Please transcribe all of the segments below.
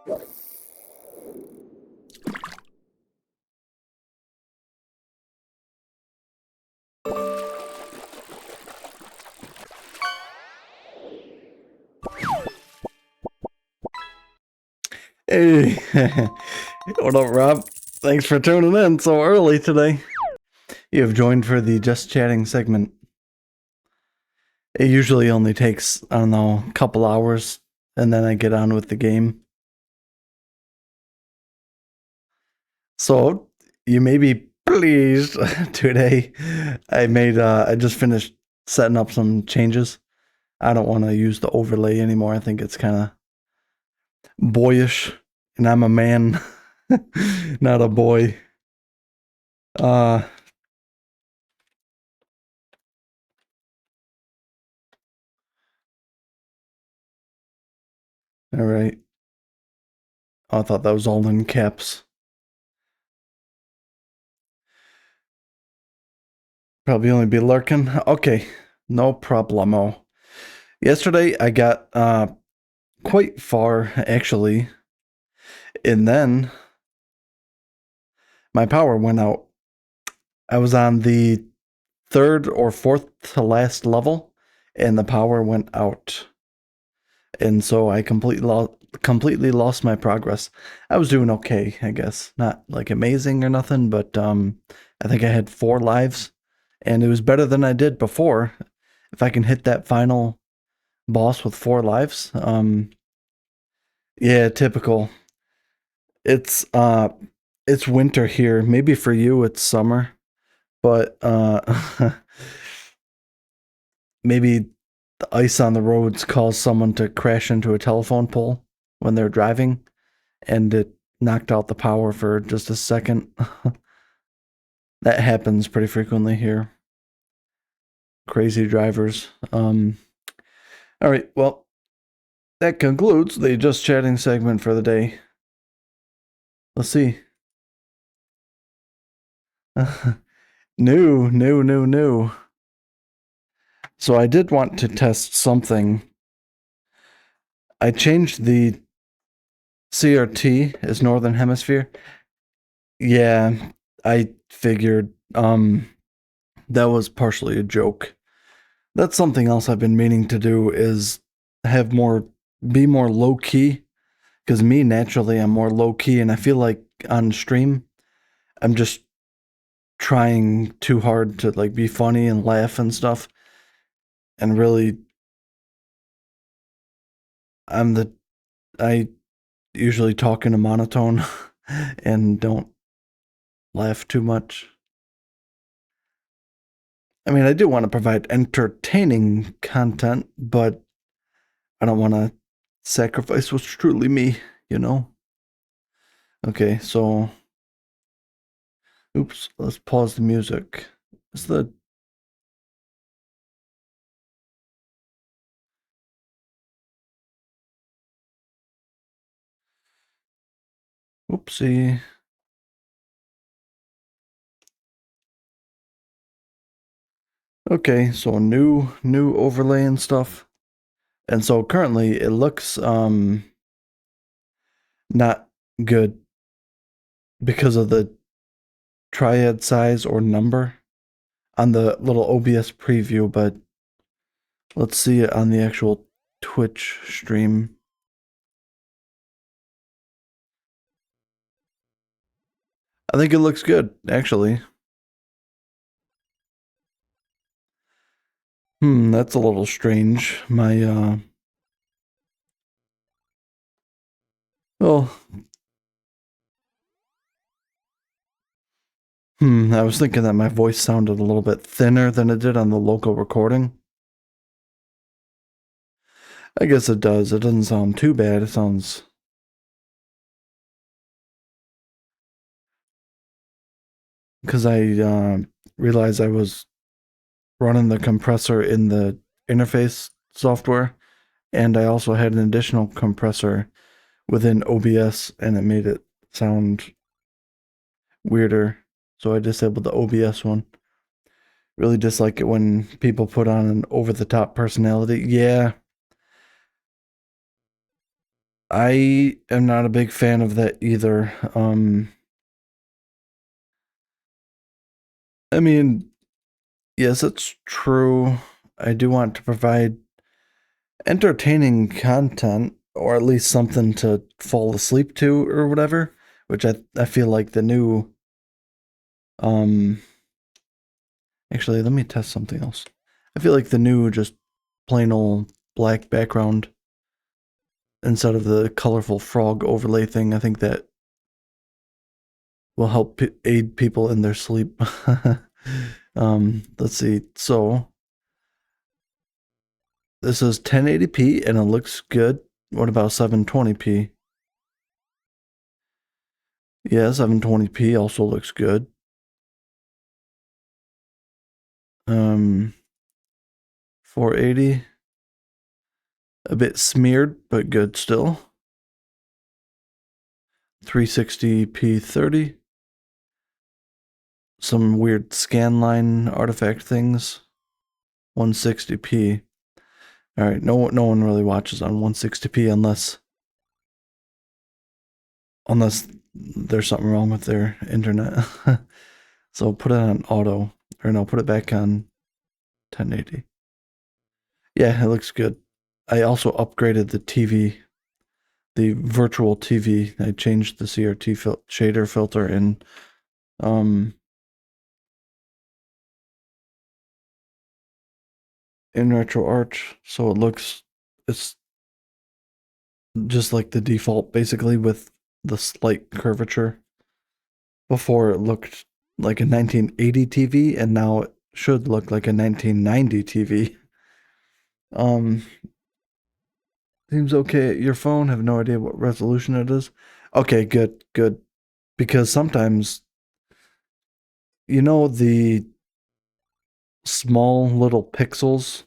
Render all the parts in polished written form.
Hey, what up, Rob? Thanks for tuning in so early today. You have joined for the Just Chatting segment. It usually only takes, I don't know, a couple hours, and then I get on with the game. So, you may be pleased today. I just finished setting up some changes. I don't want to use the overlay anymore. I think it's kind of boyish, and I'm a man, not a boy. Uh, all right. Oh, I thought that was all in caps. Probably only be lurking. Okay, no problemo. Yesterday I got quite far actually, and then my power went out. I was on the third or fourth to last level, and the power went out, and so I completely lost my progress. I was doing okay, I guess, not like amazing or nothing, but I think I had 4 lives, and it was better than I did before. If I can hit that final boss with 4 lives, yeah, typical. It's it's winter here. Maybe for you it's summer, but maybe the ice on the roads caused someone to crash into a telephone pole when they're driving, and it knocked out the power for just a second. That happens pretty frequently here. Crazy drivers. All right, well, that concludes the Just Chatting segment for the day. Let's see. New. So I did want to test something. I changed the CRT as Northern Hemisphere. Yeah, I figured that was partially a joke. That's something else I've been meaning to do is have more be more low key, because me naturally I'm more low key, and I feel like on stream I'm just trying too hard to like be funny and laugh and stuff, and really I'm the I usually talk in a monotone and don't laugh too much. I mean, I do want to provide entertaining content, but I don't want to sacrifice what's truly me, you know? Okay, so oops, let's pause the music. Is the oopsie. Okay, so new overlay and stuff. And so currently it looks not good because of the triad size or number on the little OBS preview, but let's see it on the actual Twitch stream. I think it looks good, actually. That's a little strange. Well, I was thinking that my voice sounded a little bit thinner than it did on the local recording. I guess it does. It doesn't sound too bad. It sounds... Because I realized I was running the compressor in the interface software, and I also had an additional compressor within OBS, and it made it sound weirder. So I disabled the OBS one. Really dislike it when people put on an over-the-top personality. Yeah. I am not a big fan of that either. I mean, yes, it's true. I do want to provide entertaining content, or at least something to fall asleep to or whatever, which I feel like the new actually, let me test something else. I feel like the new just plain old black background instead of the colorful frog overlay thing, I think that will help aid people in their sleep. Let's see. So this is 1080p and it looks good. What about 720p? Yeah, 720p also looks good. 480, a bit smeared, but good still. 360p 30. Some weird scanline artifact things. 160p. All right, no one really watches on 160p unless there's something wrong with their internet. So put it on auto, or no, put it back on 1080. Yeah, it looks good. I also upgraded the TV, the virtual TV. I changed the CRT shader filter in RetroArch, so it's just like the default, basically, with the slight curvature. Before it looked like a 1980 TV, and now it should look like a 1990 TV. Seems okay. Your phone, have no idea what resolution it is. Okay, good, good. Because sometimes, the small little pixels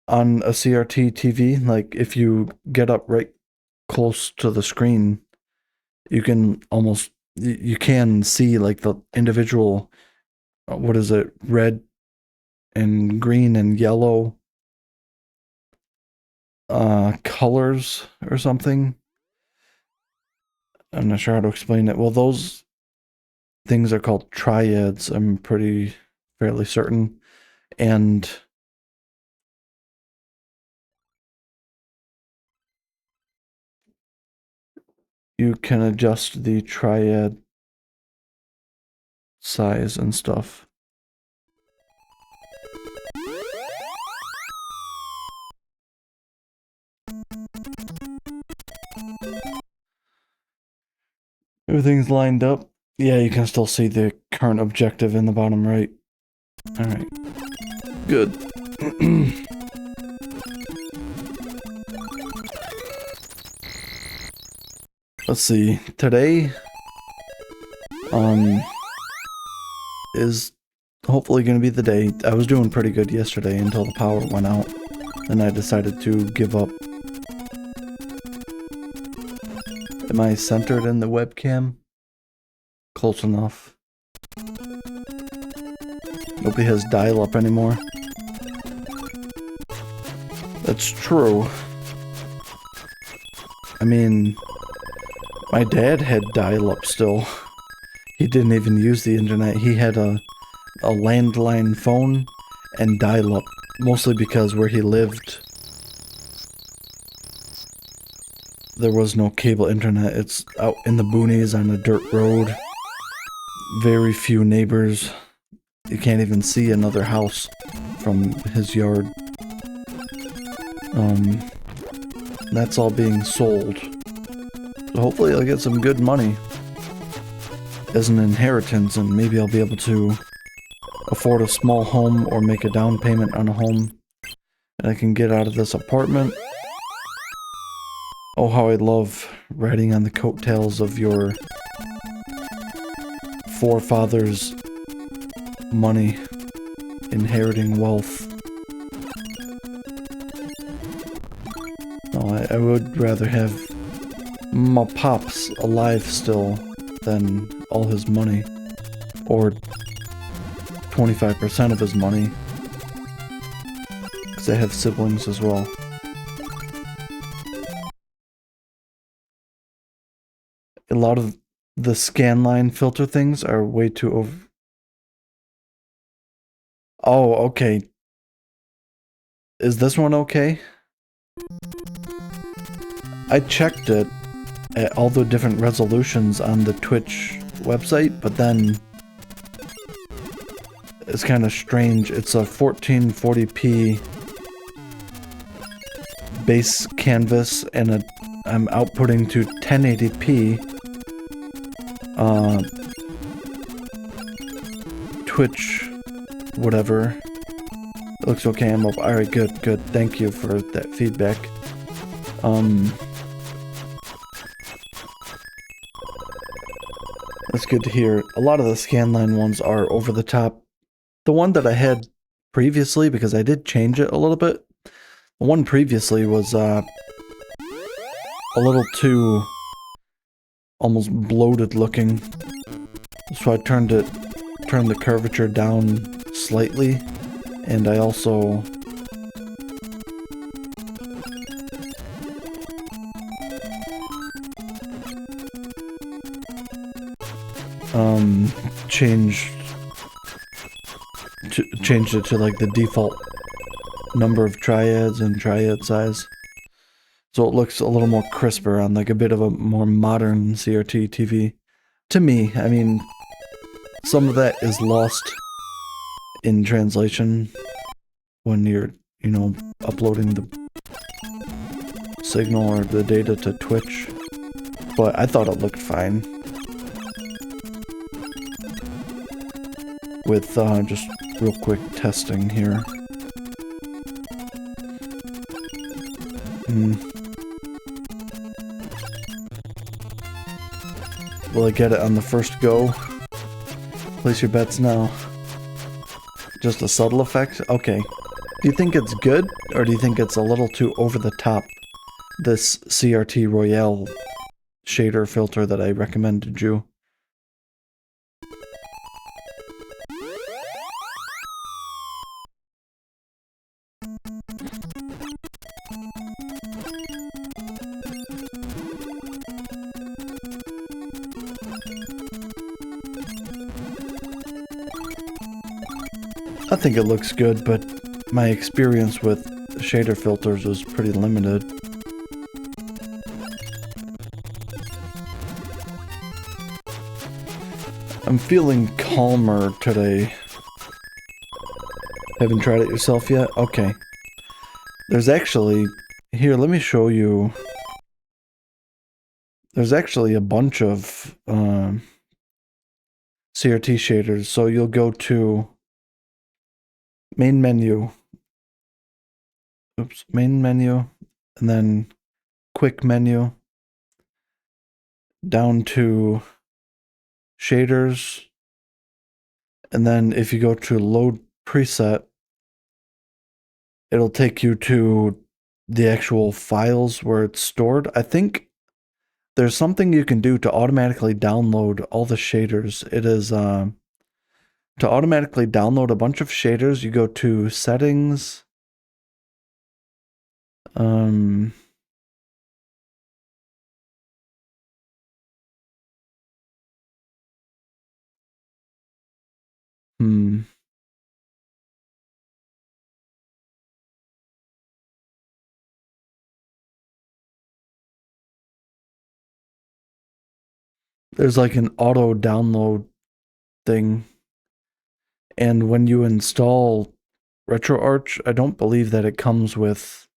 on a CRT TV, like if you get up right close to the screen, you can see like the individual, what is it, red and green and yellow colors or something. I'm not sure how to explain it. Well, those things are called triads, I'm fairly certain. And you can adjust the triad size and stuff. Everything's lined up. Yeah, you can still see the current objective in the bottom right. All right. Good. Let's see. Today is hopefully going to be the day. I was doing pretty good yesterday until the power went out, and I decided to give up. Am I centered in the webcam? Close enough. Nobody has dial-up anymore. That's true. I mean, my dad had dial-up still. He didn't even use the internet. He had a landline phone and dial-up, mostly because where he lived, there was no cable internet. It's out in the boonies on a dirt road. Very few neighbors. You can't even see another house from his yard. That's all being sold. So hopefully I'll get some good money as an inheritance, and maybe I'll be able to afford a small home or make a down payment on a home, and I can get out of this apartment. Oh, how I love riding on the coattails of your forefathers' money, inheriting wealth. No, I would rather have my pops alive still than all his money, or 25% of his money, because I have siblings as well. a lot of the scanline filter things are way too over. Oh, okay. Is this one okay? I checked it at all the different resolutions on the Twitch website, but then it's kind of strange. It's a 1440p base canvas, and I'm outputting to 1080p Twitch whatever. It looks okay. I'm up. Alright, good. Thank you for that feedback. That's good to hear. A lot of the scanline ones are over the top. The one that I had previously, because I did change it a little bit, the one previously was a little too almost bloated looking. So I turned the curvature down slightly, and I also changed it to like the default number of triads and triad size. So it looks a little more crisper on like a bit of a more modern CRT TV. To me, I mean, some of that is lost in translation when you're, you know, uploading the signal or the data to Twitch. But I thought it looked fine. With just real quick testing here. Will I get it on the first go? Place your bets now. Just a subtle effect? Okay. Do you think it's good, or do you think it's a little too over the top? This CRT Royale shader filter that I recommended you. I think it looks good, but my experience with shader filters was pretty limited. I'm feeling calmer today. Haven't tried it yourself yet? Okay. There's actually... Here, let me show you. There's actually a bunch of CRT shaders. So you'll go to main menu. Oops, main menu. And then quick menu. Down to shaders. And then if you go to load preset, it'll take you to the actual files where it's stored. I think there's something you can do to automatically download all the shaders. It is to automatically download a bunch of shaders, you go to settings. There's like an auto download thing. And when you install RetroArch, I don't believe that it comes with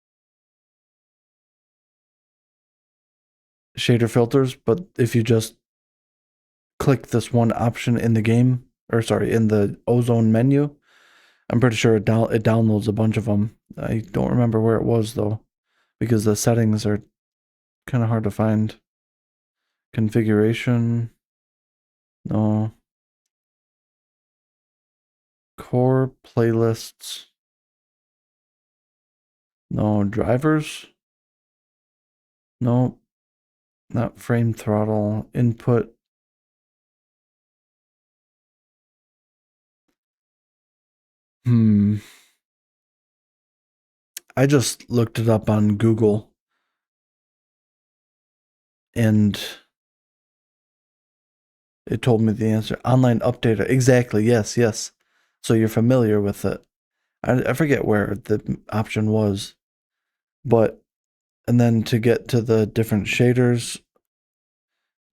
shader filters, but if you just click this one option in the game, or sorry, in the Ozone menu, I'm pretty sure it downloads a bunch of them. I don't remember where it was though, because the settings are kind of hard to find. Configuration. No. Core playlists. No. Drivers. No. Not frame throttle. Input. I just looked it up on Google. And It told me the answer. Online updater. Exactly. Yes, yes. So you're familiar with it. I forget where the option was. But, and then to get to the different shaders,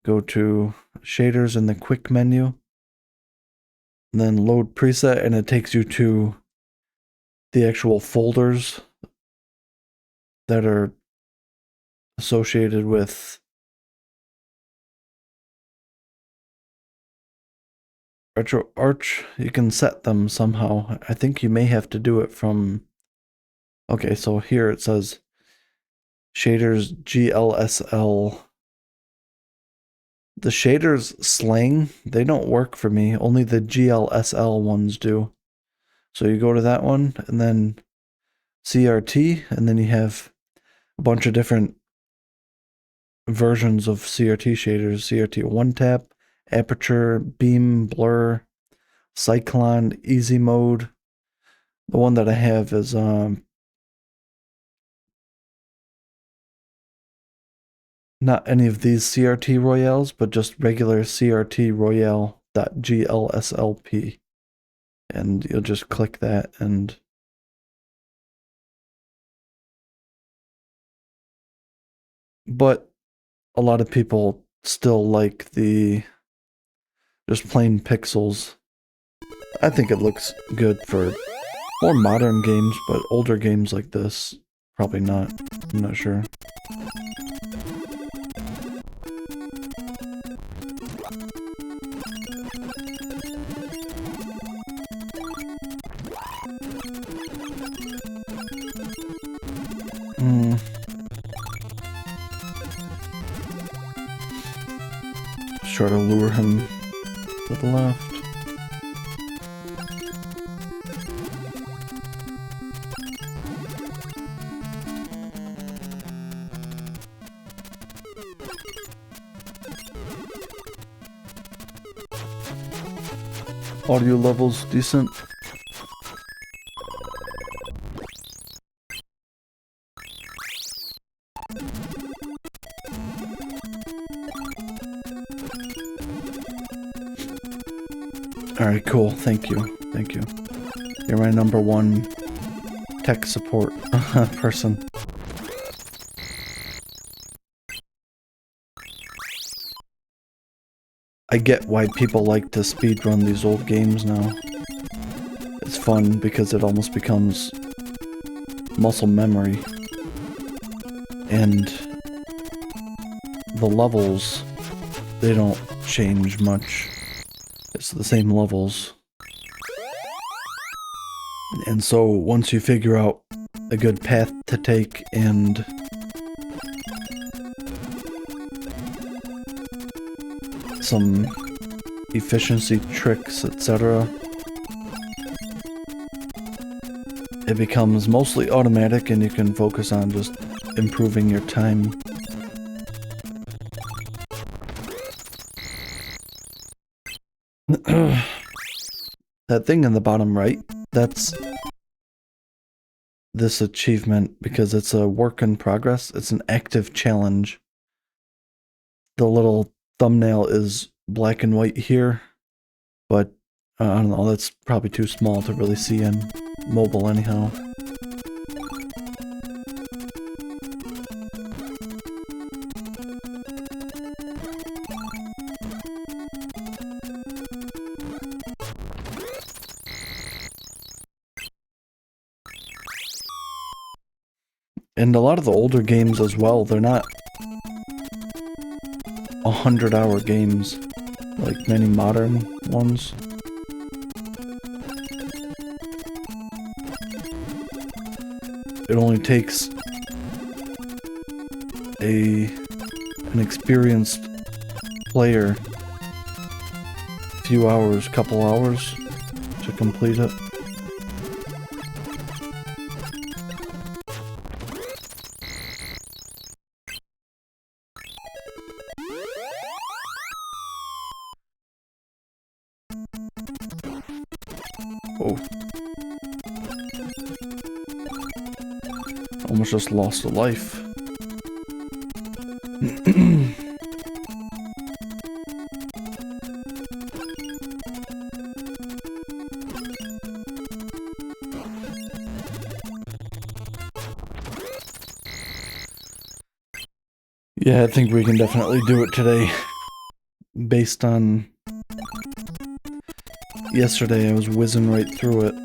go to shaders in the quick menu. And then load preset, and it takes you to the actual folders that are associated with RetroArch. You can set them somehow. I think you may have to do it from... Okay, so here it says shaders GLSL. The shaders slang, they don't work for me. Only the GLSL ones do. So you go to that one, and then CRT, and then you have a bunch of different versions of CRT shaders. CRT one tap, aperture, beam, blur, cyclone, easy mode. The one that I have is not any of these CRT royales, but just regular CRT royale.glslp. And you'll just click that, and but a lot of people still like the just plain pixels. I think it looks good for more modern games, but older games like this, probably not. I'm not sure. Just try to lure him to the left. Audio levels decent. Alright, cool. Thank you. Thank you. You're my number one tech support person. I get why people like to speedrun these old games now. It's fun because it almost becomes muscle memory. And the levels, they don't change much. It's the same levels. And so once you figure out a good path to take and some efficiency tricks, etc., it becomes mostly automatic and you can focus on just improving your time. That thing in the bottom right, that's this achievement because it's a work in progress. It's an active challenge. The little thumbnail is black and white here, but I don't know, that's probably too small to really see in mobile anyhow. And a lot of the older games as well, they're not 100-hour games like many modern ones. It only takes an experienced player a few hours, couple hours to complete it. Oh. Almost just lost a life. Yeah, I think we can definitely do it today. Based on yesterday, I was whizzing right through it.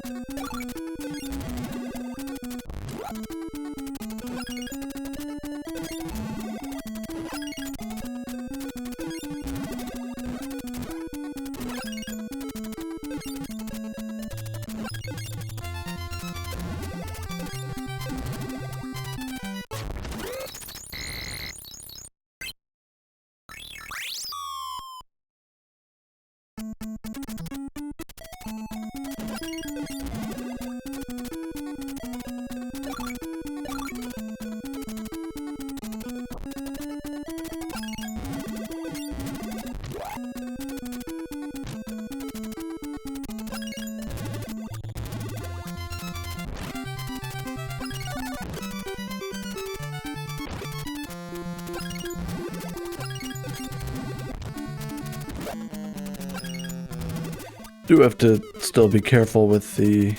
Do have to still be careful with the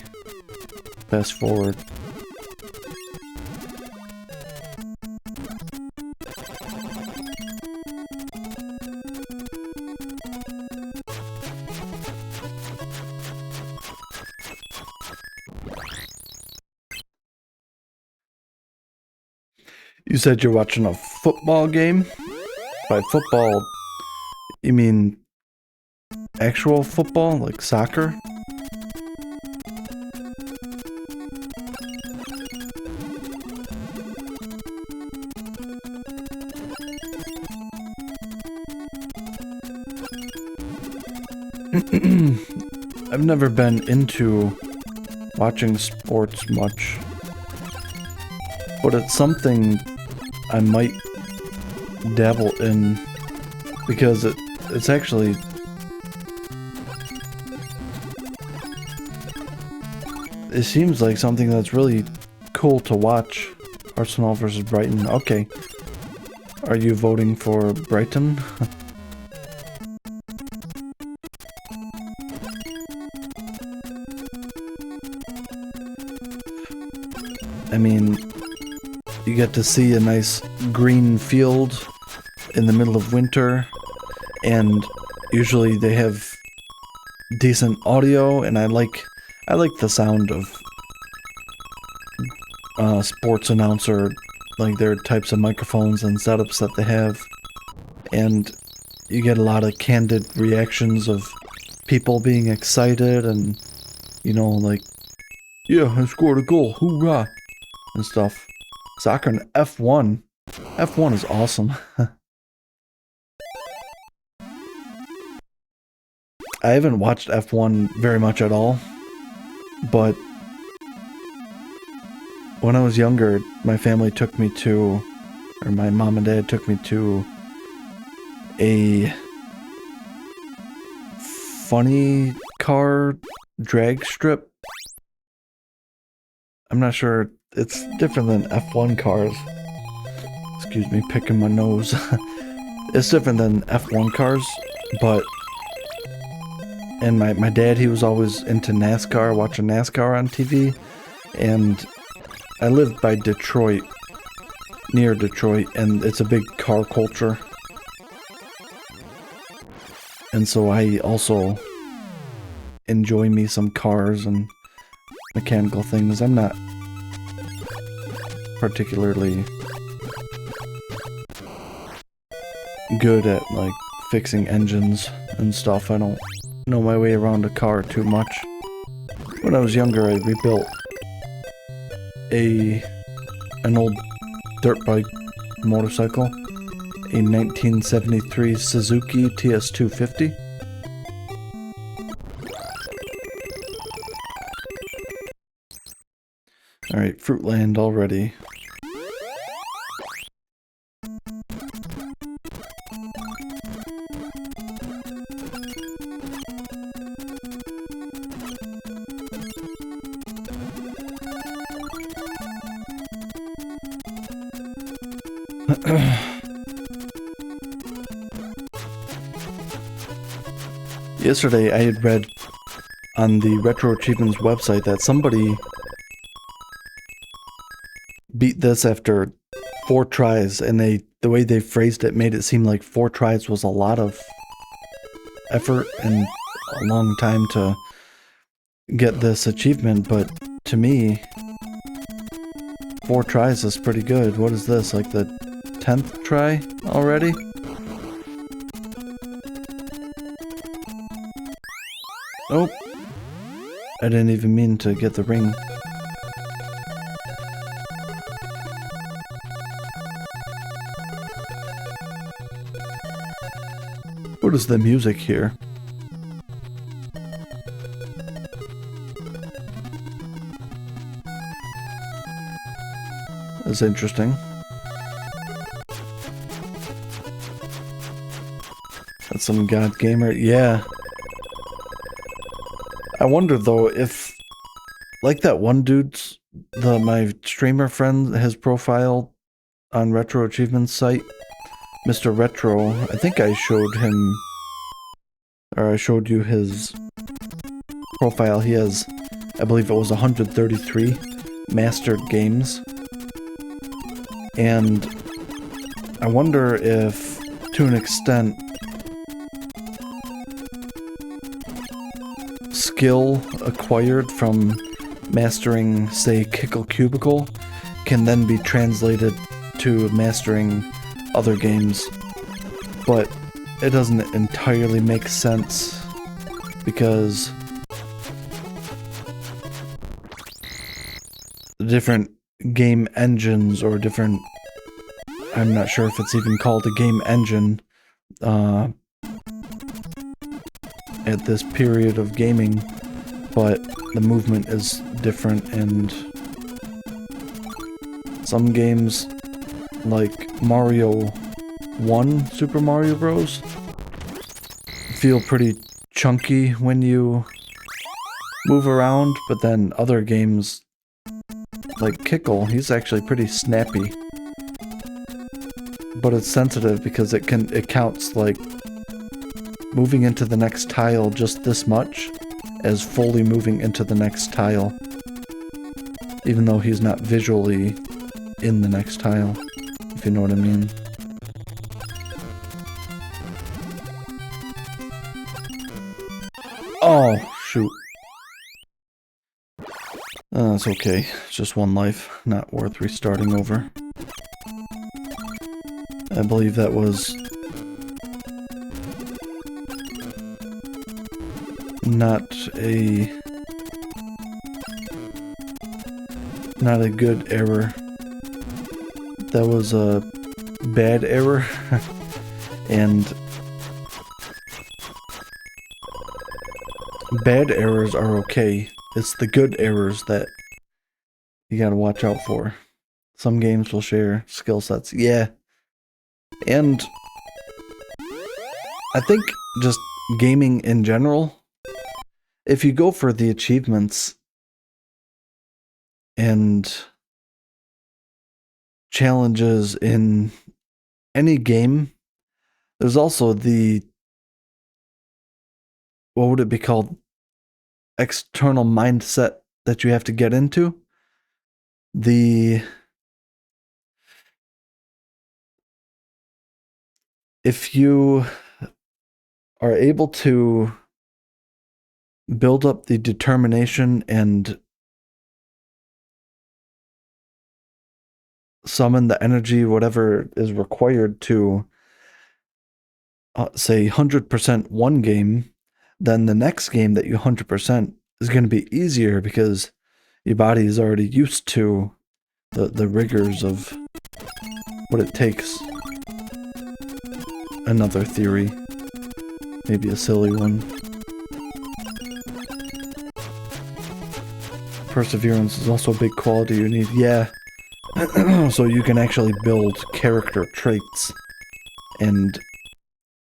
fast forward. You said you're watching a football game? By football, you mean actual football, like soccer? I've never been into watching sports much, but it's something I might dabble in because it's actually it seems like something that's really cool to watch. Arsenal versus Brighton. Okay. Are you voting for Brighton? I mean, you get to see a nice green field in the middle of winter, and usually they have decent audio, and I like the sound of sports announcer, like their types of microphones and setups that they have, and you get a lot of candid reactions of people being excited and, you know, like, yeah, I scored a goal, hoorah, and stuff. Soccer and F1. F1 is awesome. I haven't watched F1 very much at all, but when I was younger, my family took me to, or my mom and dad took me to a funny car drag strip. I'm not sure, it's different than F1 cars. Excuse me, picking my nose. It's different than F1 cars, but and my dad, he was always into NASCAR, watching NASCAR on TV, and I lived by Detroit, near Detroit, and it's a big car culture. And so I also enjoy me some cars and mechanical things. I'm not particularly good at, like, fixing engines and stuff. I don't know my way around a car too much. When I was younger, I rebuilt an old dirt bike motorcycle, a 1973 Suzuki TS250. Alright, Fruitland already. Yesterday I had read on the RetroAchievements website that somebody beat this after 4 tries, and the way they phrased it made it seem like 4 tries was a lot of effort and a long time to get this achievement, but to me, 4 tries is pretty good. What is this, like the 10th try already? Oh, I didn't even mean to get the ring. What is the music here? That's interesting. That's some God Gamer. Yeah. I wonder though if, like that one dude's, my streamer friend, his profile on RetroAchievements site, Mr. Retro, I think I showed him, or I showed you his profile. He has, I believe it was 133 mastered games. And I wonder if, to an extent, skill acquired from mastering, say, Kickle Cubicle can then be translated to mastering other games, but it doesn't entirely make sense because different game engines or different, I'm not sure if it's even called a game engine at this period of gaming, but the movement is different, and some games like Mario 1, Super Mario Bros. Feel pretty chunky when you move around, but then other games like Kickle, he's actually pretty snappy. But it's sensitive because it counts like moving into the next tile just this much as fully moving into the next tile, even though he's not visually in the next tile, if you know what I mean. Oh, shoot. It's okay. It's just one life. Not worth restarting over. I believe that was not a good error. That was a bad error. And bad errors are okay. It's the good errors that you gotta watch out for. Some games will share skill sets. Yeah. And I think just gaming in general, if you go for the achievements and challenges in any game, there's also the, what would it be called? External mindset that you have to get into. If you are able to build up the determination and summon the energy, whatever is required to, say, 100% one game, then the next game that you 100% is going to be easier because your body is already used to the rigors of what it takes. Another theory, maybe a silly one. Perseverance is also a big quality you need. Yeah. So you can actually build character traits and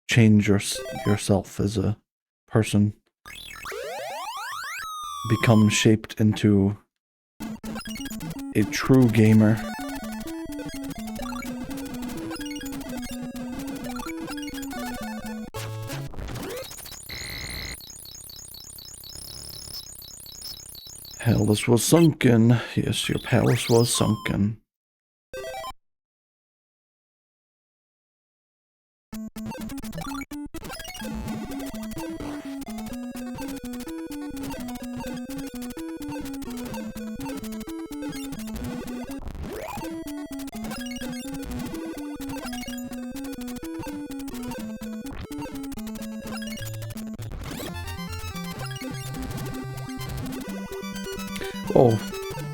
change yourself as a person. Become shaped into a true gamer. Palace was sunken. Yes, your palace was sunken. Oh,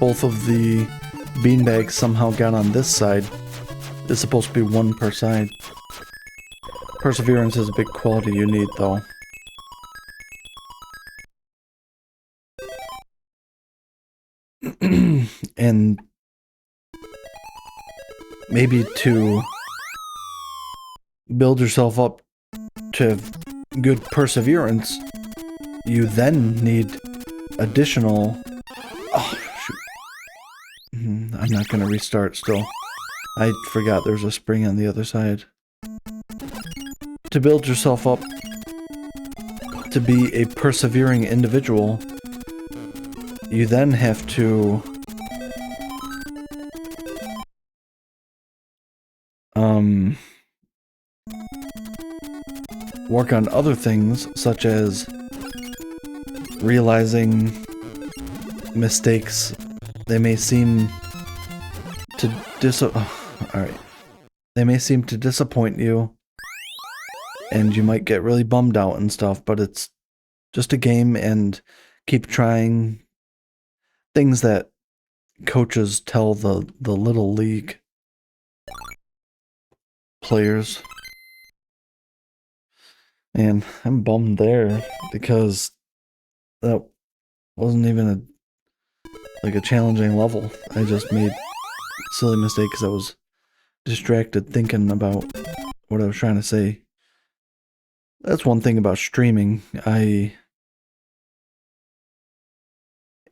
both of the beanbags somehow got on this side. It's supposed to be one per side. Perseverance is a big quality you need, though. And maybe to build yourself up to have good perseverance, you then need additional... Oh, shoot. I'm not going to restart still. I forgot there's a spring on the other side. To build yourself up to be a persevering individual, you then have to work on other things, such as realizing mistakes. They may seem to They may seem to disappoint you, and you might get really bummed out and stuff, but it's just a game, and keep trying. Things that coaches tell the little league players. And I'm bummed there because that wasn't even a challenging level. I just made silly mistake because I was distracted thinking about what I was trying to say. That's one thing about streaming. I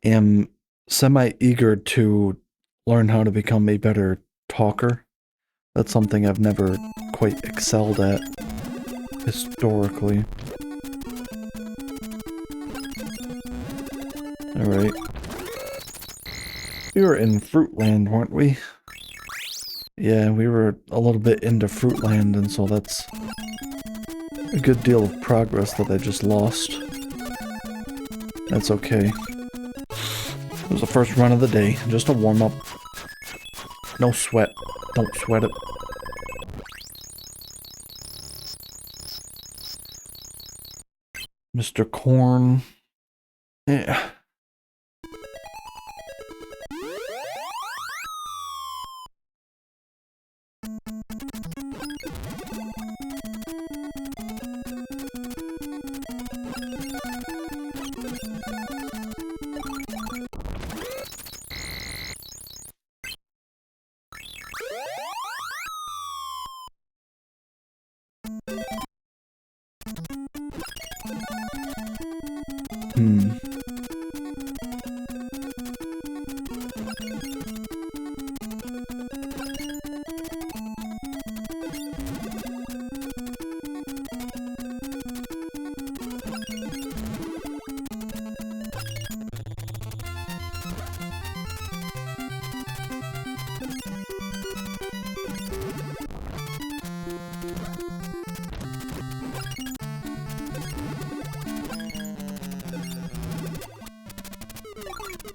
am semi-eager to learn how to become a better talker. That's something I've never quite excelled at historically. Alright. We were in Fruitland, weren't we? Yeah, we were a little bit into Fruitland, and so that's a good deal of progress that I just lost. That's okay. It was the first run of the day, just a warm-up. No sweat. Don't sweat it. Mr. Corn. Yeah.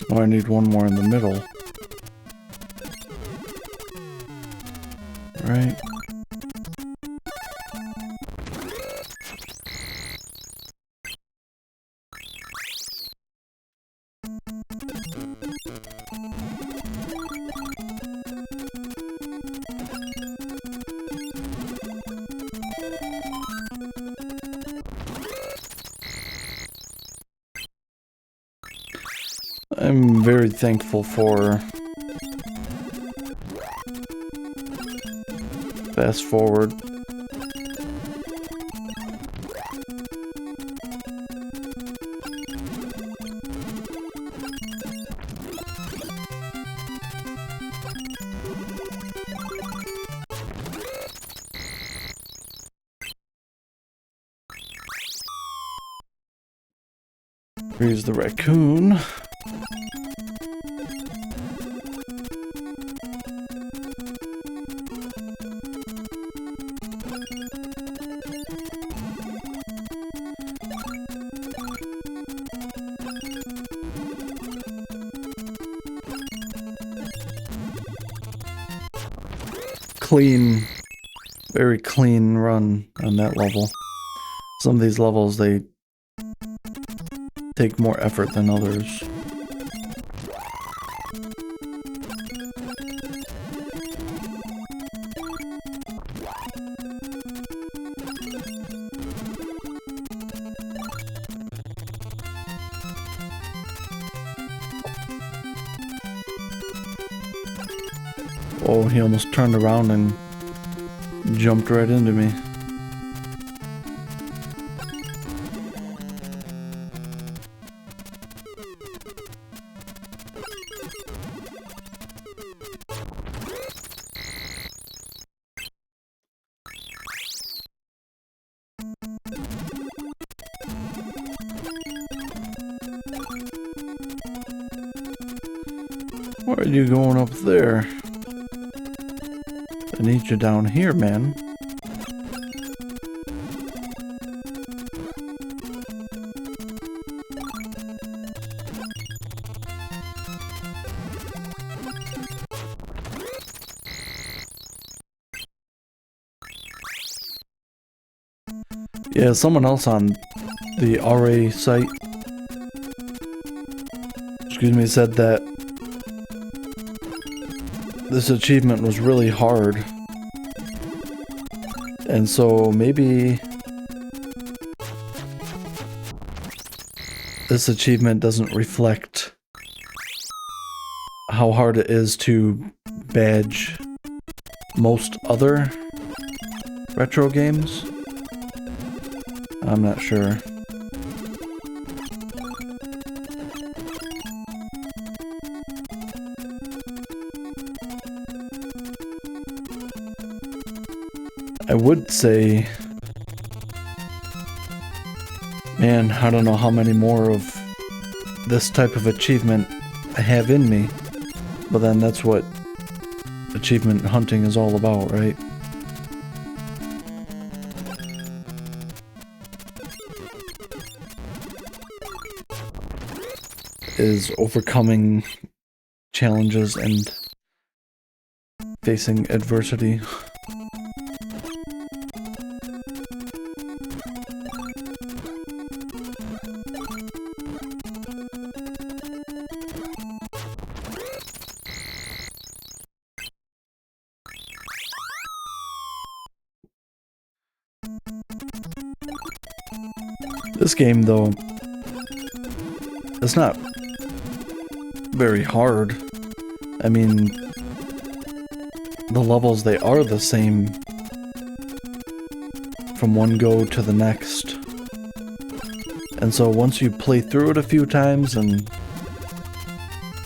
Oh, I need one more in the middle. Right. I'm very thankful for fast forward. Here's the raccoon. very clean run on that level. Some of these levels, they take more effort than others. Oh, he almost turned around and jumped right into me. Why are you going up there? I need you down here, man. Yeah, someone else on the RA site, said that this achievement was really hard. And so maybe this achievement doesn't reflect how hard it is to badge most other retro games. I'm not sure. I would say, man, I don't know how many more of this type of achievement I have in me, but then that's what achievement hunting is all about, right? Is overcoming challenges and facing adversity. This game, though, it's not very hard. I mean, the levels, they are the same from one go to the next. And so once you play through it a few times and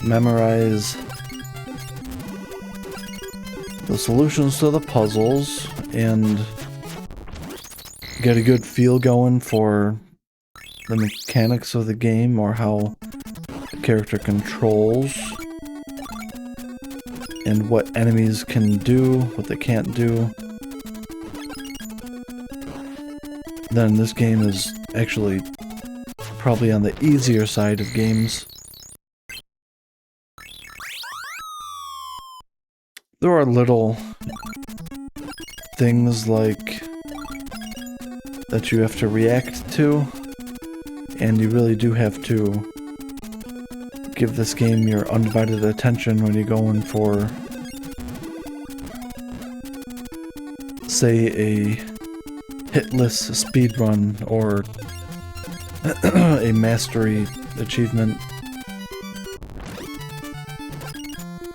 memorize the solutions to the puzzles and get a good feel going for the mechanics of the game or how the character controls and what enemies can do, what they can't do, then this game is actually probably on the easier side of games. There are little things like that you have to react to, and you really do have to give this game your undivided attention when you're going for, say, a hitless speedrun or a mastery achievement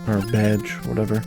or a badge, whatever.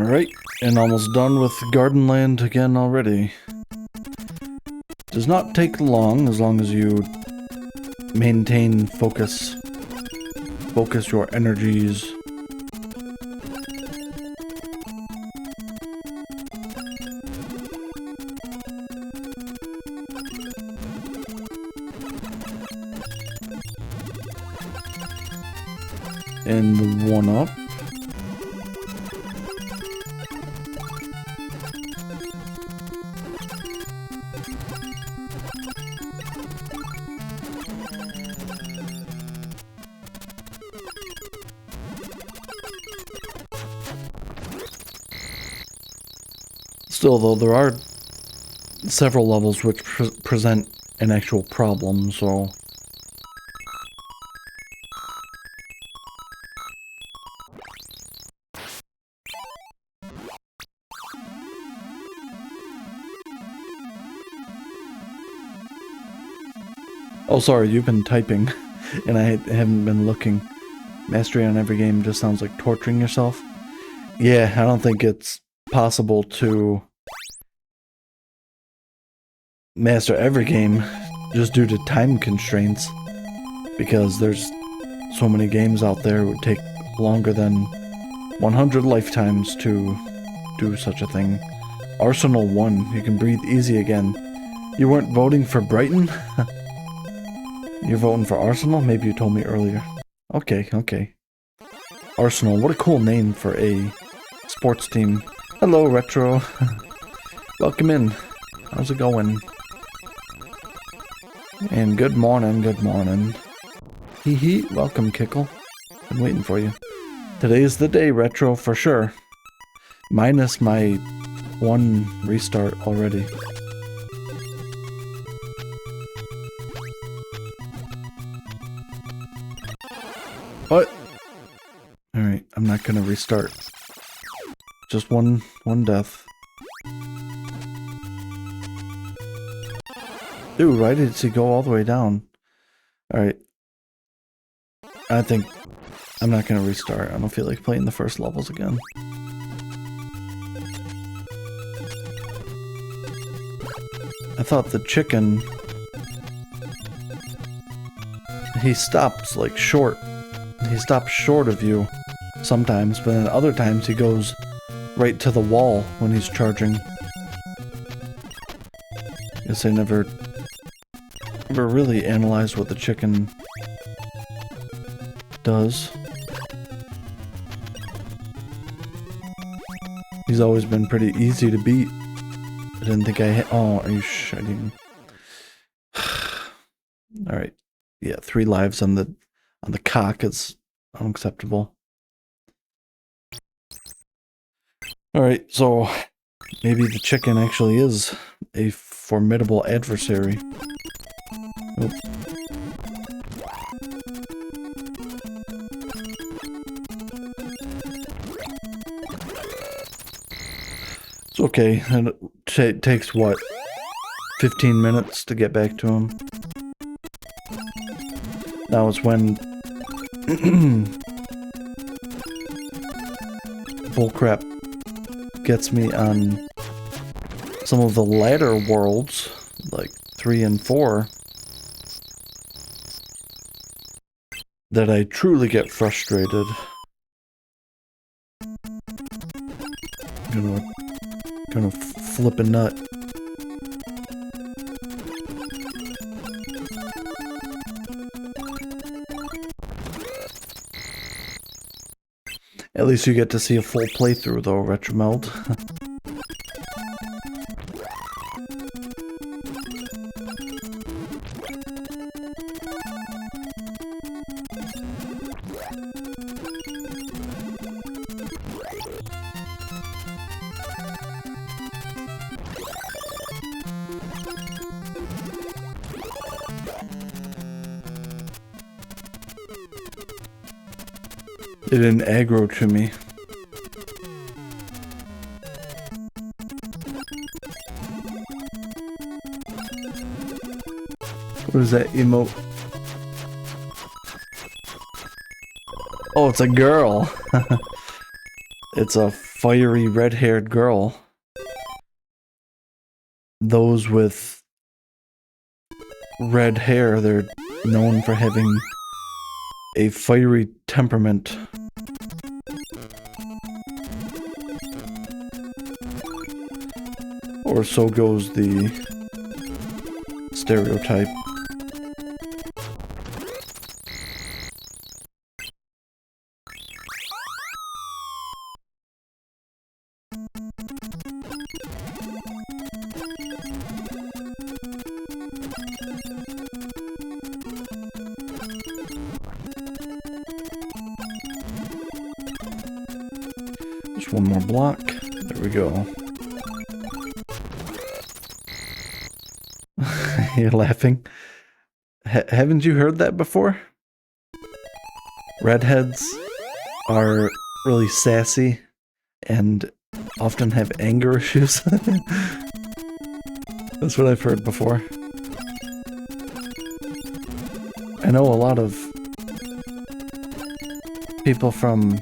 Alright, and almost done with Garden Land again already. Does not take long as you maintain focus. Focus your energies. And the one up. Still, though, there are several levels which present an actual problem, so... Oh, sorry, you've been typing, and I haven't been looking. Mastery on every game just sounds like torturing yourself. Yeah, I don't think it's possible to master every game just due to time constraints, because there's so many games out there it would take longer than 100 lifetimes to do such a thing. Arsenal 1, you can breathe easy again. You weren't voting for Brighton? You're voting for Arsenal? Maybe you told me earlier. Okay, okay. Arsenal, what a cool name for a sports team. Hello, Retro. Welcome in. How's it going? And good morning, good morning. Hee hee, welcome, Kickle. Been waiting for you. Today's the day, Retro, for sure. Minus my one restart already. What? Alright, I'm not gonna restart. Just one death. Dude, why did he go all the way down? Alright. I think I'm not gonna restart. I don't feel like playing the first levels again. I thought the chicken... He stops, like, short. He stops short of you sometimes, but then other times he goes right to the wall when he's charging. Guess I never really analyzed what the chicken does. He's always been pretty easy to beat. I didn't think I hit. Oh, are you shitting? Alright. Yeah, 3 lives on the cock is unacceptable. Alright, so maybe the chicken actually is a formidable adversary. Oops. It's okay, and it takes what, 15 minutes to get back to him. That was when bullcrap gets me on some of the latter worlds, like 3 and 4, that I truly get frustrated. Gonna flip a nut. At least you get to see a full playthrough though, Retromeld. It didn't aggro to me. What is that emote? Oh, it's a girl. It's a fiery red-haired girl. Those with red hair, they're known for having a fiery temperament. Or so goes the stereotype. Just one more block. There we go. You're laughing. Haven't you heard that before? Redheads are really sassy and often have anger issues. That's what I've heard before. I know a lot of people from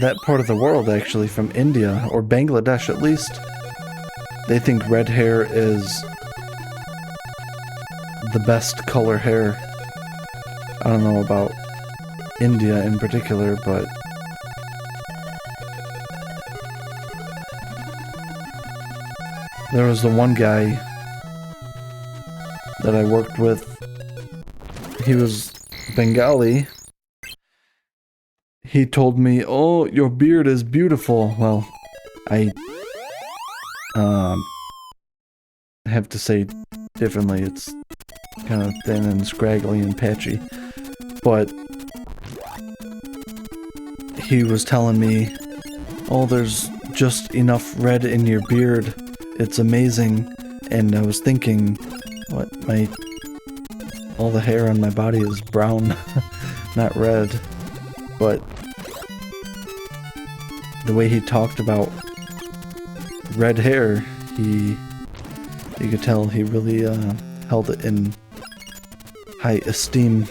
that part of the world, actually, from India, or Bangladesh at least. They think red hair is the best color hair. I don't know about India in particular, but there was the one guy that I worked with. He was Bengali. He told me, "Oh, your beard is beautiful." Well, I have to say differently. It's kind of thin and scraggly and patchy. But he was telling me, "Oh, there's just enough red in your beard. It's amazing." And I was thinking, what, all the hair on my body is brown, not red. But the way he talked about red hair, you could tell he really held it in high esteem.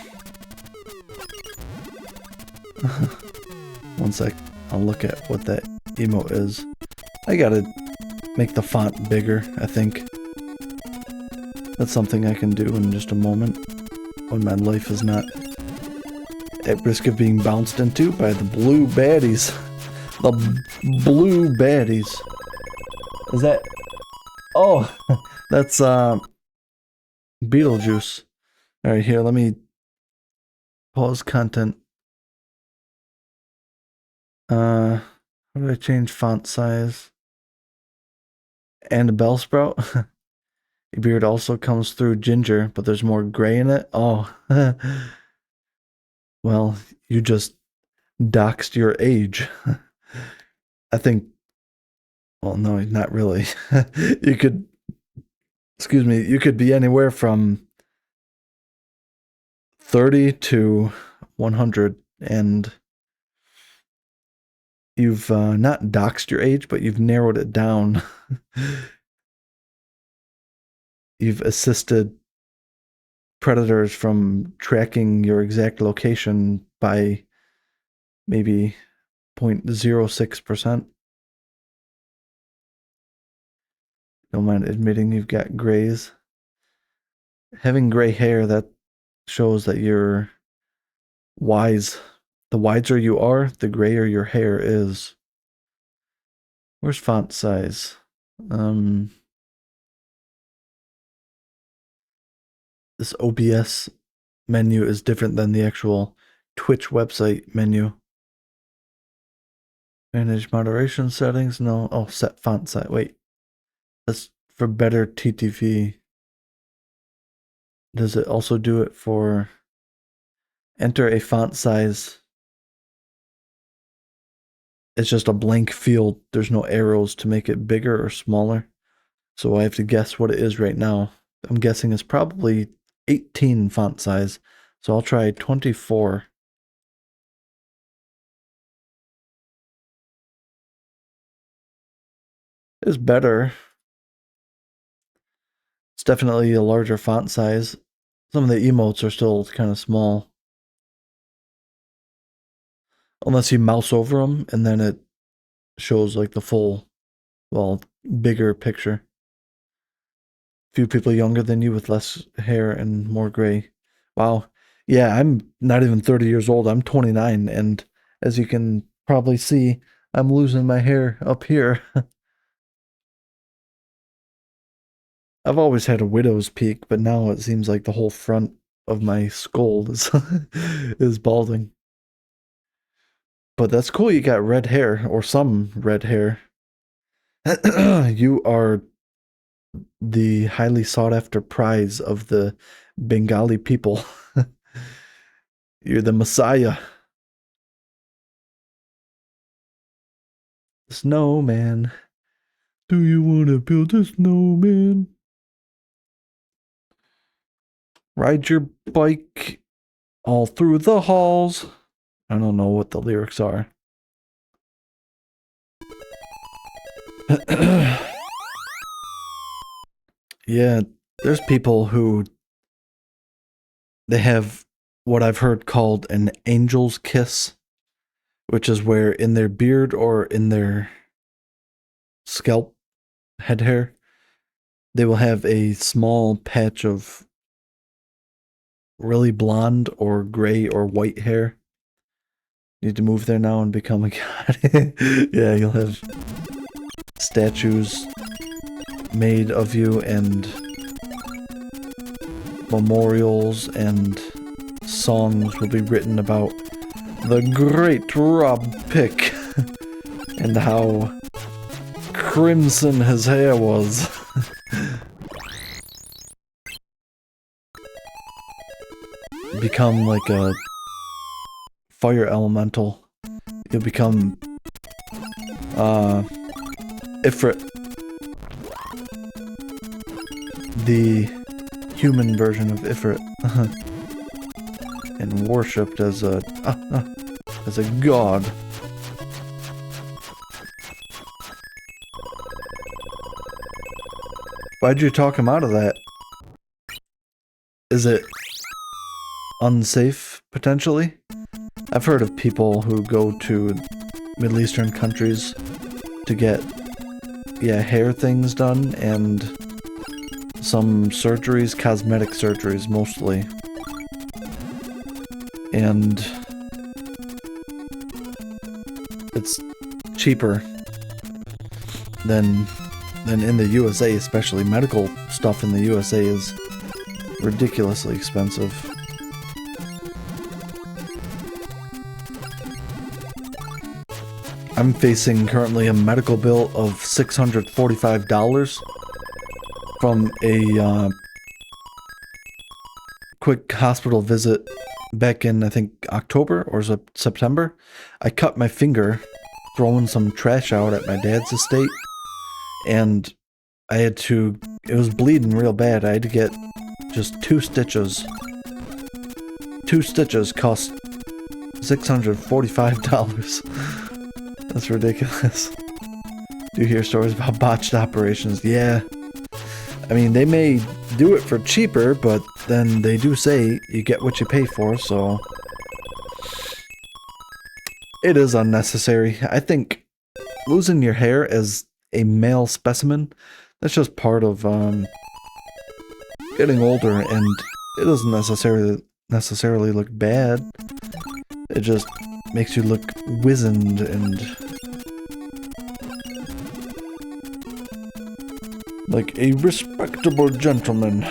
One sec, I'll look at what that emote is. I gotta make the font bigger, I think. That's something I can do in just a moment, when my life is not at risk of being bounced into by the blue baddies. The blue baddies. Is that... Oh, that's Beetlejuice. Alright, here, let me pause content. How do I change font size? And a bell sprout? Your beard also comes through ginger, but there's more gray in it? Oh. Well, you just doxed your age. I think... Well, no, not really. You could... Excuse me, you could be anywhere from 30 to 100, and you've not doxed your age, but you've narrowed it down. You've assisted predators from tracking your exact location by maybe 0.06%. Don't mind admitting you've got grays. Having gray hair, that shows that you're wise. The wiser you are, the grayer your hair is. Where's font size? This OBS menu is different than the actual Twitch website menu. Manage moderation settings? No. Oh, set font size. Wait. That's for better TTV. Does it also do it for enter a font size? It's just a blank field. There's no arrows to make it bigger or smaller. So I have to guess what it is right now. I'm guessing it's probably 18 font size. So I'll try 24. It's better. It's definitely a larger font size. Some of the emotes are still kind of small. Unless you mouse over them, and then it shows like the full, well, bigger picture. Few people younger than you with less hair and more gray. Wow. Yeah, I'm not even 30 years old. I'm 29, and as you can probably see, I'm losing my hair up here. I've always had a widow's peak, but now it seems like the whole front of my skull is is balding. But that's cool, you got red hair, or some red hair. You are the highly sought after prize of the Bengali people. You're the Messiah. Snowman. Do you want to build a snowman? Ride your bike all through the halls. I don't know what the lyrics are. Yeah, there's people who they have what I've heard called an angel's kiss, which is where in their beard or in their scalp head hair, they will have a small patch of really blonde or gray or white hair. You need to move there now and become a god. Yeah, you'll have statues made of you and memorials and songs will be written about the great Rob Pick and how crimson his hair was. Become like a fire elemental. You'll become Ifrit, the human version of Ifrit, and worshipped as a god. Why'd you talk him out of that? Is it unsafe, potentially? I've heard of people who go to Middle Eastern countries to get, hair things done, and some surgeries, cosmetic surgeries mostly. And it's cheaper than in the USA, especially. Medical stuff in the USA is ridiculously expensive. I'm facing currently a medical bill of $645 from a quick hospital visit back in, I think, October or September. I cut my finger throwing some trash out at my dad's estate, and I had to, it was bleeding real bad. I had to get just 2 stitches. 2 stitches cost $645. That's ridiculous. Do you hear stories about botched operations? Yeah. I mean, they may do it for cheaper, but then they do say you get what you pay for, so it is unnecessary. I think losing your hair as a male specimen, that's just part of getting older, and it doesn't necessarily look bad. It just makes you look wizened and like a respectable gentleman.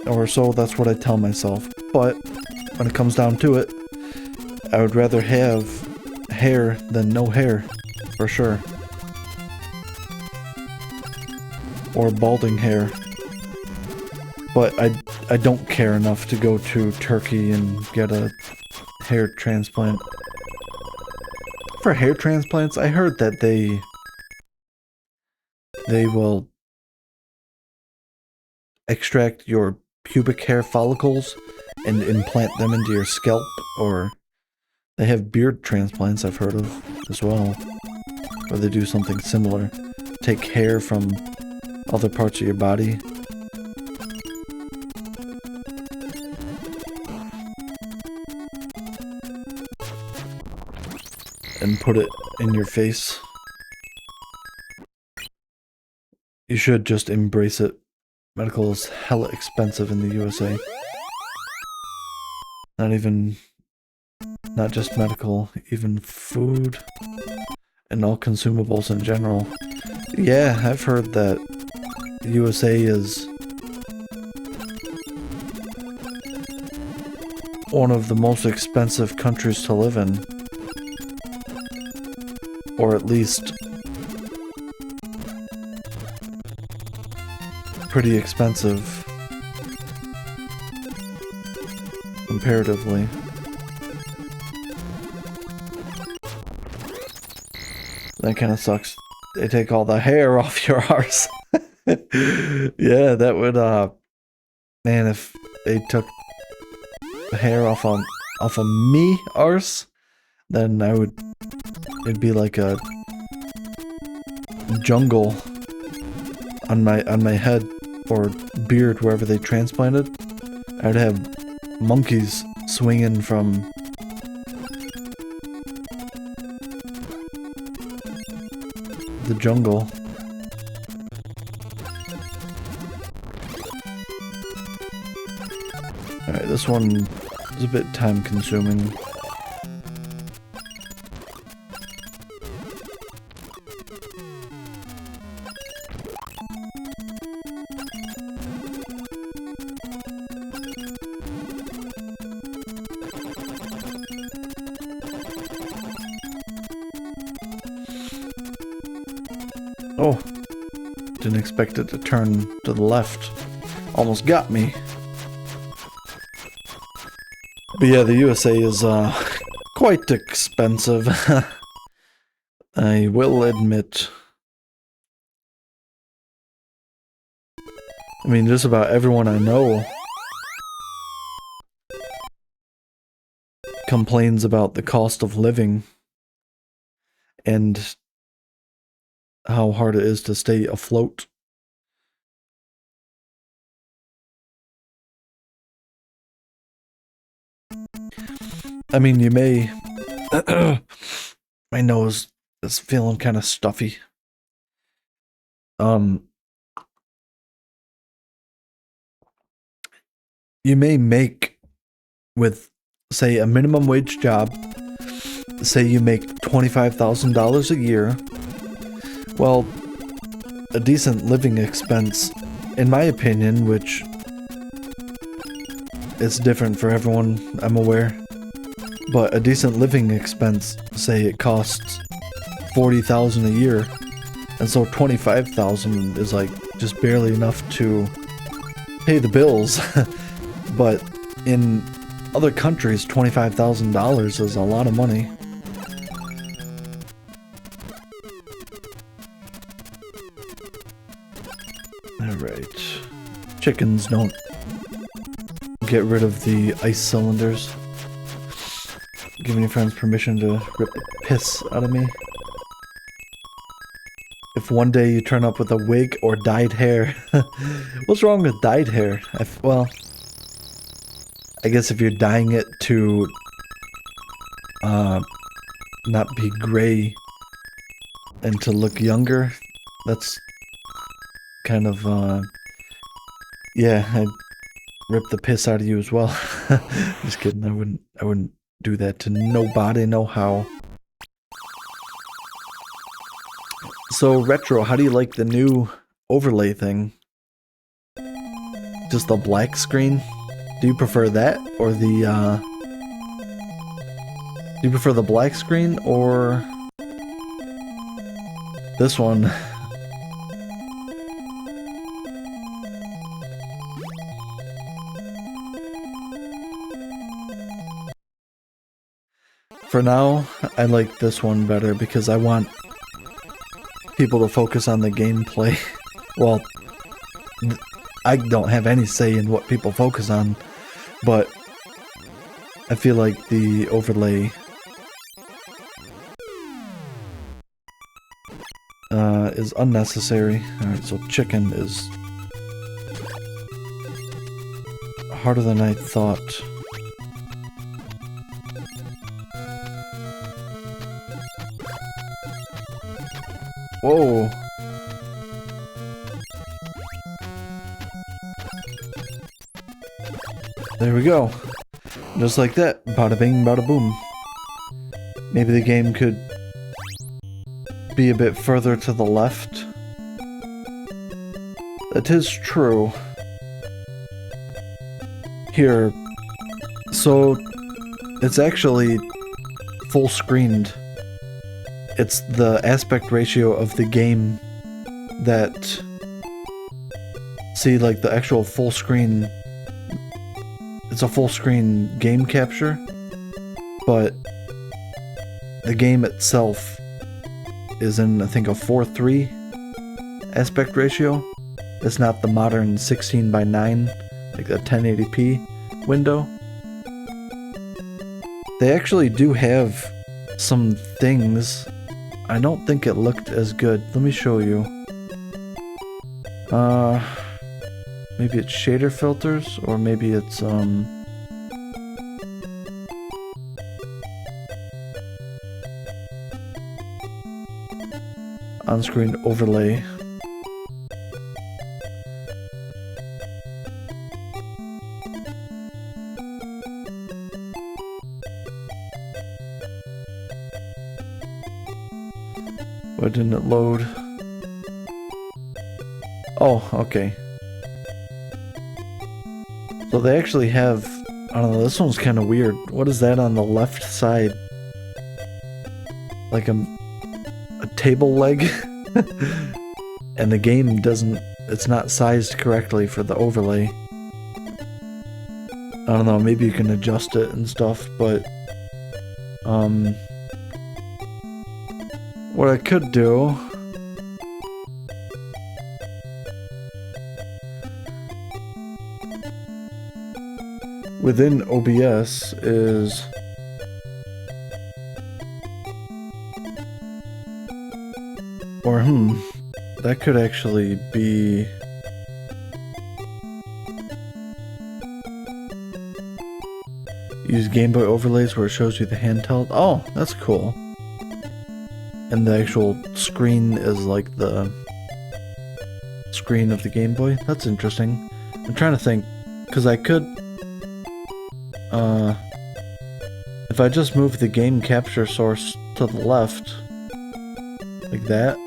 Or so that's what I tell myself. But when it comes down to it, I would rather have hair than no hair, for sure. Or balding hair. But I don't care enough to go to Turkey and get a hair transplant. For hair transplants, I heard that they will extract your pubic hair follicles and implant them into your scalp, or they have beard transplants I've heard of as well, where they do something similar. Take hair from other parts of your body. and put it in your face. You should just embrace it. Medical is hella expensive in the USA. Not just medical, even food and all consumables in general. Yeah, I've heard that the USA is one of the most expensive countries to live in. Or at least pretty expensive comparatively. That kind of sucks. They take all the hair off your arse. Yeah, that would, man, if they took the hair off of me arse, then it'd be like a jungle on my head or beard wherever they transplanted. I'd have monkeys swinging from the jungle. Alright, this one is a bit time consuming. Oh, didn't expect it to turn to the left. Almost got me. But yeah, the USA is quite expensive. I will admit. I mean, just about everyone I know complains about the cost of living and how hard it is to stay afloat. I mean, you may... My nose is feeling kind of stuffy. You may make, with, say, a minimum wage job, say you make $25,000 a year. Well, a decent living expense, in my opinion, which is different for everyone, I'm aware, but a decent living expense, say it costs $40,000 a year, and so $25,000 is like just barely enough to pay the bills. But in other countries, $25,000 is a lot of money. Alright. Chickens don't get rid of the ice cylinders. Giving your friends permission to rip the piss out of me. If one day you turn up with a wig or dyed hair. What's wrong with dyed hair? Well, I guess if you're dyeing it to not be gray and to look younger, that's kind of yeah, I'd rip the piss out of you as well. Just kidding, I wouldn't do that to nobody, no how. So Retro, how do you like the new overlay thing? Just the black screen? Do you prefer that or the do you prefer the black screen or this one? For now, I like this one better because I want people to focus on the gameplay. Well, I don't have any say in what people focus on, but I feel like the overlay is unnecessary. Alright, so chicken is harder than I thought. Whoa. There we go. Just like that. Bada bing, bada boom. Maybe the game could be a bit further to the left. That is true. Here. So, it's actually full screened. It's the aspect ratio of the game that... See, like the actual full screen... It's a full screen game capture, but the game itself is in, I think, a 4:3 aspect ratio. It's not the modern 16:9, like the 1080p window. They actually do have some things. I don't think it looked as good. Let me show you. Maybe it's shader filters, or maybe it's, on-screen overlay. Why didn't it load? Oh, okay. So they actually have, I don't know, this one's kind of weird. What is that on the left side? Like a table leg? And the game doesn't, it's not sized correctly for the overlay. I don't know, maybe you can adjust it and stuff, but what I could do within OBS is that could actually be use Game Boy overlays where it shows you the handheld. Oh, that's cool. And the actual screen is like the screen of the Game Boy. That's interesting. I'm trying to think, because I could if I just move the game capture source to the left like that,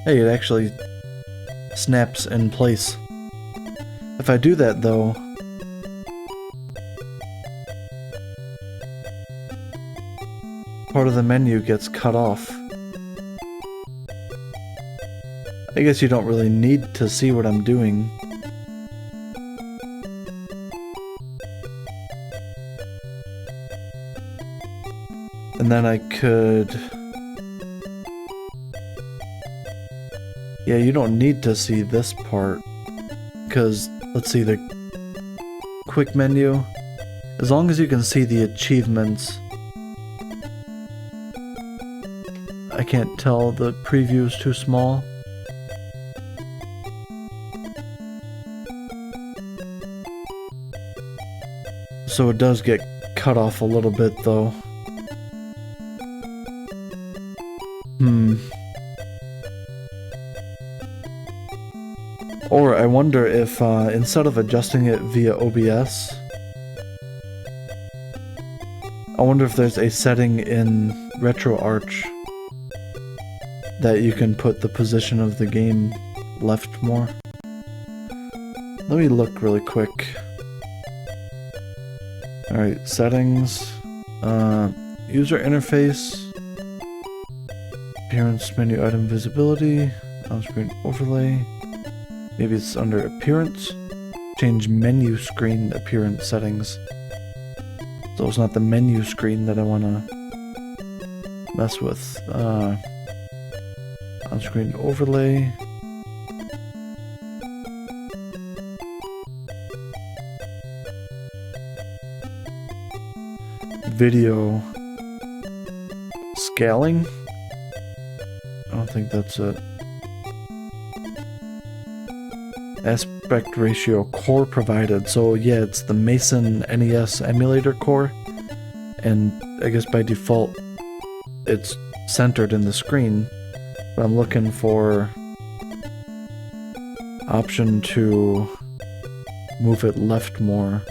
hey, it actually snaps in place. If I do that though, part of the menu gets cut off. I guess you don't really need to see what I'm doing. And then I could... Yeah, you don't need to see this part. Because, let's see, the quick menu. As long as you can see the achievements. I can't tell, the preview is too small. So it does get cut off a little bit though. Or I wonder if instead of adjusting it via OBS, I wonder if there's a setting in RetroArch that you can put the position of the game left more. Let me look really quick. Alright, settings, user interface, appearance, menu item visibility, on-screen overlay, maybe it's under appearance, change menu screen appearance settings. So it's not the menu screen that I want to mess with. On-screen overlay. Video scaling? I don't think that's it. Aspect ratio core provided. So yeah, it's the Mason NES emulator core. And I guess by default, it's centered in the screen. But I'm looking for option to move it left more.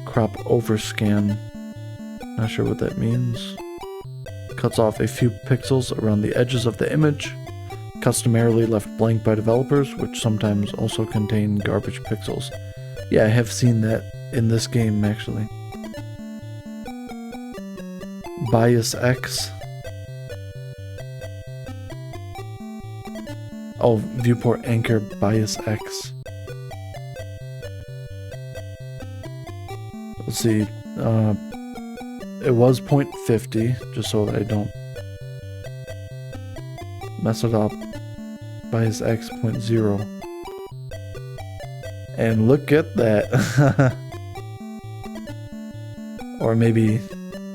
Crop overscan. Not sure what that means. Cuts off a few pixels around the edges of the image, customarily left blank by developers, which sometimes also contain garbage pixels. Yeah, I have seen that in this game, actually. Bias X. Oh, viewport anchor bias X. Let's see. It was 0.50, just so that I don't mess it up. Bias X 0.0. And look at that. Or maybe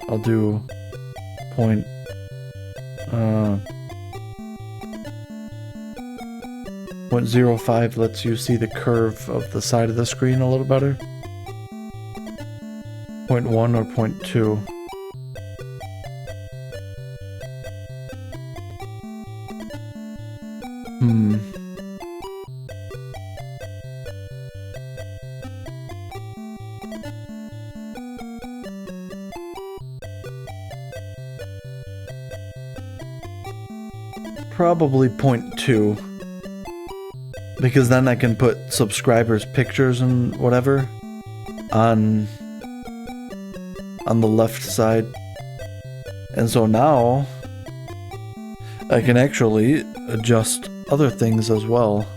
I'll do 0.05 lets you see the curve of the side of the screen a little better. 0.1 or 0.2. Probably 0.2. Because then I can put subscribers' pictures and whatever on the left side. And so now I can actually adjust other things as well.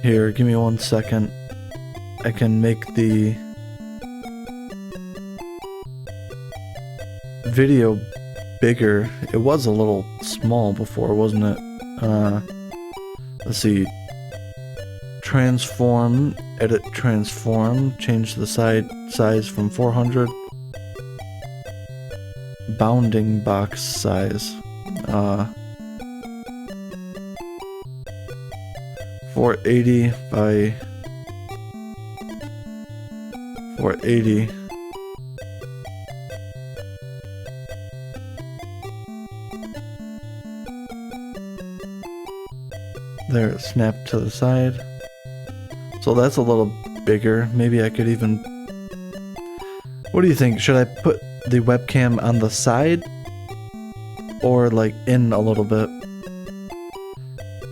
Here, give me 1 second. I can make the video bigger. It was a little small before, wasn't it? Let's see. Transform, edit transform, change the size from 400. Bounding box size. 480 by 480. There, it snapped to the side. So that's a little bigger. Maybe I could even... What do you think? Should I put the webcam on the side? Or like in a little bit?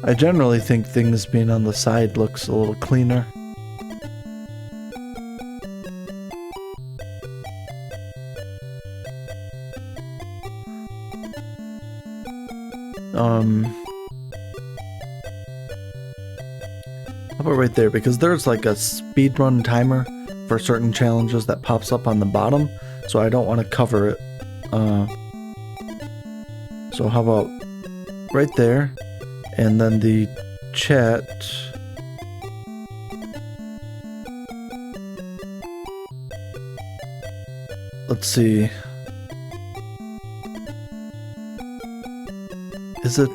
I generally think things being on the side looks a little cleaner. How about right there? Because there's like a speedrun timer for certain challenges that pops up on the bottom, so I don't want to cover it. So how about right there, and then the chat. Let's see. Is it,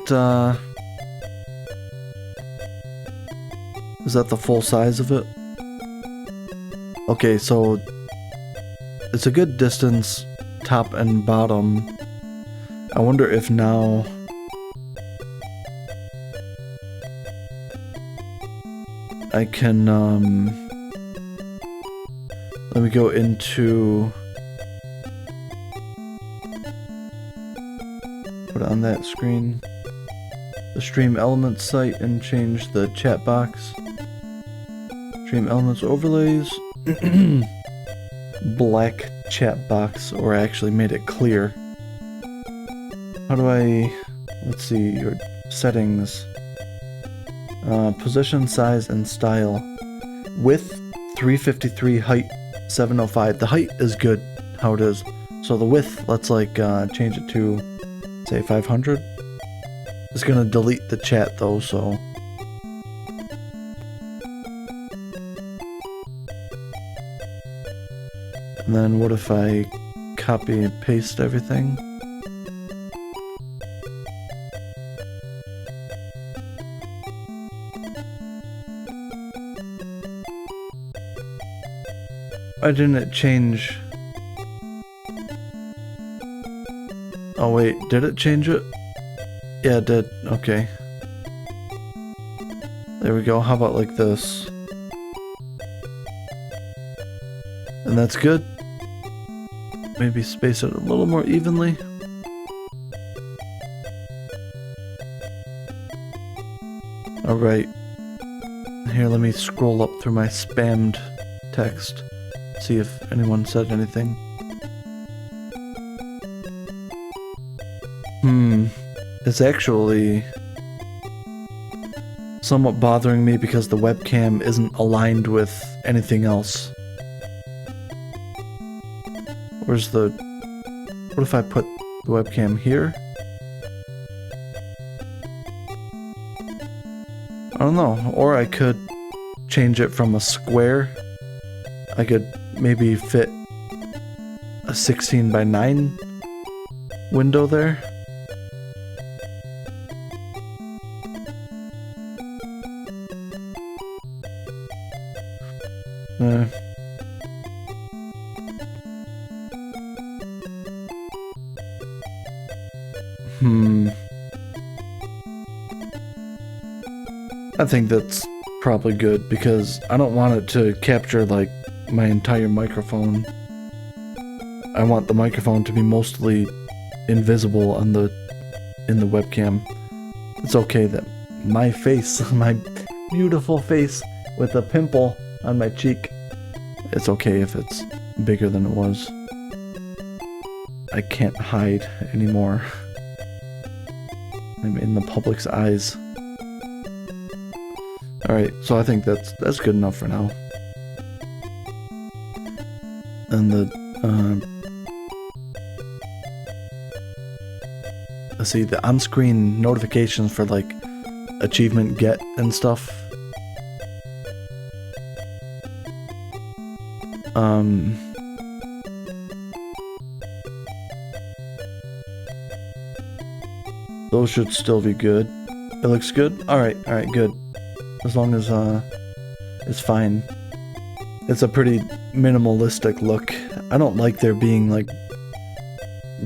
is that the full size of it? Okay, so it's a good distance, top and bottom. I wonder if now I can, let me go into, put it on that screen, the Stream Elements site, and change the chat box. Stream Elements overlays, black chat box, or I actually made it clear. How do I, let's see, your settings, position, size, and style, width 353, height 705. The height is good how it is, so the width, let's like change it to say 500. It's gonna delete the chat though, so and then what if I copy and paste everything? Why didn't it change? Oh wait, did it change it? Yeah, it did. Okay. There we go. How about like this? And that's good. Maybe space it a little more evenly. Alright. Here, let me scroll up through my spammed text. See if anyone said anything. It's actually somewhat bothering me because the webcam isn't aligned with anything else. Where's the... What if I put the webcam here? I don't know. Or I could change it from a square. I could maybe fit a 16:9 window there. I think that's probably good because I don't want it to capture like my entire microphone. I want the microphone to be mostly invisible on in the webcam. It's okay that my face, my beautiful face with a pimple on my cheek, it's okay if it's bigger than it was. I can't hide anymore. I'm in the public's eyes. Alright, so I think that's good enough for now. And let's see, the on-screen notifications for like achievement get and stuff. Those should still be good. It looks good? Alright, good. As long as it's fine. It's a pretty minimalistic look. I don't like there being like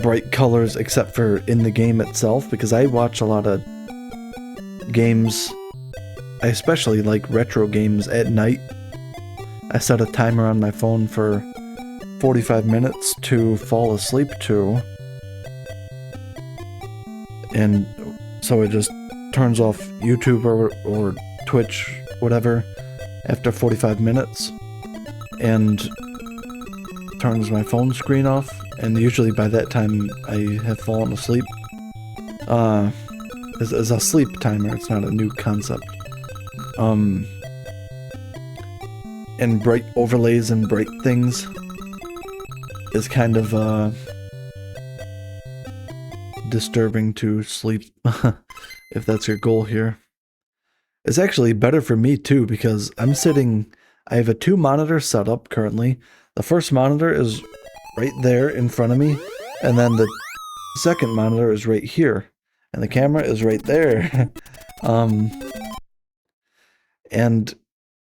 bright colors except for in the game itself, because I watch a lot of games, I especially like retro games at night. I set a timer on my phone for 45 minutes to fall asleep to, and so it just turns off YouTube or Twitch, whatever, after 45 minutes, and turns my phone screen off, and usually by that time I have fallen asleep. It's a sleep timer, it's not a new concept. And bright overlays and bright things is kind of disturbing to sleep, if that's your goal here. It's actually better for me too, because I have a 2-monitor setup currently. The first monitor is right there in front of me, and then the second monitor is right here, and the camera is right there. And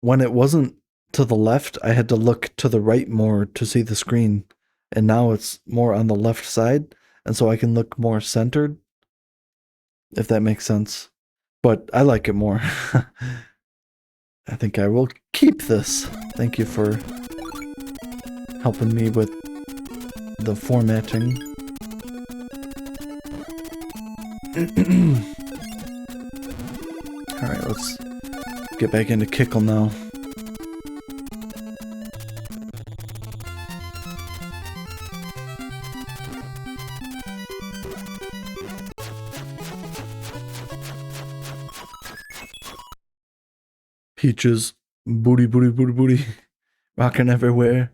when it wasn't to the left, I had to look to the right more to see the screen, and now it's more on the left side, and so I can look more centered, if that makes sense. But I like it more. I think I will keep this. Thank you for helping me with the formatting. Alright, let's get back into Kickle now. Peaches, booty, booty, booty, booty, rocking everywhere.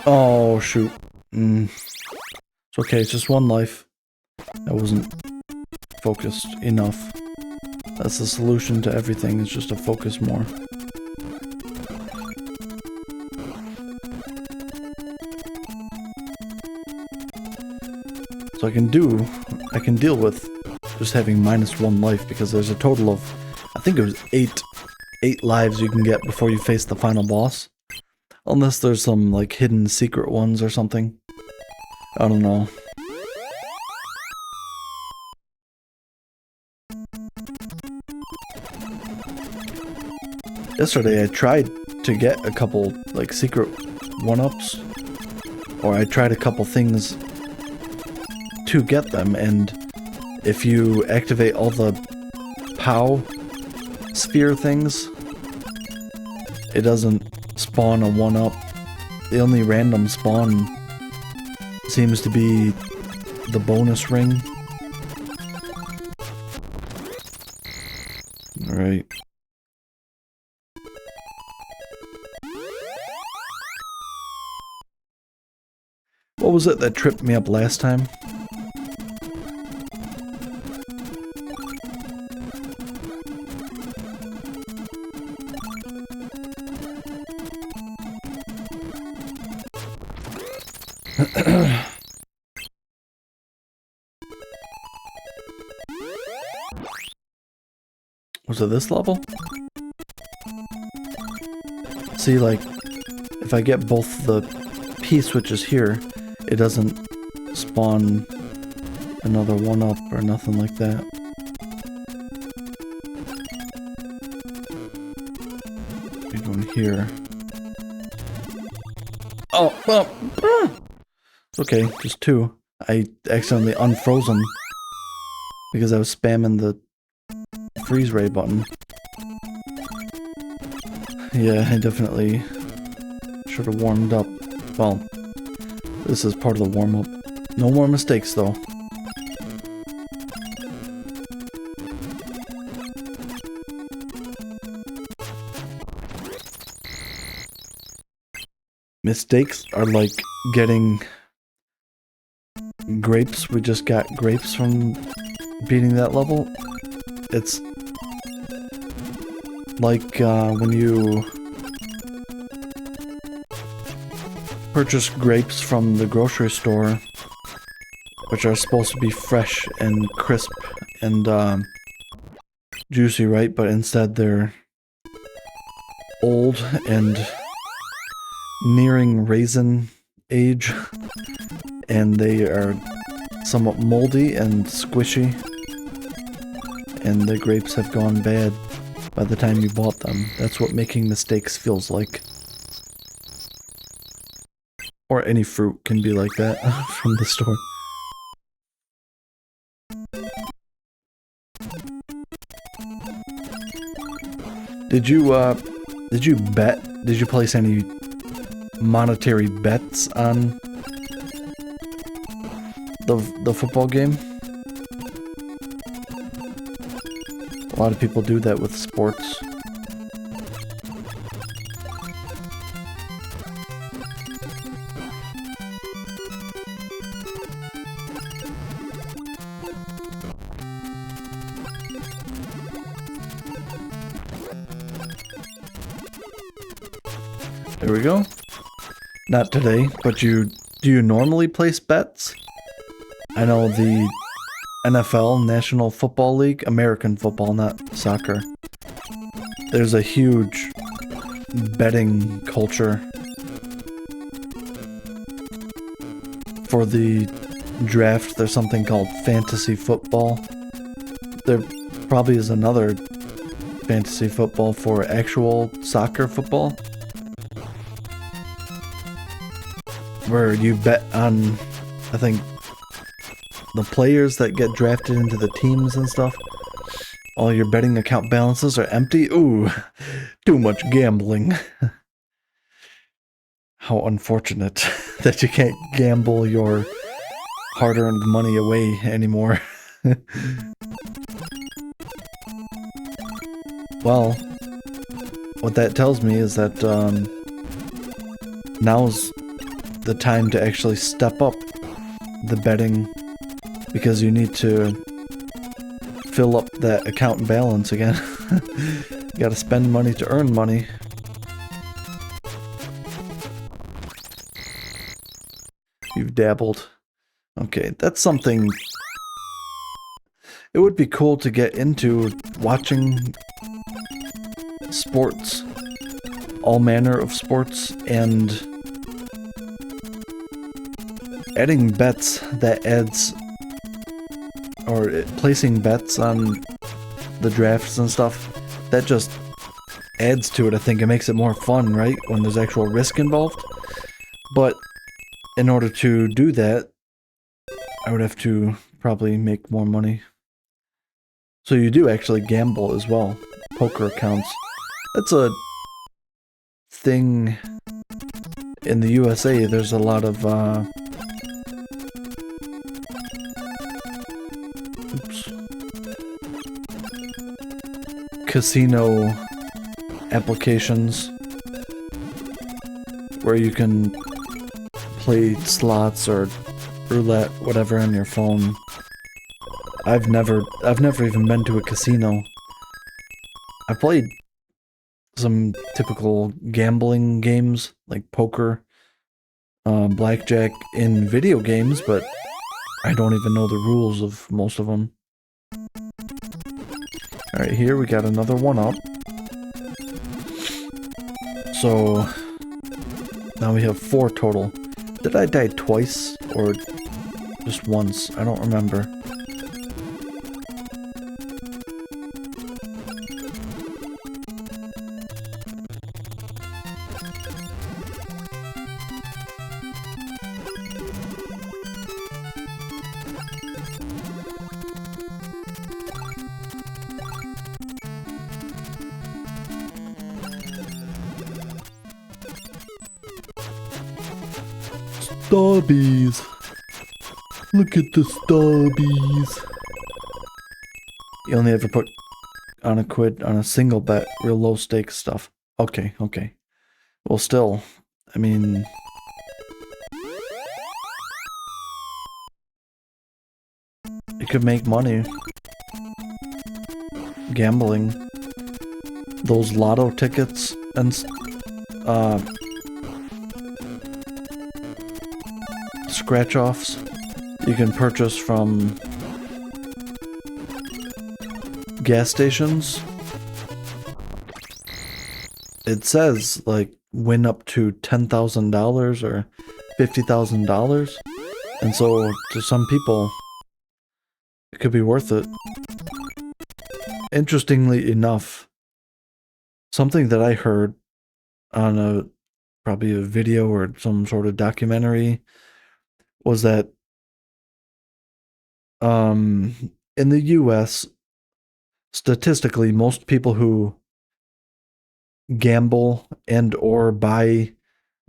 Oh, shoot. It's okay, it's just one life. I wasn't focused enough. That's the solution to everything, is just to focus more. So I can deal with just having -1 life, because there's a total of, I think it was eight lives you can get before you face the final boss. Unless there's some, like, hidden secret ones or something. I don't know. Yesterday I tried to get a couple, like, secret 1-ups. Or I tried a couple things to get them, and if you activate all the POW sphere things, it doesn't spawn a 1-up. The only random spawn seems to be the bonus ring. Alright. What was it that tripped me up last time? Was it this level? See, like, if I get both the P-switches here, it doesn't spawn another 1-up or nothing like that. You're going here. Oh, well, okay, just 2. I accidentally unfrozen because I was spamming the freeze ray button. Yeah, I definitely should have warmed up. Well, this is part of the warm-up. No more mistakes, though. Mistakes are like getting grapes. We just got grapes from beating that level. It's like when you purchase grapes from the grocery store, which are supposed to be fresh and crisp and juicy, right? But instead they're old and nearing raisin age, and they are somewhat moldy and squishy, and the grapes have gone bad by the time you bought them. That's what making mistakes feels like. Or any fruit can be like that from the store. Did you bet? Did you place any monetary bets on the football game? A lot of people do that with sports. There we go. Not today, but do you normally place bets? I know the NFL, National Football League, American football, not soccer. There's a huge betting culture for the draft. There's something called fantasy football. There probably is another fantasy football for actual soccer football, where you bet on, I think, the players that get drafted into the teams and stuff. All your betting account balances are empty. Ooh, too much gambling. How unfortunate that you can't gamble your hard-earned money away anymore. Well, what that tells me is that now's the time to actually step up the betting, because you need to fill up that account balance again. You gotta spend money to earn money. You've dabbled. Okay, that's something. It would be cool to get into watching sports, all manner of sports, and adding bets that adds, or placing bets on the drafts and stuff, that just adds to it. I think it makes it more fun, right? When there's actual risk involved. But in order to do that, I would have to probably make more money. So you do actually gamble as well. Poker accounts. That's a thing in the USA. There's a lot of casino applications where you can play slots or roulette, whatever, on your phone. I've never even been to a casino. I played some typical gambling games like poker, blackjack in video games, but I don't even know the rules of most of them. Alright, here we got another one up. So now we have 4 total. Did I die twice or just once? I don't remember. Stubbies. Look at the stubbies. You only ever put on a quid on a single bet, real low stakes stuff. Okay, okay. Well, still, I mean, you could make money gambling. Those lotto tickets and scratch-offs you can purchase from gas stations. It says, like, win up to $10,000 or $50,000. And so, to some people, it could be worth it. Interestingly enough, something that I heard on probably a video or some sort of documentary was that in the US, statistically, most people who gamble and or buy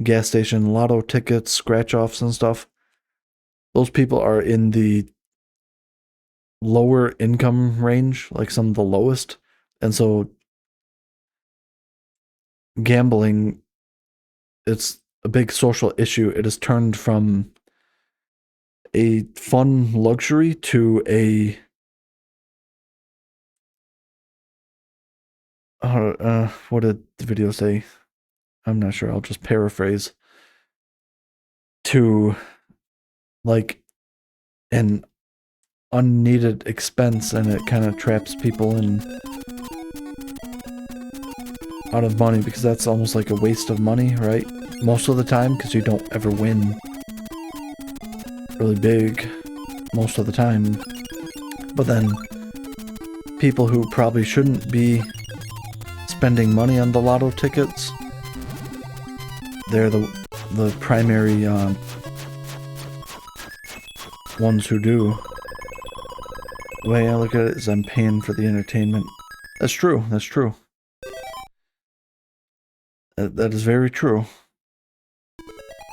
gas station lotto tickets, scratch-offs and stuff, those people are in the lower income range, like some of the lowest. And so gambling, it's a big social issue. It has turned from a fun luxury to a what did the video say? I'm not sure. I'll just paraphrase. To like an unneeded expense, and it kind of traps people in out of money, because that's almost like a waste of money, right? Most of the time, because you don't ever win really big most of the time. But then people who probably shouldn't be spending money on the lotto tickets, they're the primary ones who do. The way I look at it is I'm paying for the entertainment. That's true. That's true. That is very true.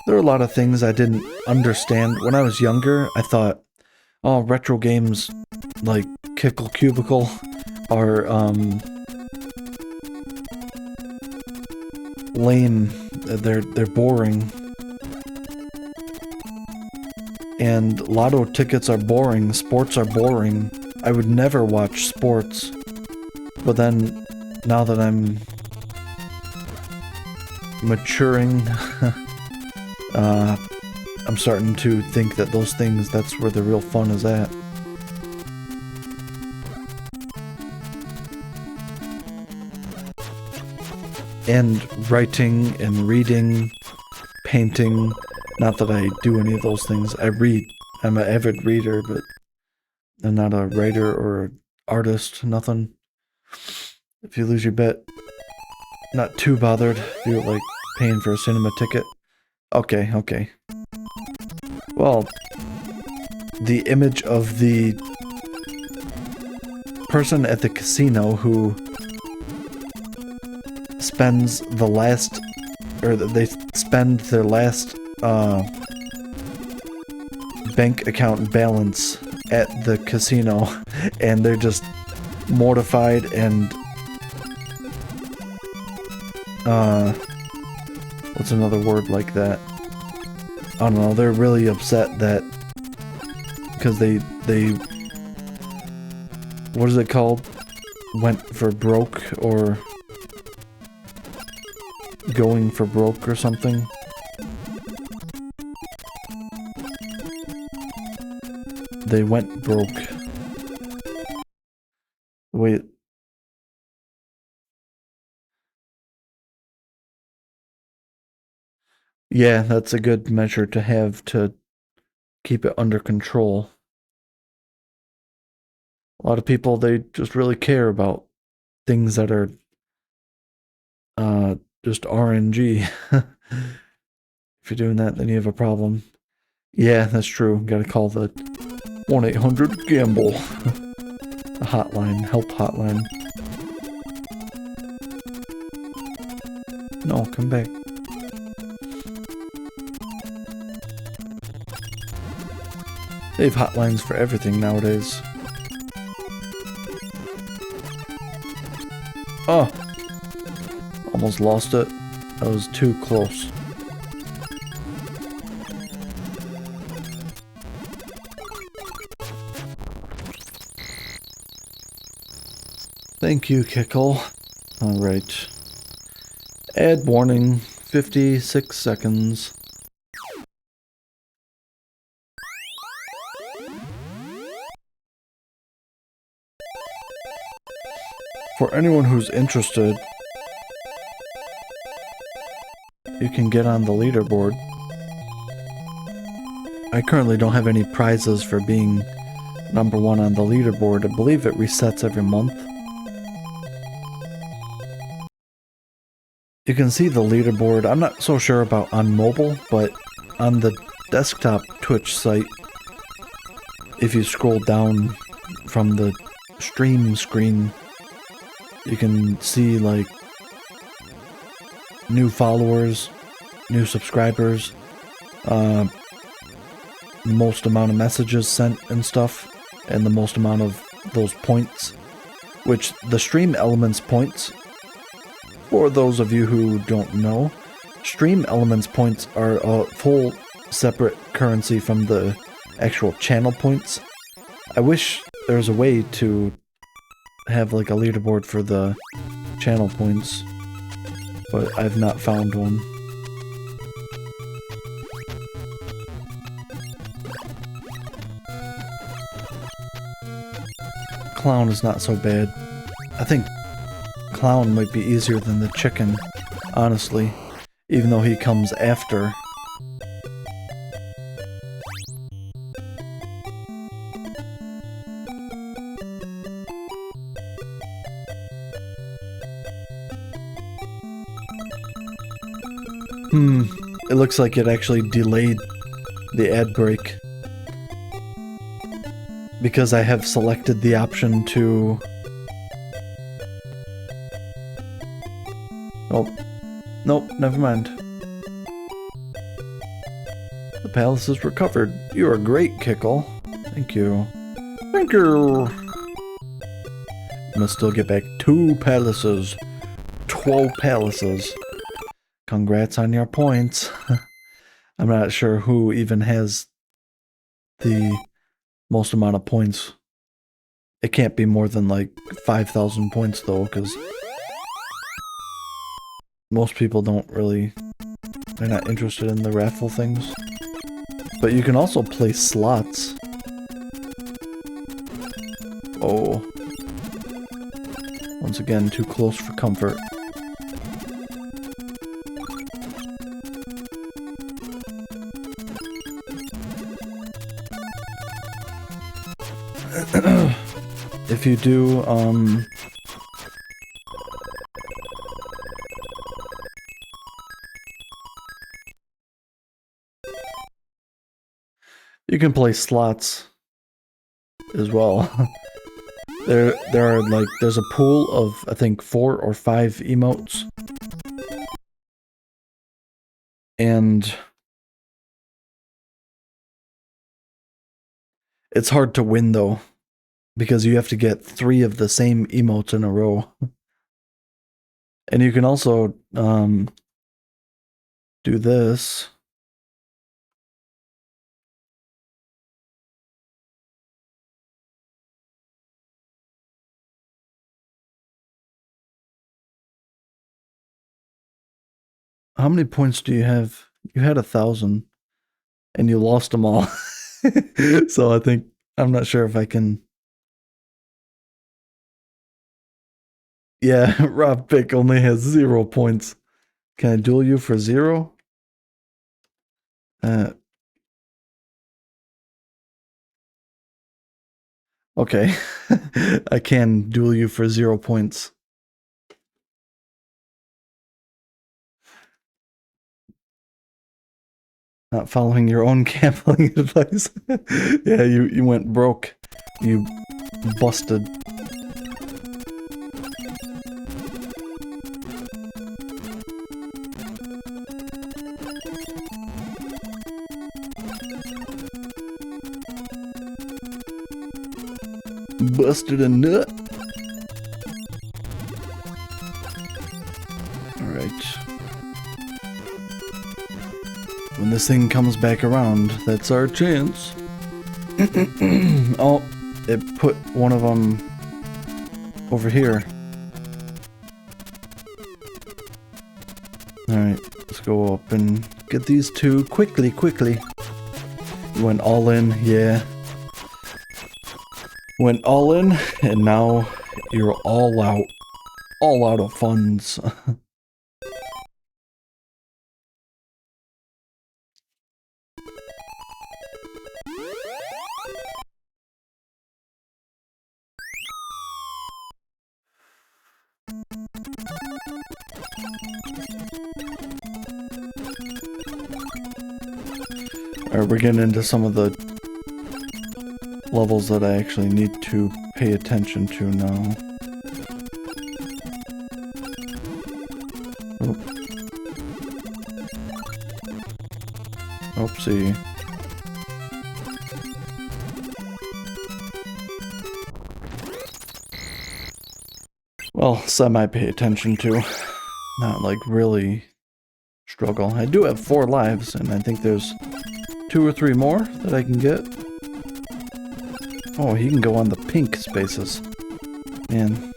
There are a lot of things I didn't understand. When I was younger, I thought, oh, retro games like Kickle Cubicle are lame. They're boring. And lotto tickets are boring. Sports are boring. I would never watch sports. But then, now that I'm maturing, I'm starting to think that those things, that's where the real fun is at. And writing and reading, painting. Not that I do any of those things. I read. I'm an avid reader, but I'm not a writer or an artist, nothing. If you lose your bet, not too bothered. If you're like paying for a cinema ticket. Okay, okay. Well, the image of the person at the casino who spends the last, or they spend their last bank account balance at the casino, and they're just mortified and what's another word like that? I don't know, they're really upset that because they what is it called? Went for broke, or going for broke or something. They went broke. Wait. Yeah, that's a good measure to have to keep it under control. A lot of people, they just really care about things that are just RNG. If you're doing that, then you have a problem. Yeah, that's true. Gotta call the 1-800-GAMBLE. The hotline, help hotline. No, come back. They have hotlines for everything nowadays. Oh! Almost lost it. That was too close. Thank you, Kickle. Alright. Add warning, 56 seconds. For anyone who's interested, you can get on the leaderboard. I currently don't have any prizes for being #1 on the leaderboard. I believe it resets every month. You can see the leaderboard. I'm not so sure about on mobile, but on the desktop Twitch site, if you scroll down from the stream screen, you can see like new followers, new subscribers, most amount of messages sent and stuff, and the most amount of those points, which the Stream Elements points, for those of you who don't know, Stream Elements points are a full separate currency from the actual channel points. I wish there was a way to have like a leaderboard for the channel points, but I've not found one. Clown is not so bad. I think Clown might be easier than the chicken, honestly, even though he comes after. It looks like it actually delayed the ad break because I have selected the option to... Oh, nope, never mind. The palace is recovered. You are great, Kickle. Thank you. Thank you. Must still get back 2 palaces. 12 palaces. Congrats on your points. I'm not sure who even has the most amount of points. It can't be more than like 5,000 points though, because most people don't really, they're not interested in the raffle things. But you can also place slots. Oh. Once again, too close for comfort. If you do, you can play slots as well. There are like, there's a pool of, I think, 4 or 5 emotes. And it's hard to win though, because you have to get 3 of the same emotes in a row. And you can also do this. How many points do you have? You had 1,000 and you lost them all. So I think, I'm not sure if I can. Yeah, Rob Pick only has 0 points. Can I duel you for 0? Okay. I can duel you for 0 points. Not following your own gambling advice. Yeah, you went broke. You busted. Busted a nut. Alright. When this thing comes back around, that's our chance. Oh, it put one of them over here. Alright, let's go up and get these 2 quickly. You went all in, yeah. Went all in, and now you're all out. All out of funds. Alright, we're getting into some of the levels that I actually need to pay attention to now. Oh. Oopsie. Well, semi-pay attention to. Not like really struggle. I do have 4 lives, and I think there's 2 or 3 more that I can get. Oh, he can go on the pink spaces. Man.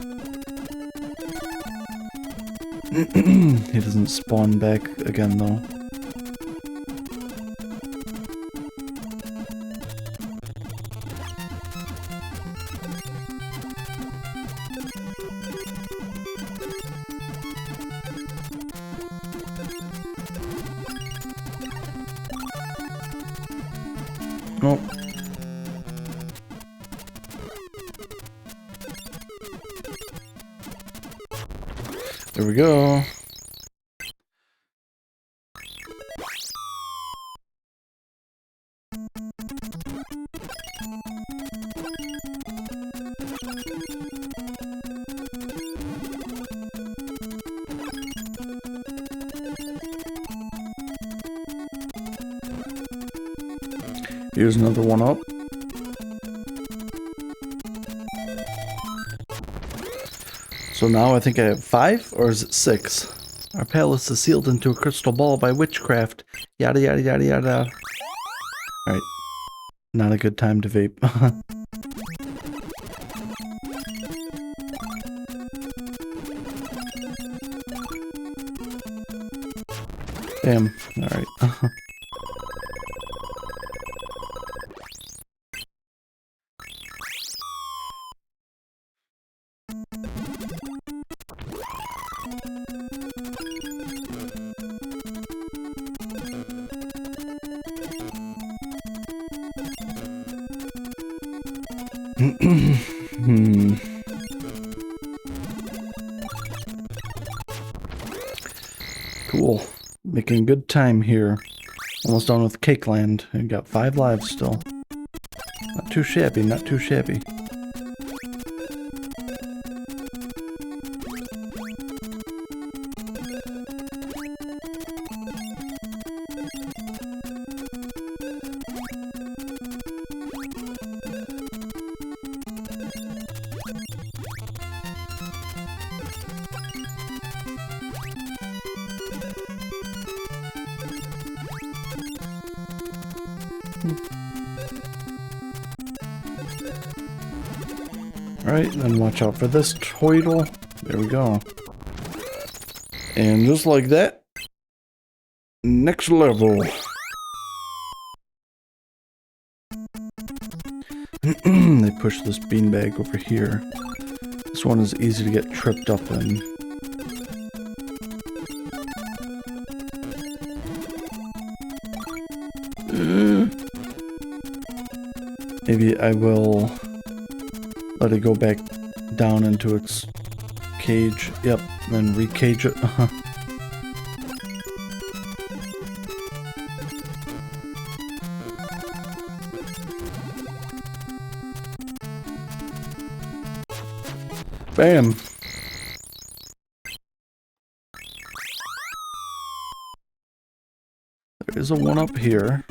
He doesn't spawn back again, though. Oh. There we go. Here's another one up. So now I think I have 5, or is it 6? Our palace is sealed into a crystal ball by witchcraft. Yada yada yada yada. Alright. Not a good time to vape. Damn. Alright. Hmm. Cool. Making good time here. Almost done with Cake Land. And got 5 lives still. Not too shabby, not too shabby. Alright, then watch out for this turtle. There we go. And just like that, next level. They push this beanbag over here. This one is easy to get tripped up in. Maybe I will let it go back down into its cage. Yep, then recage it. Bam! There is a one up here.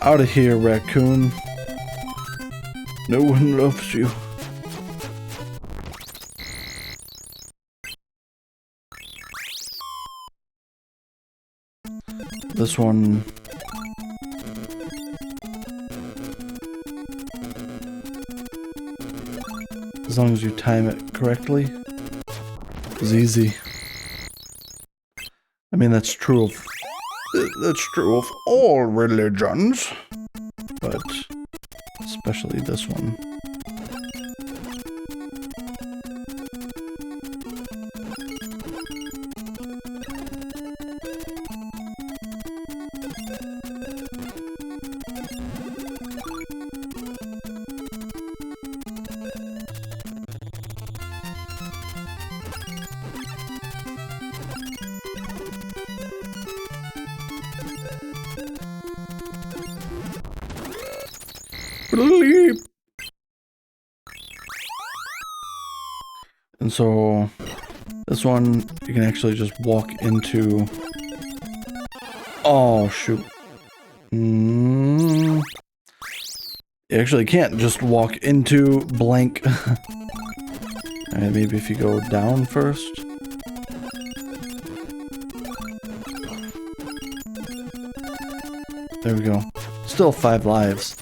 Out of here, raccoon. No one loves you. This one... as long as you time it correctly, is easy. I mean, that's true of all religions, but especially this one. Bleep. And so this one you can actually just walk into. Oh shoot. You actually can't just walk into blank. Alright, maybe if you go down first. There we go. Still 5 lives.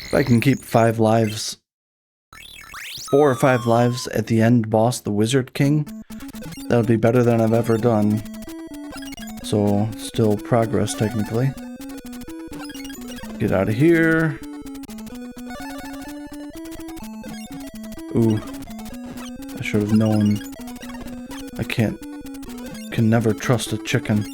If I can keep 5 lives, 4 or 5 lives at the end boss, the Wizard King, that'll be better than I've ever done. So, still progress technically. Get out of here. Ooh. I should have known. I can never trust a chicken.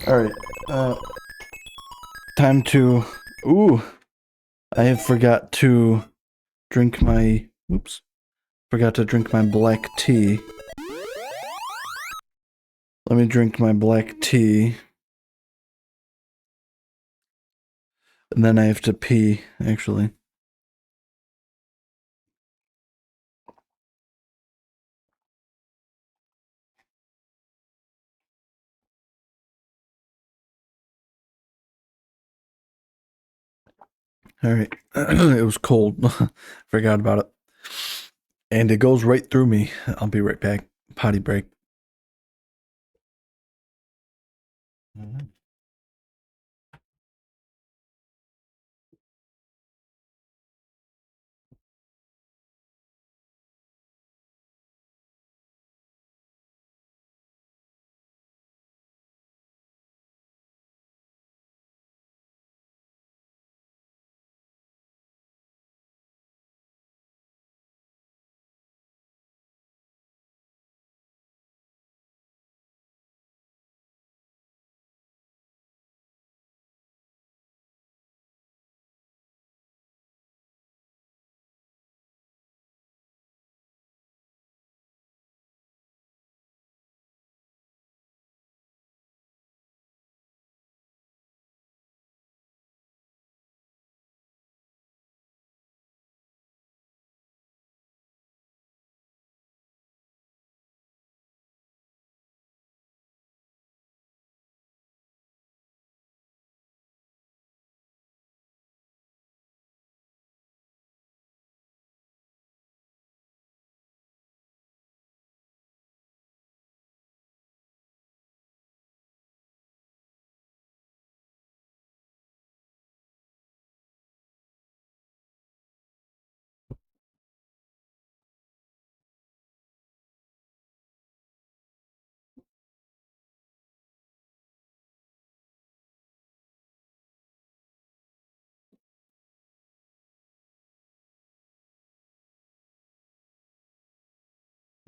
Alright, time to... Ooh! I have forgot to drink my... Oops. Forgot to drink my black tea. Let me drink my black tea. And then I have to pee, actually. Alright. It was cold. Forgot about it. And it goes right through me. I'll be right back. Potty break.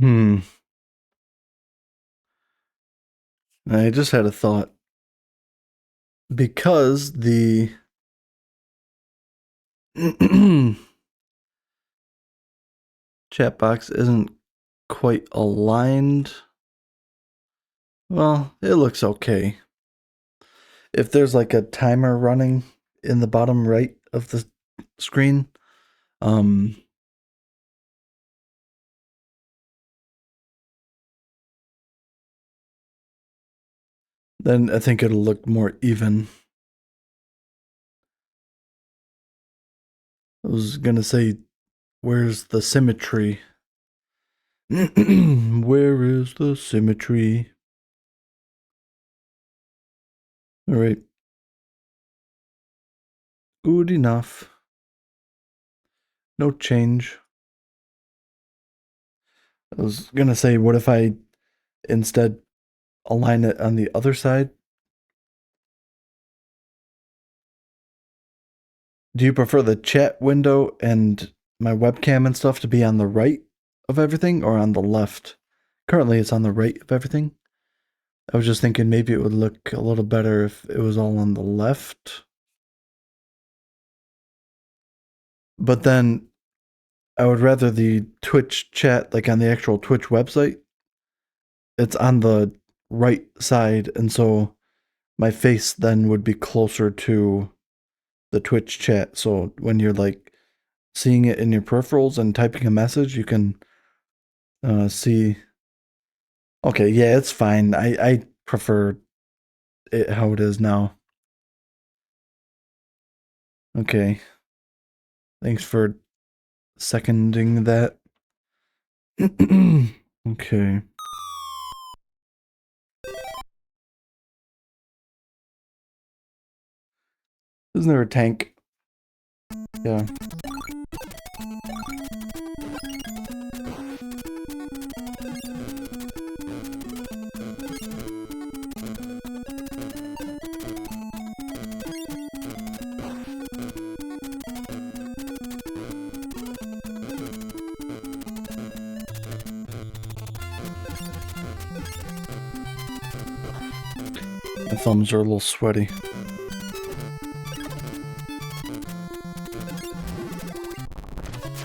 Hmm. I just had a thought. Because the chat box isn't quite aligned, well, it looks okay. If there's like a timer running in the bottom right of the screen, um, then I think it'll look more even. I was gonna say, where's the symmetry? Where is the symmetry? All right. Good enough. No change. I was gonna say, what if I instead align it on the other side? Do you prefer the chat window and my webcam and stuff to be on the right of everything or on the left? Currently, it's on the right of everything. I was just thinking maybe it would look a little better if it was all on the left. But then I would rather the Twitch chat, like on the actual Twitch website, it's on the right side. And so my face then would be closer to the Twitch chat. So when you're like seeing it in your peripherals and typing a message, you can see. Okay, yeah, it's fine. I prefer it how it is now. Okay. Thanks for seconding that. Okay. Isn't there a tank? Yeah. My thumbs are a little sweaty.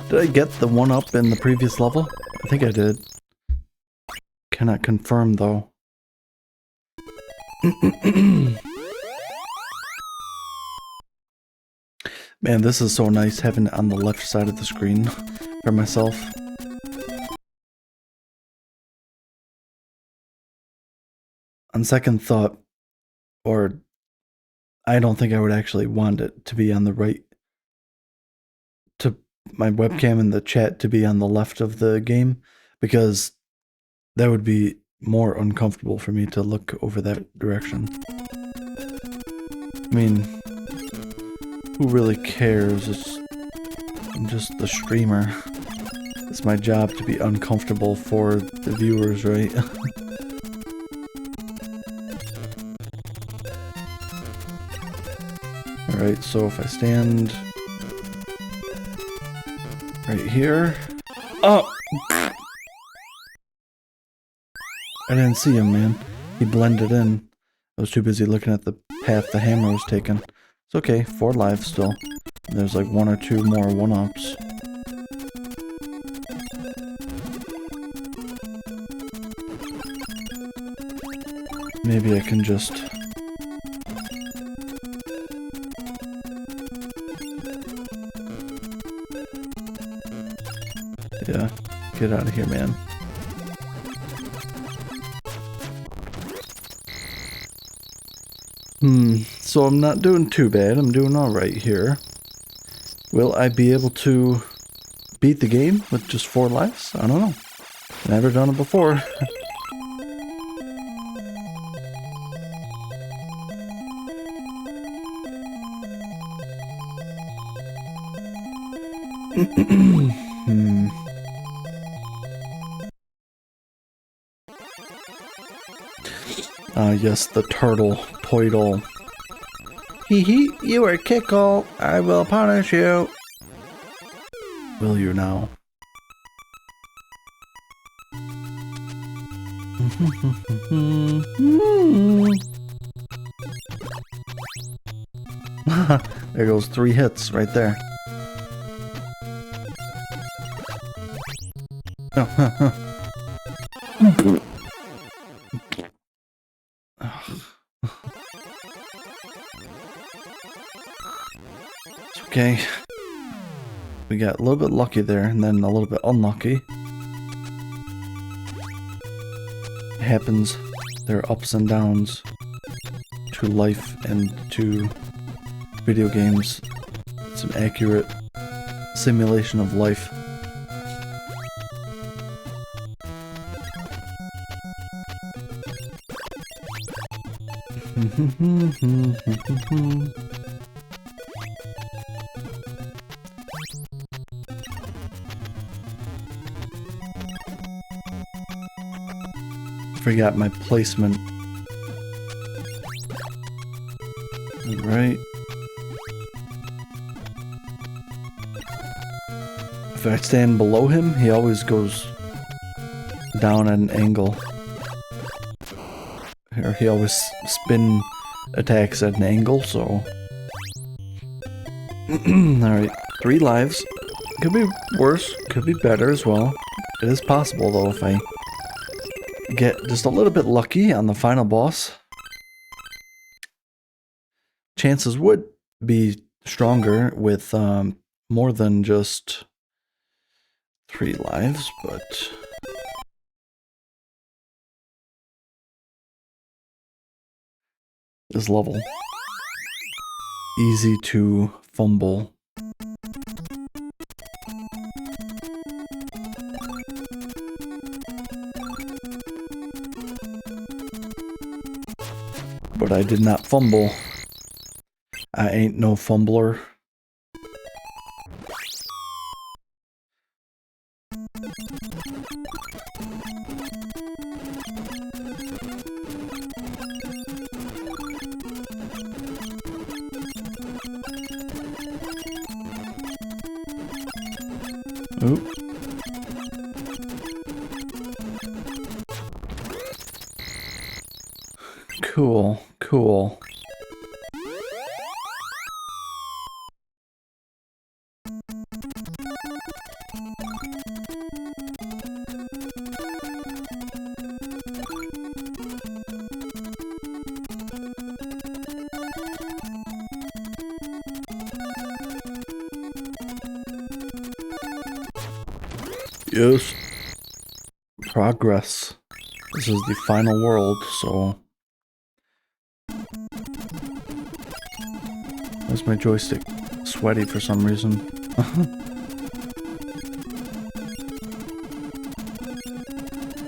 Did I get the one up in the previous level? I think I did. Cannot confirm though. Man, this is so nice having it on the left side of the screen for myself. On second thought, or I don't think I would actually want it to be on the right, to my webcam and the chat to be on the left of the game, because that would be more uncomfortable for me to look over that direction. I mean, who really cares? I'm just the streamer. It's my job to be uncomfortable for the viewers, right? Alright, so if I stand right here. Oh! I didn't see him, man. He blended in. I was too busy looking at the path the hammer was taking. It's okay, 4 lives still. There's like 1 or 2 more 1-ups. Maybe I can just... Yeah, get out of here, man. So I'm not doing too bad. I'm doing alright here. Will I be able to beat the game with just 4 lives? I don't know. Never done it before. Yes, the turtle, Poidle. Hee hee, you are Kickle. I will punish you. Will you now? There goes 3 hits right there. It's okay. We got a little bit lucky there, and then a little bit unlucky. It happens. There are ups and downs to life and to video games. It's an accurate simulation of life. Forgot my placement. Right. If I stand below him, he always goes down at an angle. Or he always spin attacks at an angle, so... Alright, 3 lives. Could be worse, could be better as well. It is possible, though, if I get just a little bit lucky on the final boss. Chances would be stronger with more than just 3 lives, but... This level. Easy to fumble. But I did not fumble. I ain't no fumbler. Oop. Cool, cool. Yes. Progress. This is the final world, so... Where's my joystick? Sweaty for some reason.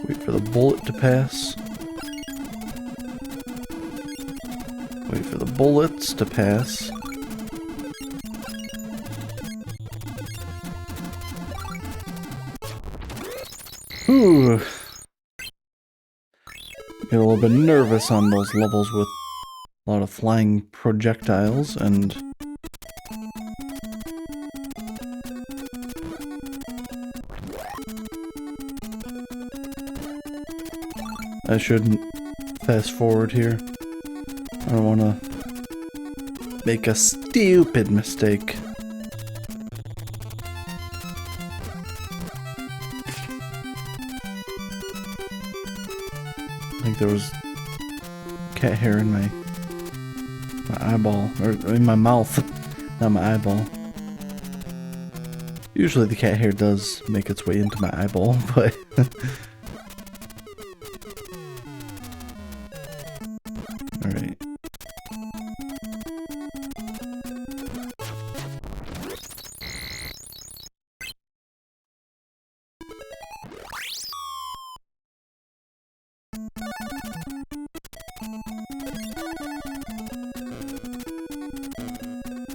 Wait for the bullet to pass. Wait for the bullets to pass. Ooh. Get a little bit nervous on those levels with a lot of flying projectiles and... I shouldn't fast forward here. I don't want to make a stupid mistake. I think there was cat hair in my eyeball, or in my mouth, not my eyeball. Usually the cat hair does make its way into my eyeball, but... Alright.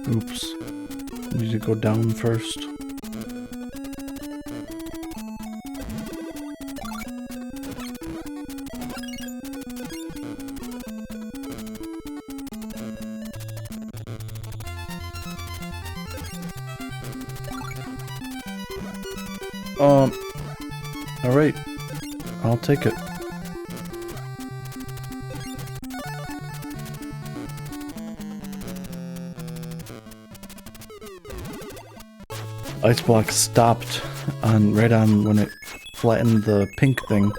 Oops. Need to go down first. Alright. I'll take it. ice block stopped on right on when it flattened the pink thing.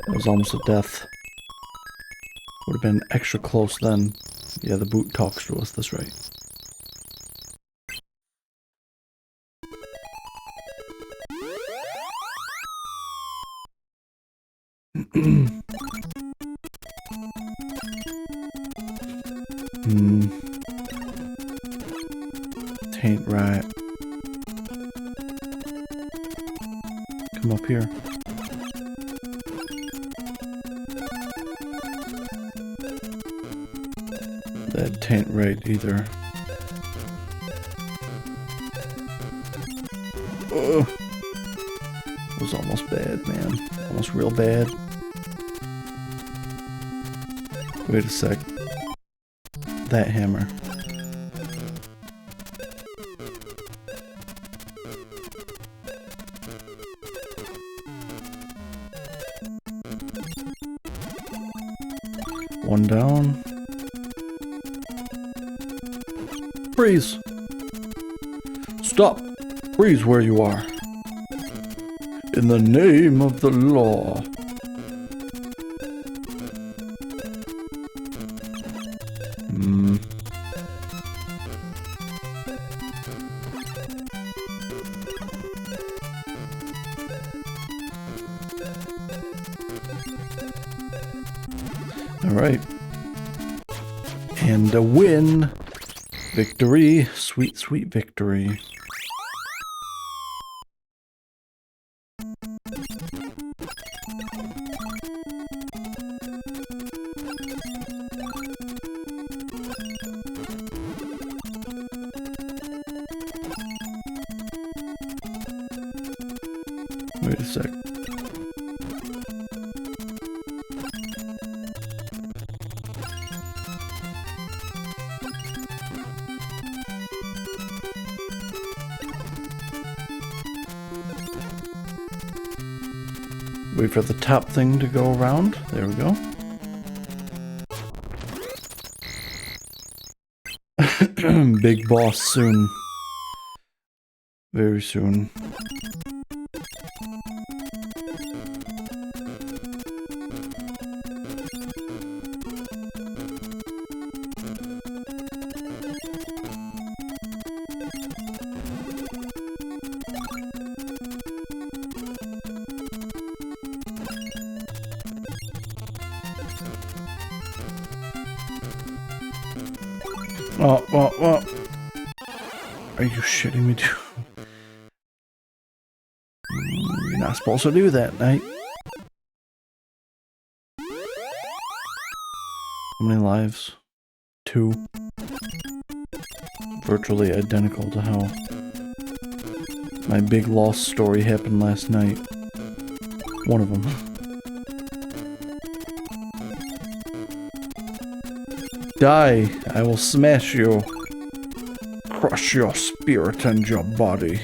It was almost a death. Would have been extra close then. Yeah, the boot talks to us, that's right. Taint right. Come up here. That taint right either. Ugh. It was almost bad, man. Almost real bad. Wait a sec. That hammer. One down. Freeze! Stop! Freeze where you are. In the name of the law. Alright. And a win! Victory! Sweet, sweet victory. Wait a sec. Wait for the top thing to go around. There we go. Big boss soon. Very soon. Oh. Are you shitting me, dude? You're not supposed to do that, Knight. How many lives? 2. Virtually identical to how my big lost story happened last night. One of them. Die! I will smash you. Crush your spirit and your body.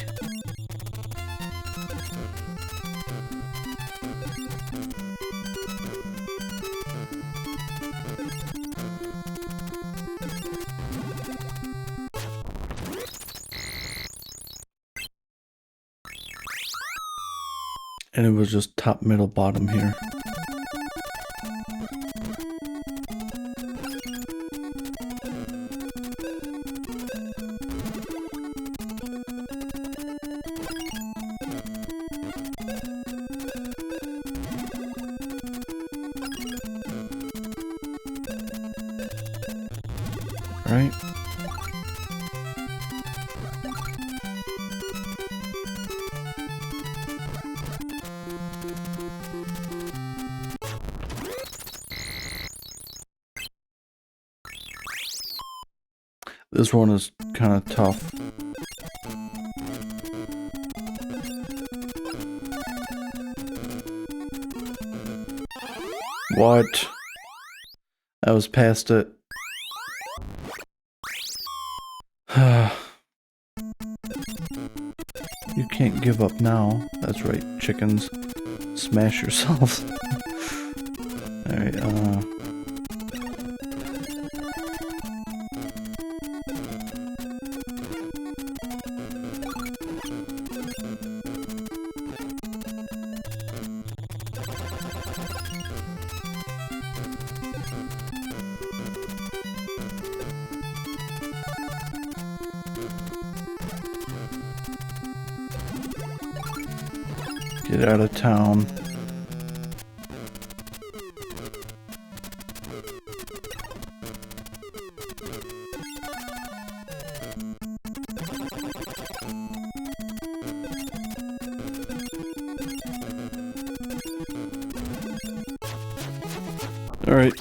And it was just top, middle, bottom here. Right? This one is kind of tough. What? I was past it. You can't give up now. That's right, chickens. Smash yourselves. Alright, Get out of town. All right.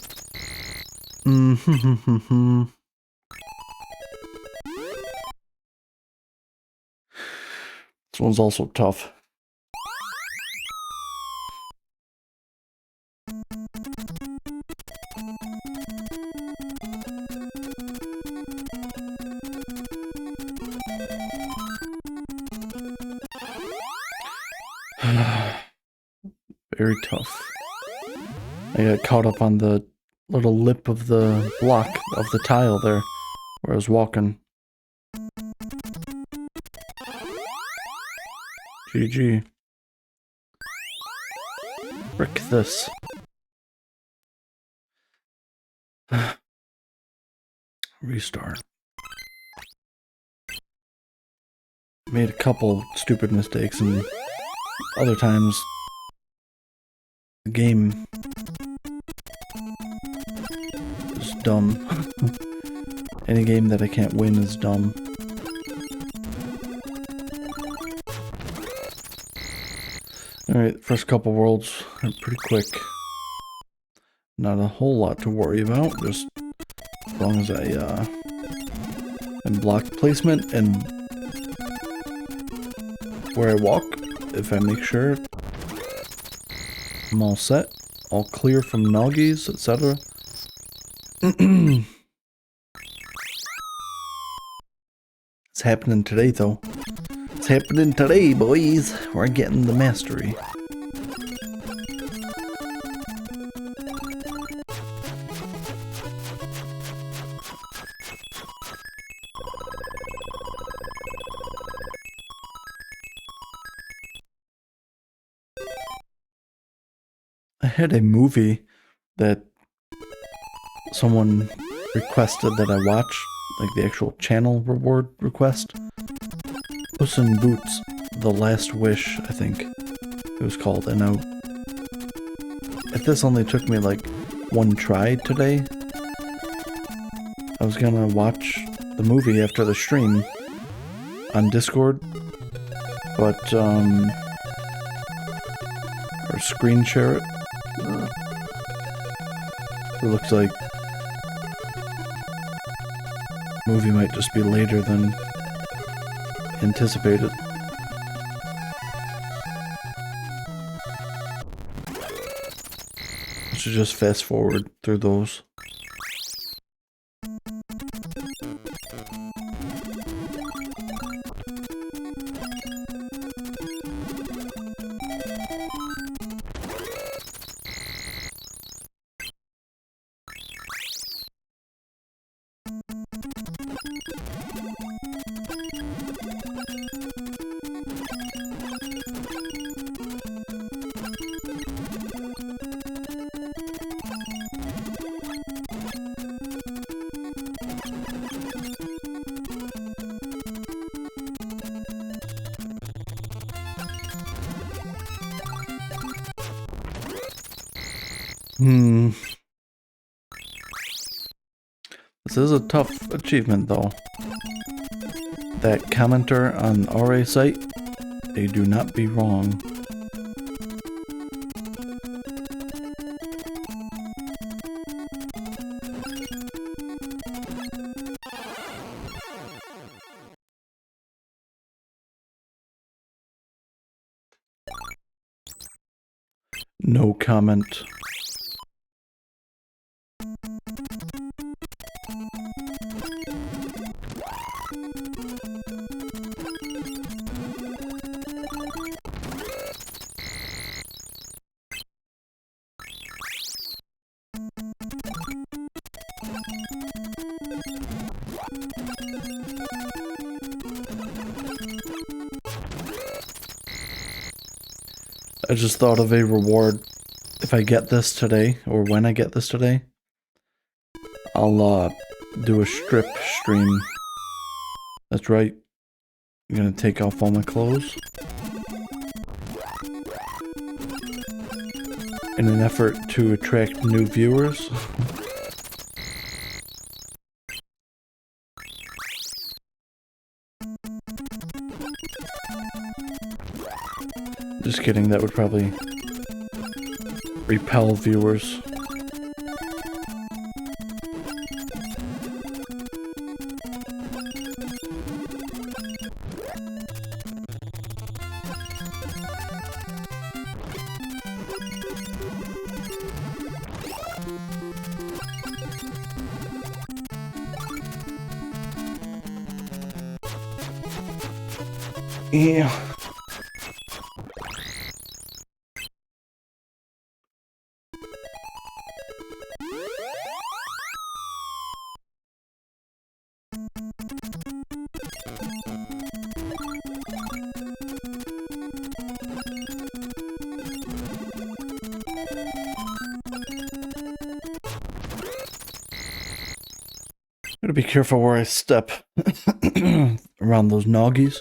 This one's also tough. Very tough. I got caught up on the little lip of the block of the tile there where I was walking. GG. Frick this. Restart. Made a couple stupid mistakes, and other times the game is dumb. Any game that I can't win is dumb. Alright, first couple worlds are pretty quick. Not a whole lot to worry about, just as long as I am block placement and where I walk. If I make sure I'm all set, all clear from noggies, etc. It's happening today, though. It's happening today, boys. We're getting the mastery. I had a movie that someone requested that I watch, like the actual channel reward request. Puss in Boots, The Last Wish, I think it was called. And if this only took me like one try today, I was gonna watch the movie after the stream on Discord, but or screen share it. It looks like the movie might just be later than anticipated. I should just fast forward through those. This is a tough achievement, though. That commenter on RA site, they do not be wrong. No comment. I just thought of a reward. If I get this today, or when I get this today, I'll do a strip stream. That's right. I'm gonna take off all my clothes. in an effort to attract new viewers. Just kidding, that would probably repel viewers. Yeah. Gotta be careful where I step around those noggies.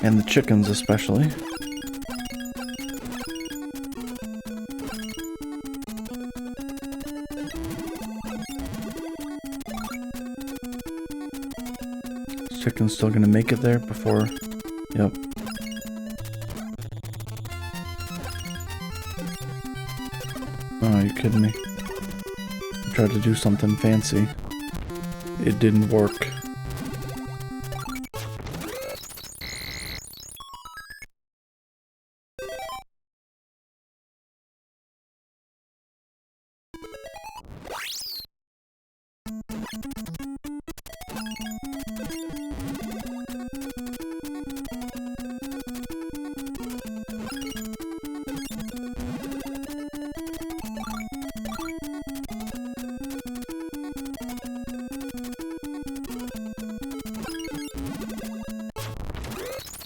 And the chickens especially. This chicken's still gonna make it there before... Yep. Oh, are you kidding me? I tried to do something fancy. It didn't work.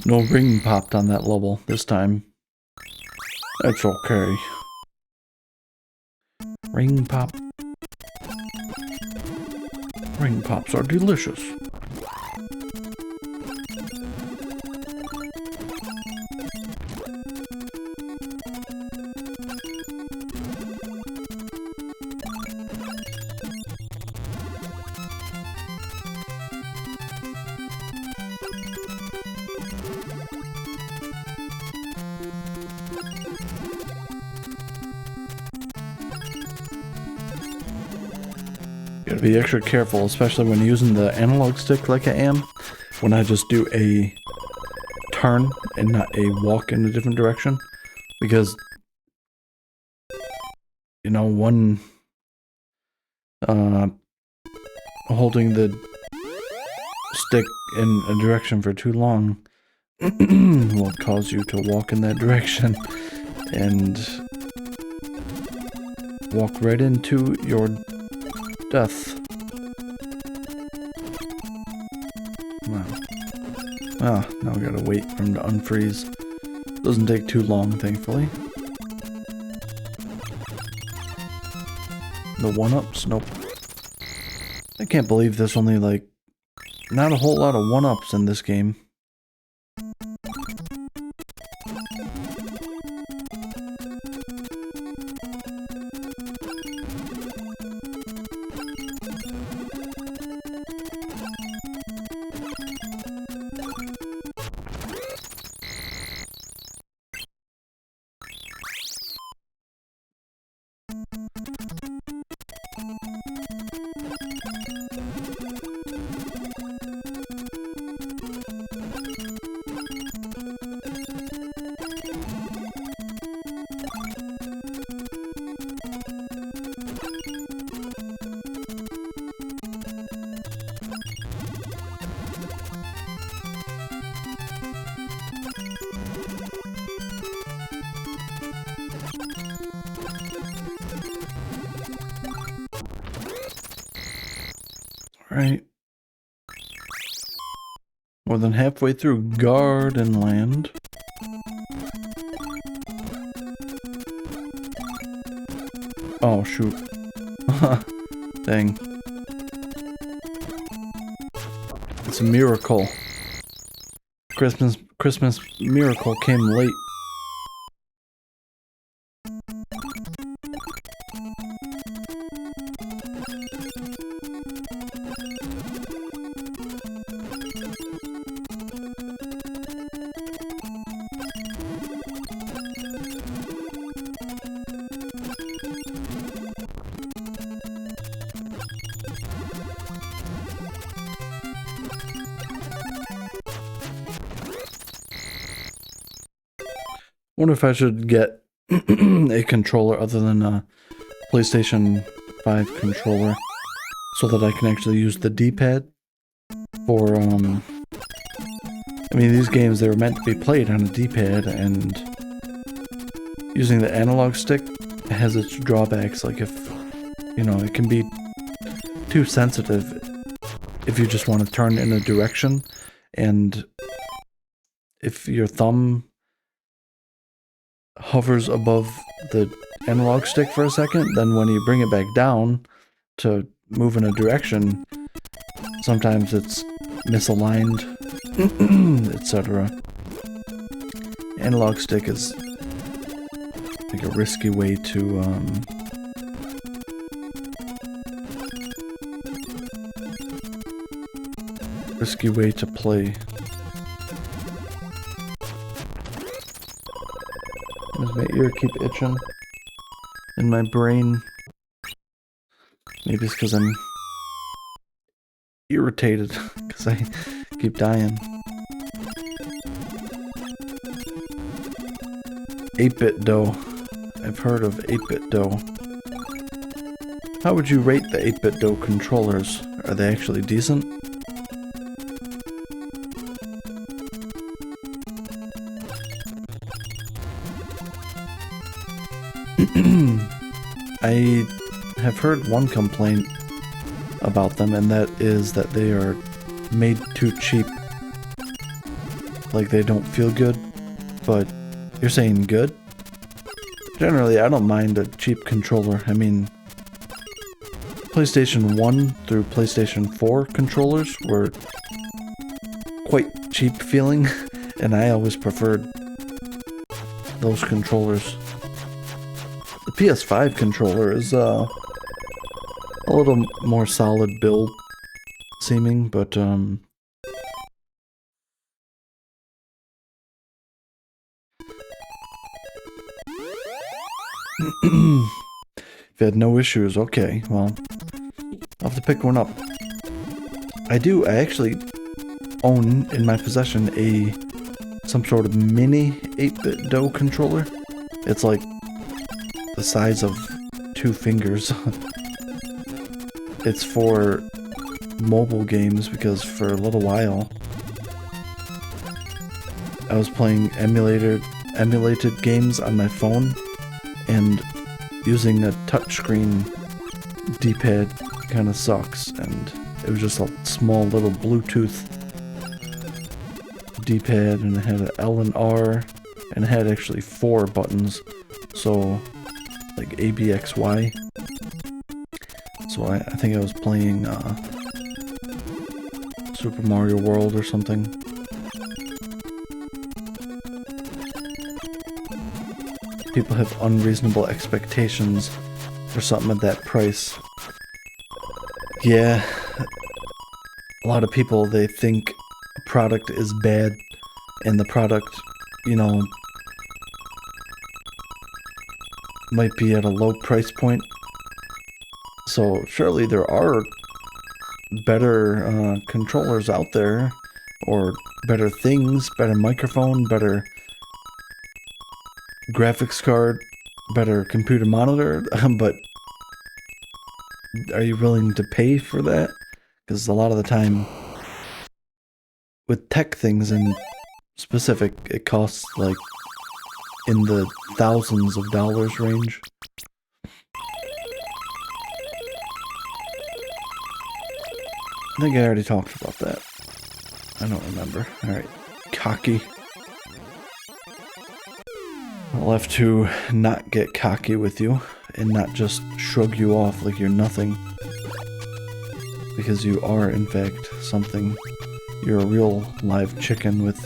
No ring popped on that level this time. That's okay. Ring pop. Ring pops are delicious. Gotta be extra careful, especially when using the analog stick like I am, when I just do a turn and not a walk in a different direction, because, you know, one, holding the stick in a direction for too long will cause you to walk in that direction and walk right into your death. Wow. Ah, now we gotta wait for him to unfreeze. Doesn't take too long, thankfully. The one-ups? Nope. I can't believe there's only, like, not a whole lot of one-ups in this game. Right. More than halfway through Garden Land. Oh, shoot. Dang. It's a miracle. Christmas Christmas miracle came late. Wonder if I should get a controller other than a PlayStation 5 controller so that I can actually use the D-pad for, I mean, these games, they were meant to be played on a D-pad, and using the analog stick has its drawbacks. Like if, you know, it can be too sensitive if you just want to turn in a direction, and if your thumb hovers above the analog stick for a second, then when you bring it back down to move in a direction, sometimes it's misaligned, etc. Analog stick is like a risky way to play. Does my ear keep itching in my brain? Maybe it's because I'm irritated because I keep dying. 8-bit dough. I've heard of 8-bit dough. How would you rate the 8-bit dough controllers? Are they actually decent? I have heard one complaint about them, and that is that they are made too cheap. Like, they don't feel good, but you're saying good? Generally, I don't mind a cheap controller. I mean, PlayStation 1 through PlayStation 4 controllers were quite cheap feeling, and I always preferred those controllers. The PS5 controller is a little more solid build seeming, but if you had no issues, okay, well, I'll have to pick one up. I actually own in my possession some sort of mini 8-bit dough controller. It's like the size of 2 fingers. It's for mobile games because for a little while I was playing emulated games on my phone, and using a touchscreen D-pad kind of sucks, and it was just a small little Bluetooth D-pad, and it had an L and R, and it had actually 4 buttons, so like A, B, X, Y. So I think I was playing Super Mario World or something. People have unreasonable expectations for something at that price. Yeah, a lot of people, they think a product is bad, and the product, you know, might be at a low price point. So surely there are better controllers out there, or better things, better microphone, better graphics card, better computer monitor, but are you willing to pay for that? Because a lot of the time with tech things in specific, it costs like in the thousands of dollars range. I think I already talked about that. I don't remember. Alright, cocky. I'll have to not get cocky with you and not just shrug you off like you're nothing. Because you are, in fact, something. You're a real live chicken with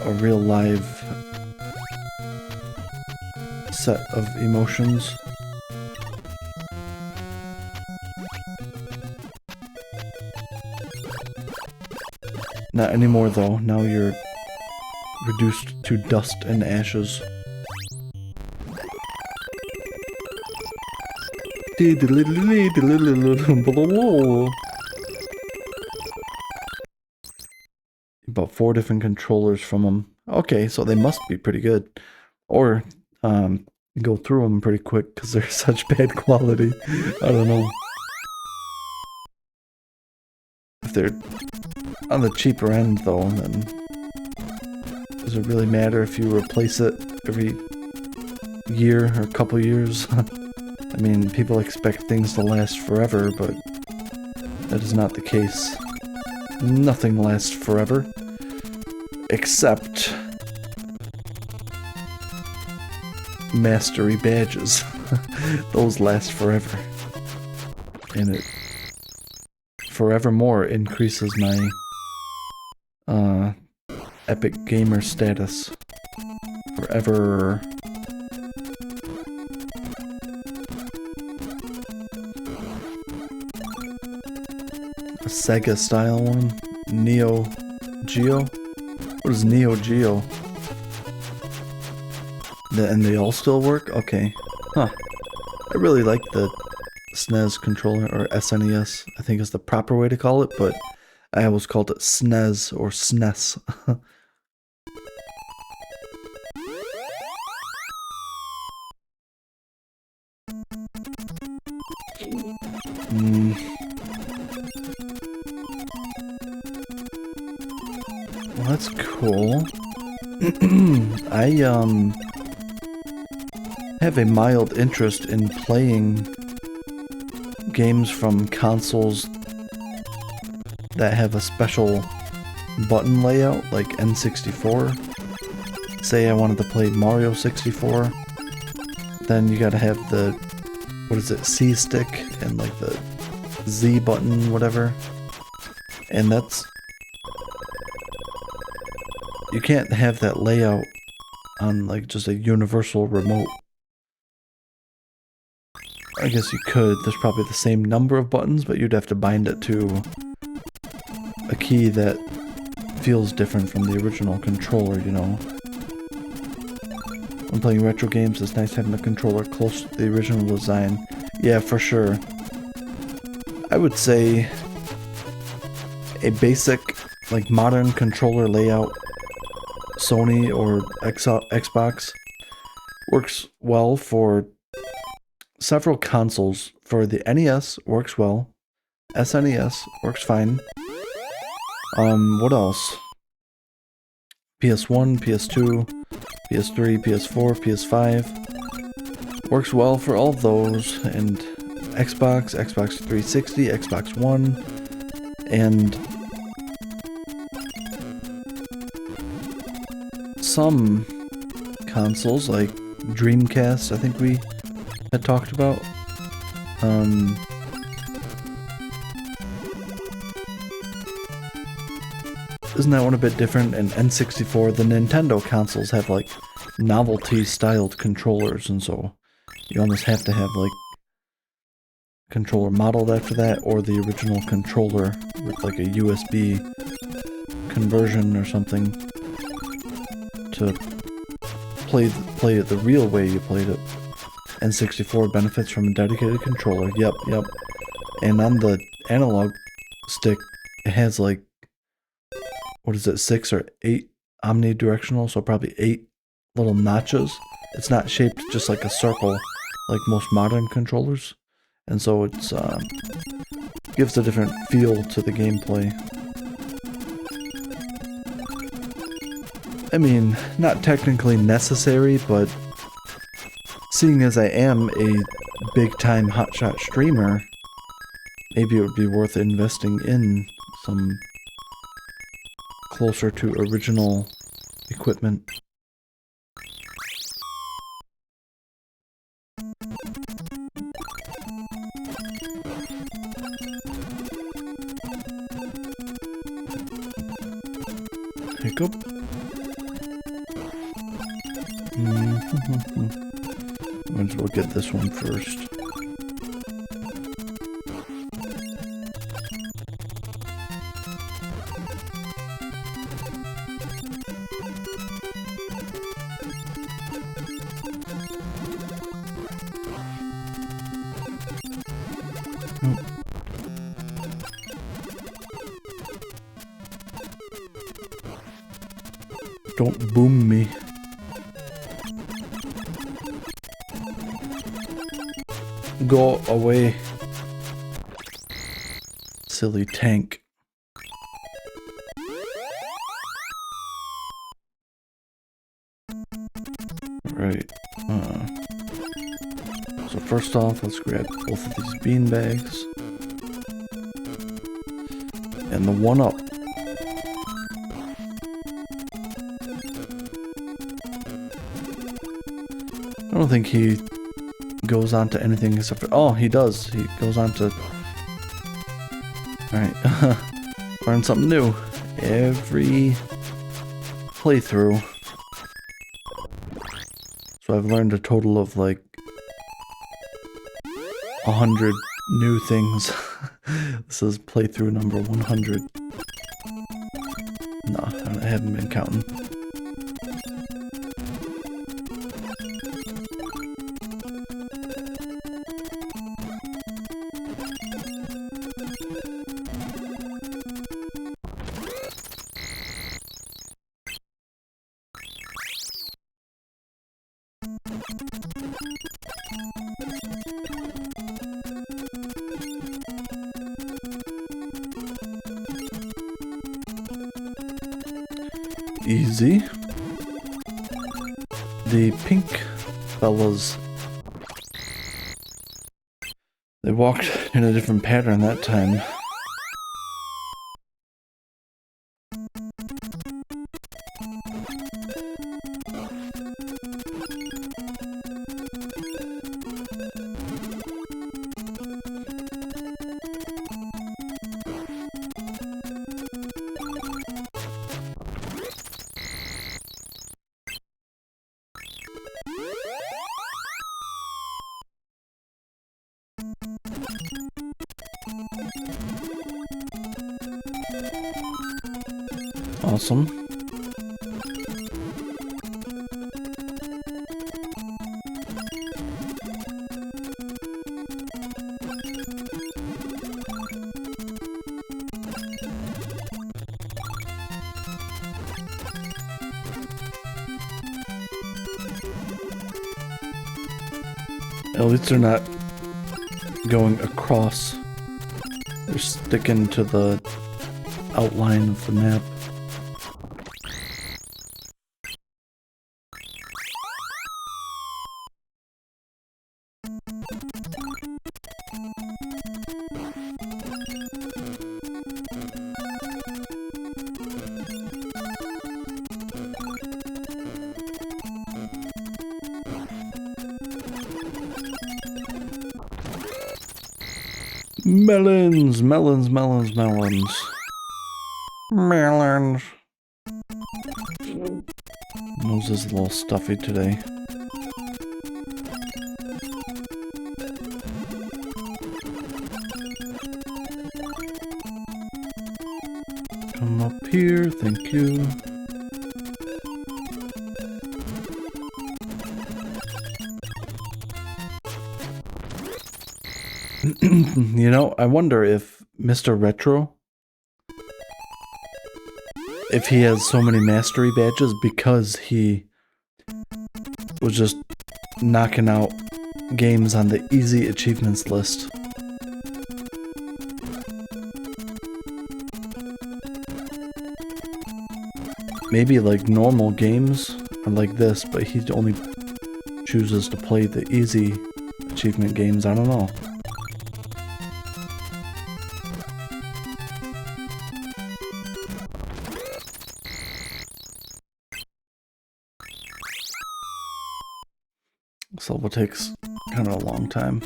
a real live set of emotions. Not anymore though, now you're reduced to dust and ashes. About 4 different controllers from them. Okay, so they must be pretty good. Or go through them pretty quick because they're such bad quality. I don't know. If they're on the cheaper end though, then does it really matter if you replace it every year or couple years? I mean, people expect things to last forever, but that is not the case. Nothing lasts forever. Except mastery badges. Those last forever. And it forevermore increases my epic gamer status. Forever. A Sega style one. Neo Geo? What is Neo Geo? And they all still work? Okay. Huh. I really like the SNES controller, or SNES, I think is the proper way to call it, but I always called it SNES or SNES. Well, that's cool. I have a mild interest in playing games from consoles that have a special button layout, like N64. Say I wanted to play Mario 64, then you gotta have the, what is it, C stick and like the Z button, whatever. And that's, you can't have that layout on like just a universal remote. I guess you could, there's probably the same number of buttons, but you'd have to bind it to a key that feels different from the original controller, you know. When playing retro games, it's nice having a controller close to the original design. Yeah, for sure. I would say a basic, like modern controller layout, Sony or Xbox, works well for several consoles. For the NES, works well. SNES works fine. What else? PS1, PS2, PS3, PS4, PS5. Works well for all of those. And Xbox, Xbox 360, Xbox One, and some consoles like Dreamcast, I think we had talked about. Isn't that one a bit different? And N64, the Nintendo consoles have like novelty styled controllers, and so you almost have to have like controller modeled after that, or the original controller with like a USB conversion or something to play it the real way you played it. N64 benefits from a dedicated controller. Yep. And on the analog stick, it has like, what is it, 6 or 8 omnidirectional, so probably 8 little notches. It's not shaped just like a circle like most modern controllers, and so it's gives a different feel to the gameplay. I mean, not technically necessary, but seeing as I am a big-time hotshot streamer, maybe it would be worth investing in some closer to original equipment. Hiccup. Might as well get this one first. Don't boom me. Go away. Silly tank. Right. So first off, let's grab both of these bean bags. And the one up. I don't think he goes on to anything except for... Oh, he does. He goes on to... Alright. Learn something new. Every playthrough. So I've learned a total of like 100 new things. This is playthrough number 100. No, I haven't been counting. Easy. The pink fellas, they walked in a different pattern that time. Awesome. At least they're not going across. They're sticking to the outline of the map. Melons, melons, melons, melons. Melons. Nose is a little stuffy today. Come up here, thank you. You know, I wonder if Mr. Retro, if he has so many mastery badges because he was just knocking out games on the easy achievements list. Maybe like normal games are like this, but he only chooses to play the easy achievement games. I don't know. This level takes kind of a long time.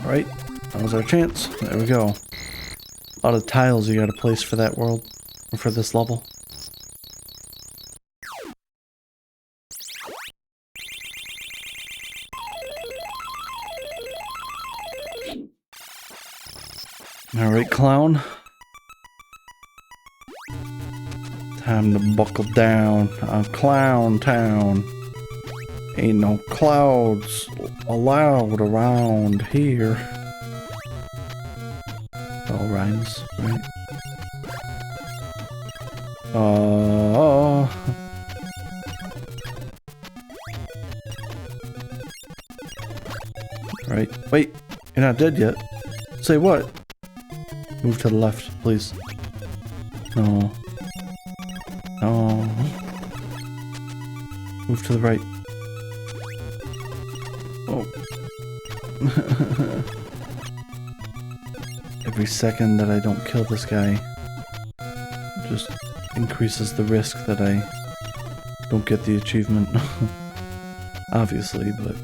Right, that was our chance. There we go. A lot of tiles you gotta place for that world, or for this level. Alright, clown. Time to buckle down on Clown Town. Ain't no clouds allowed around here. All rhymes, right? Right. Wait, you're not dead yet. Say what? Move to the left, please. No. No. Move to the right. Oh. Every second that I don't kill this guy just increases the risk that I don't get the achievement. Obviously, but...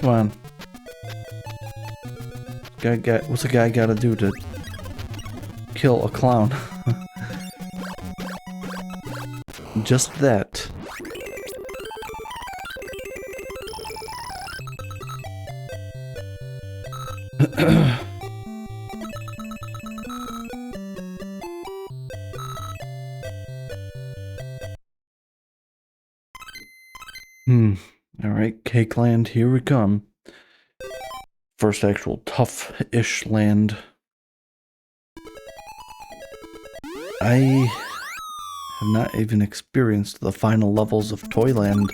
Come on. What's a guy gotta do to kill a clown? Just that. Alright, Cake Land, here we come. First actual tough-ish land. I have not even experienced the final levels of Toyland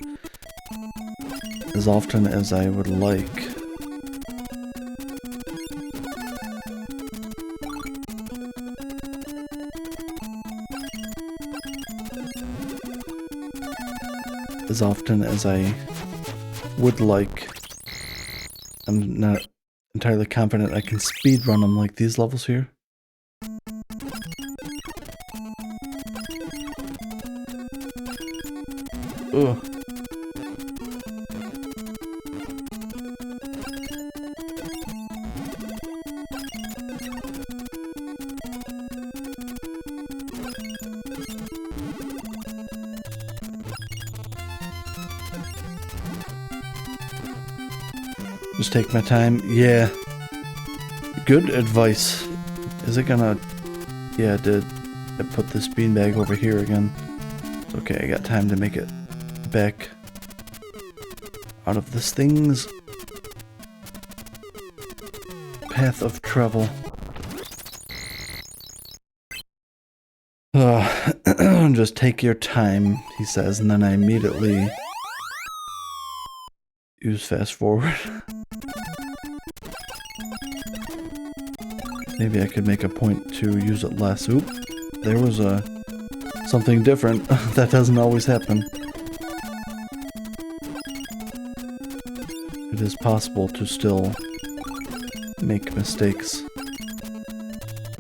as often as I would like. As often as I would like. I'm not entirely confident I can speedrun them like these levels here. Ugh. Just take my time. Yeah. Good advice. Is it gonna... Yeah, it did. I put this beanbag over here again. It's okay, I got time to make it back out of this thing's path of travel. Just take your time, he says, and then I immediately use fast forward. Maybe I could make a point to use it less. Oop, there was something different. That doesn't always happen. It is possible to still make mistakes.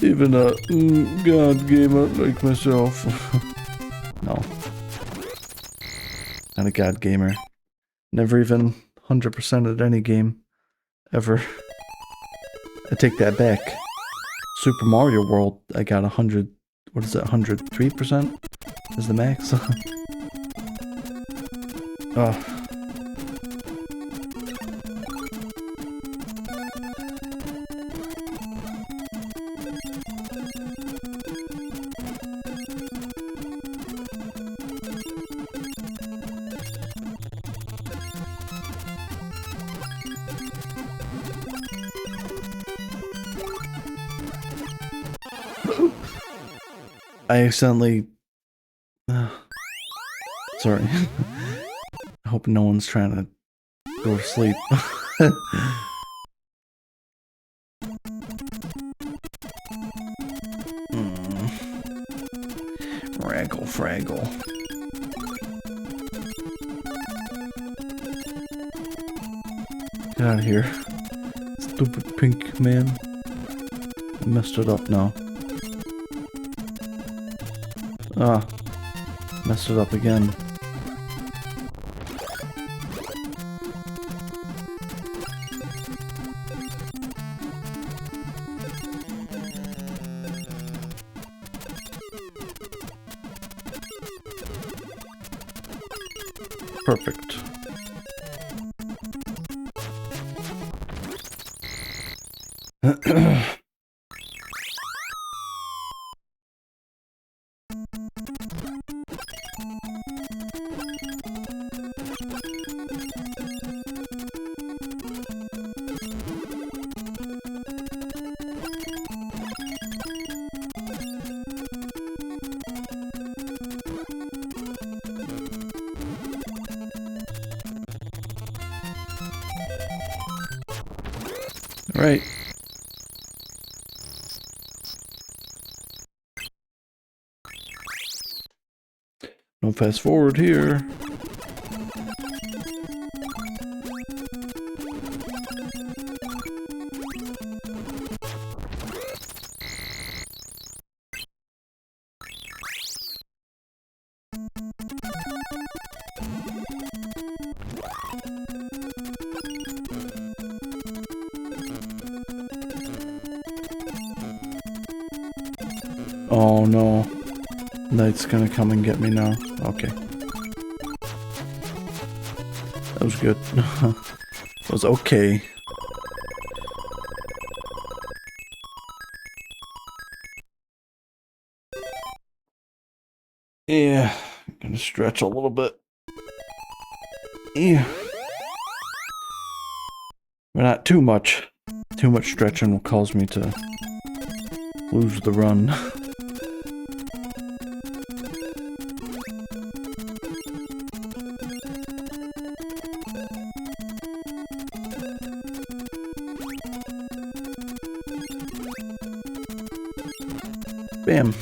Even a god gamer like myself. No. Not a god gamer. Never even 100%ed any game. Ever. I take that back. Super Mario World, I got 100... What is that, 103% is the max? Oh. I accidentally... sorry. I hope no one's trying to go to sleep. Raggle fraggle. Get out of here. Stupid pink man. messed it up now. Ah, messed it up again. Perfect. Right. No fast forward here. Oh no. Night's gonna come and get me now. Okay. That was good. It was okay. Yeah, I'm gonna stretch a little bit. Yeah. But not too much. Too much stretching will cause me to lose the run. Bam.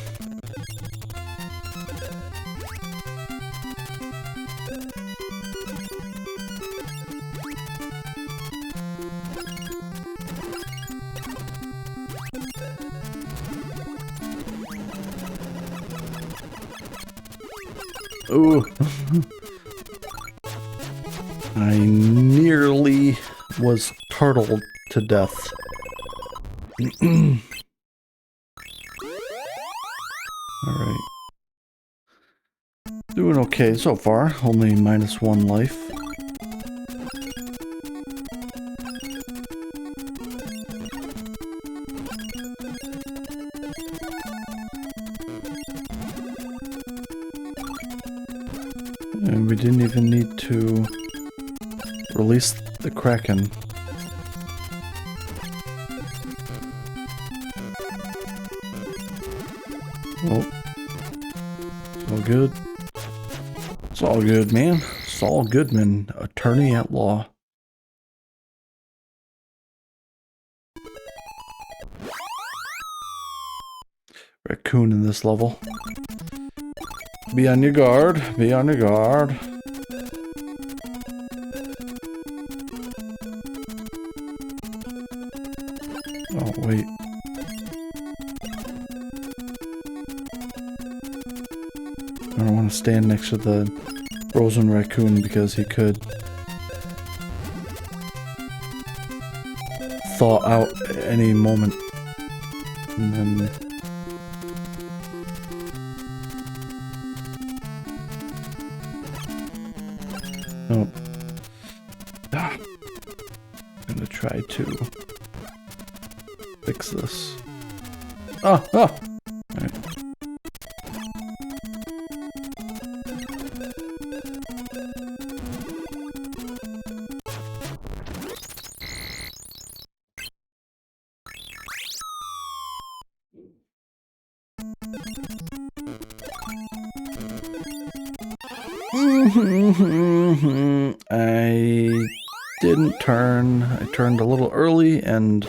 Ooh. I nearly was turtled to death. Alright. Doing okay so far. Only -1 life. And we didn't even need to release the Kraken. Oh. It's all good. It's all good, man. Saul Goodman, attorney at law. Raccoon in this level. Be on your guard. Be on your guard. Oh, wait. I don't want to stand next to the frozen raccoon because he could thaw out at any moment. And then... Oh. Ah. I'm gonna try to fix this. Ah! Ah! Alright. I didn't turn. I turned a little early and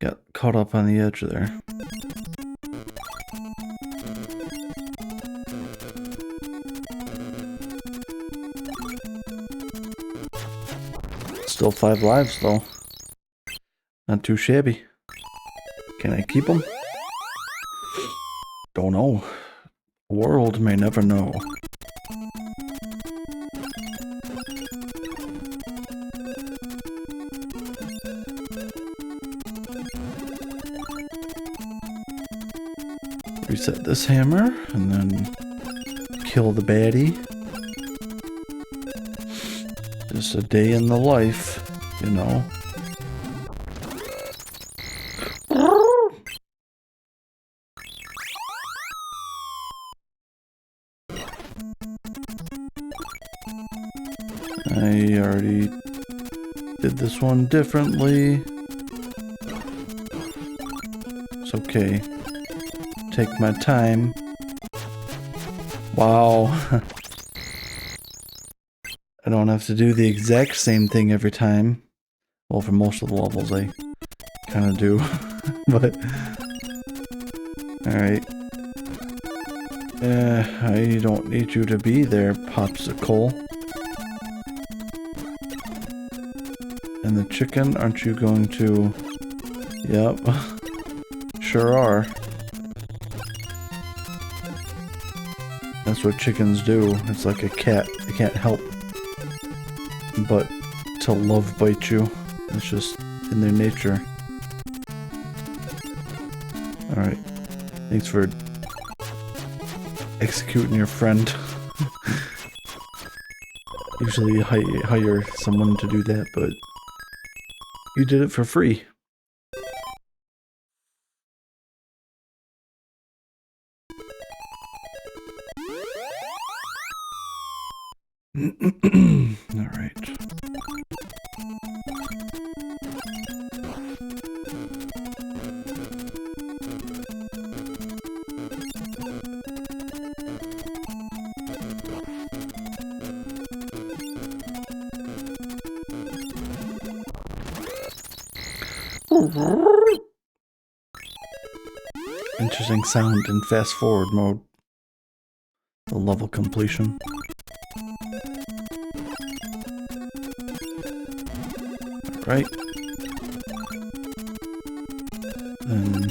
got caught up on the edge there. Still 5 lives though. Not too shabby. Can I keep them? Don't know. World may never know. Reset this hammer and then kill the baddie. Just a day in the life, you know. I already did this one differently. It's okay. Take my time. Wow. I don't have to do the exact same thing every time. Well, for most of the levels I kind of do. But alright. I don't need you to be there, Popsicle. And the chicken, aren't you going to... Yep. Sure are. That's what chickens do. It's like a cat. They can't help but to love bite you. It's just in their nature. Alright. Thanks for executing your friend. Usually you hire someone to do that, but you did it for free. All right. Interesting sound in fast forward mode. The level completion. Right. Then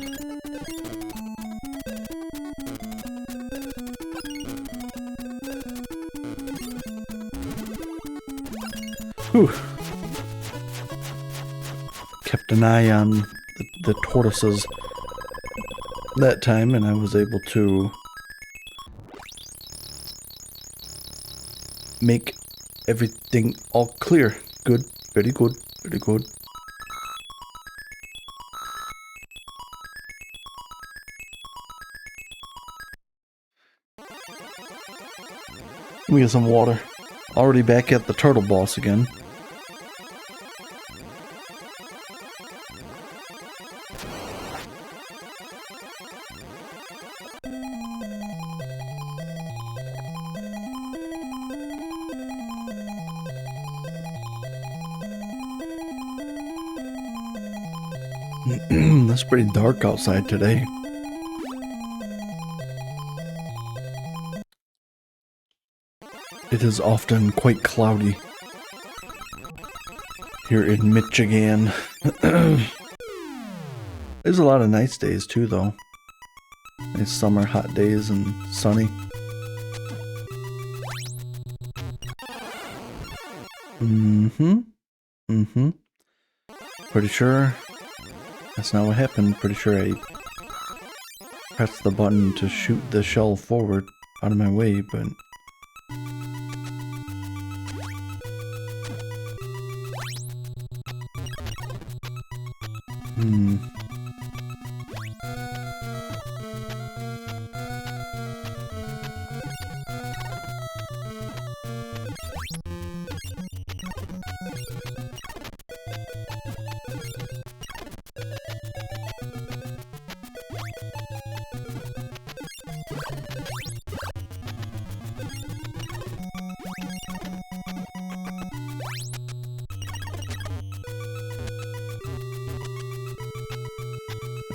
whew. Kept an eye on the tortoises that time, and I was able to make everything all clear. Good, very good, very good. Let me get some water. Already back at the turtle boss again. It's pretty dark outside today. It is often quite cloudy here in Michigan. There's a lot of nice days too, though. Nice summer hot days and sunny. Pretty sure that's not what happened. Pretty sure I pressed the button to shoot the shell forward out of my way, but...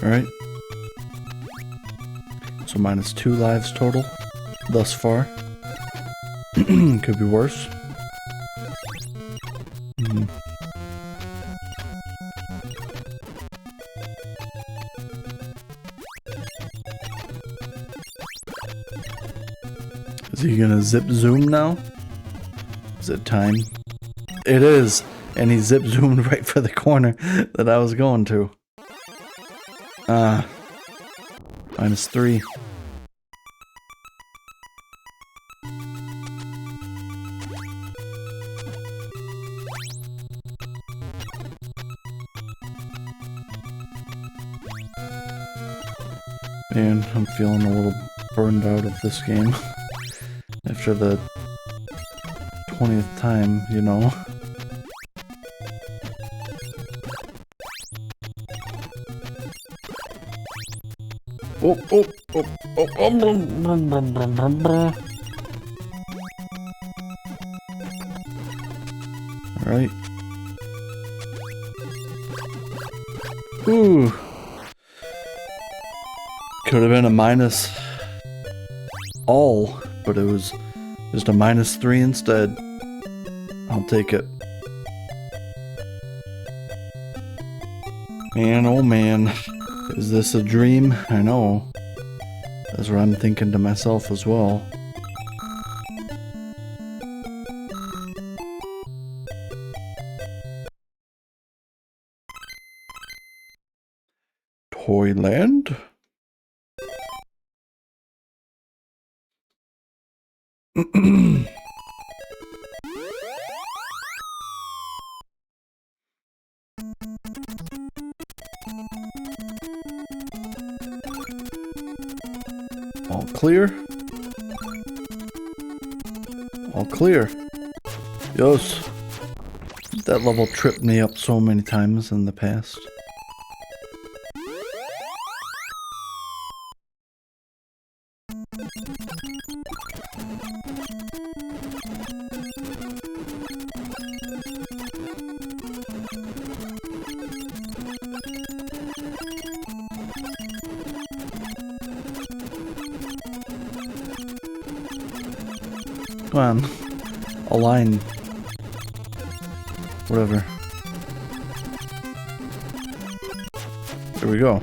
Alright. So minus 2 lives total thus far. Could be worse. Mm. Is he gonna zip zoom now? Is it time? It is! And he zip zoomed right for the corner that I was going to. -3. Man, I'm feeling a little burned out of this game. After the 20th time, you know. Oh. Alright. Ooh. Could have been a minus all, but it was just a -3 instead. I'll take it. Man, oh man. Is this a dream? I know. That's what I'm thinking to myself as well. Toyland? All clear? All clear. Yes. That level tripped me up so many times in the past. Come on. Align. Whatever. There we go.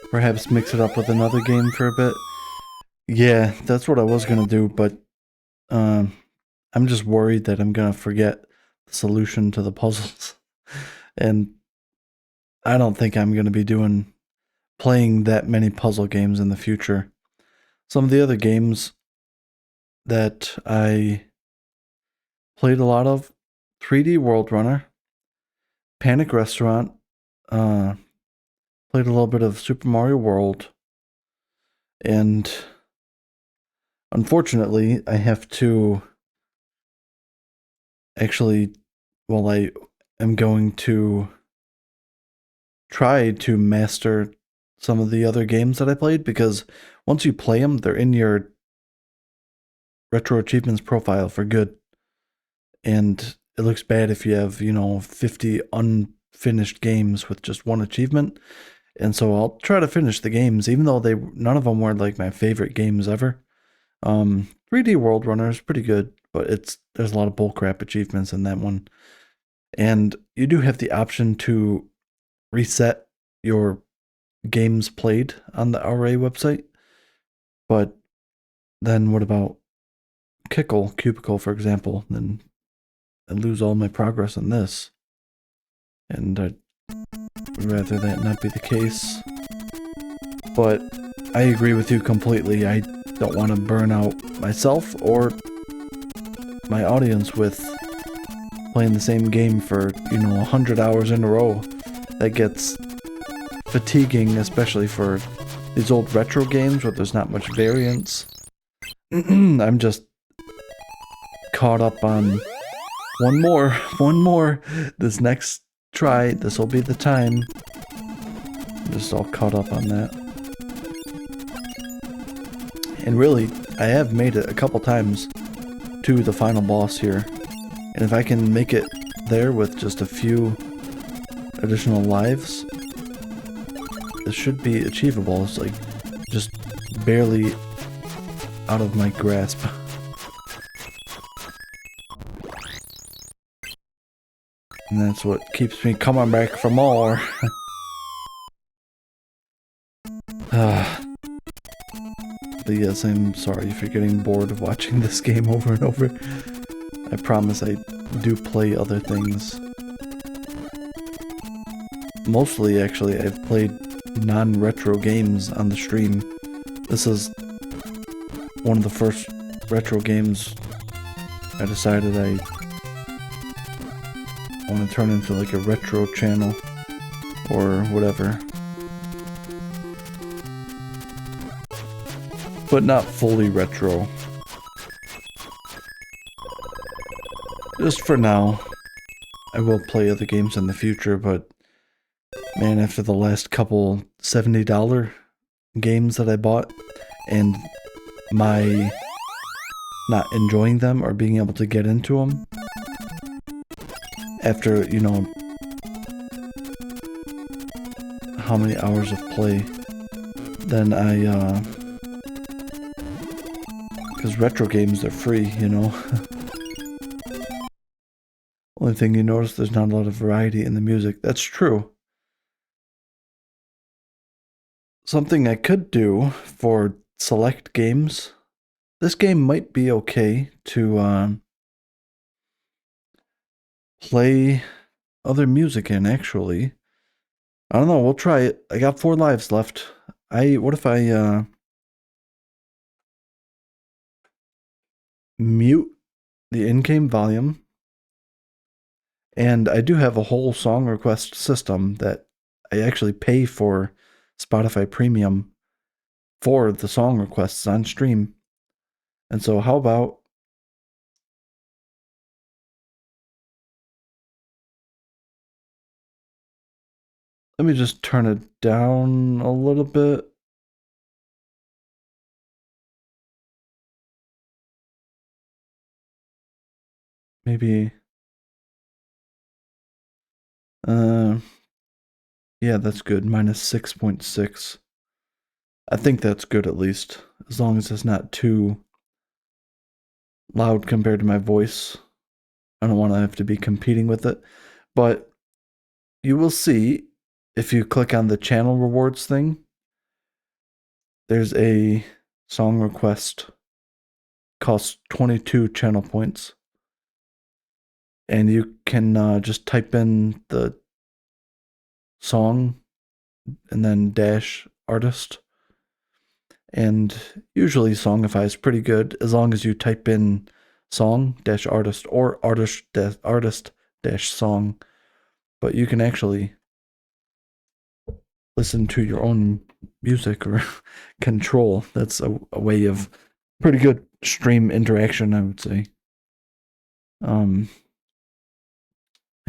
Perhaps mix it up with another game for a bit. Yeah, that's what I was gonna do, but I'm just worried that I'm gonna forget the solution to the puzzles. And I don't think I'm gonna be playing that many puzzle games in the future. Some of the other games that I played a lot of, 3D World Runner, Panic Restaurant, played a little bit of Super Mario World, and unfortunately I have to actually, well, I am going to try to master some of the other games that I played, because once you play them, they're in your RetroAchievements profile for good. And it looks bad if you have, 50 unfinished games with just one achievement. And so I'll try to finish the games, even though none of them were like my favorite games ever. 3D World Runner is pretty good, but there's a lot of bullcrap achievements in that one. And you do have the option to reset your games played on the RA website. But then what about Kickle Cubicle, for example? Then I lose all my progress in this. And I'd rather that not be the case. But I agree with you completely. I don't want to burn out myself or my audience with playing the same game for, 100 hours in a row. That gets fatiguing, especially for these old retro games where there's not much variance. I'm just caught up on one more. This next try, this will be the time. I'm just all caught up on that. And really, I have made it a couple times to the final boss here. And if I can make it there with just a few additional lives, this should be achievable. It's like just barely out of my grasp. And that's what keeps me coming back for more. But yes, I'm sorry if you're getting bored of watching this game over and over. I promise I do play other things. Mostly, actually, I've played non-retro games on the stream. This is one of the first retro games I decided I want to turn into like a retro channel or whatever. But not fully retro. Just for now. I will play other games in the future, but man, after the last couple $70 games that I bought and my not enjoying them or being able to get into them after, you know, how many hours of play, then I, because retro games, they're free, you know. Only thing you notice, there's not a lot of variety in the music. That's true. Something I could do for select games, this game might be okay to play other music in, actually. I don't know, we'll try it. I got 4 lives left. What if I mute the in-game volume? And I do have a whole song request system that I actually pay for Spotify Premium for the song requests on stream. And so how about let me just turn it down a little bit. Maybe yeah, that's good. Minus 6.6. I think that's good at least, as long as it's not too loud compared to my voice. I don't want to have to be competing with it. But you will see if you click on the channel rewards thing, there's a song request, costs 22 channel points. And you can just type in the song and then dash artist. And usually Songify is pretty good as long as you type in song dash artist or artist dash song. But you can actually listen to your own music or control. That's a way of pretty good stream interaction, I would say.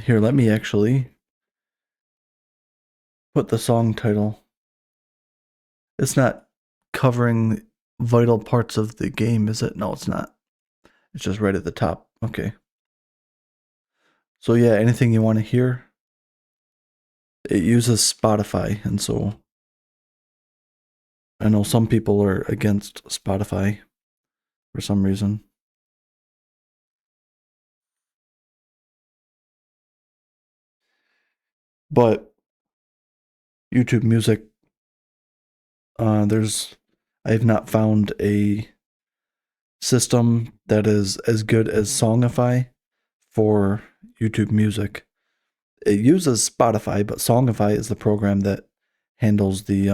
Here, let me actually put the song title. It's not covering vital parts of the game, is it? No, it's not. It's just right at the top. Okay. So yeah, anything you want to hear, it uses Spotify, and so I know some people are against Spotify for some reason. But YouTube Music, I have not found a system that is as good as Songify for YouTube Music. It uses Spotify, but Songify is the program that handles the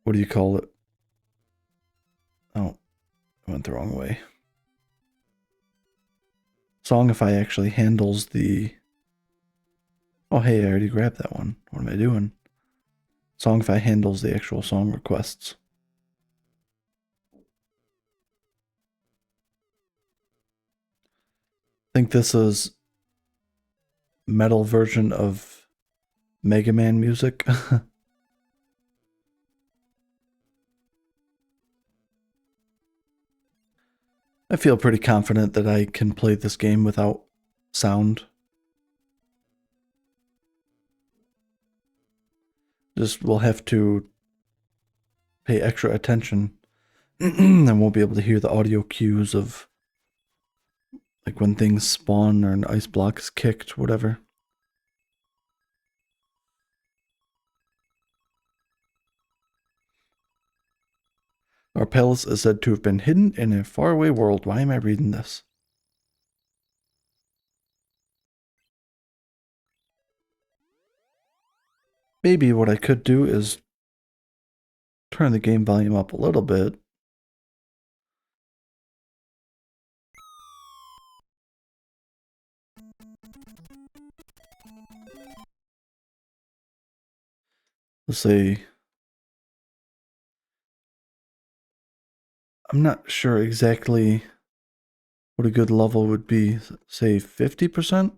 what do you call it? Oh, I went the wrong way. Songify actually handles the... Oh, hey, I already grabbed that one. What am I doing? Songify handles the actual song requests. I think this is metal version of Mega Man music. I feel pretty confident that I can play this game without sound. Just will have to pay extra attention and won't be able to hear the audio cues of like when things spawn or an ice block is kicked, whatever. Our palace is said to have been hidden in a faraway world. Why am I reading this? Maybe what I could do is turn the game volume up a little bit. Let's say, I'm not sure exactly what a good level would be. Say 50%?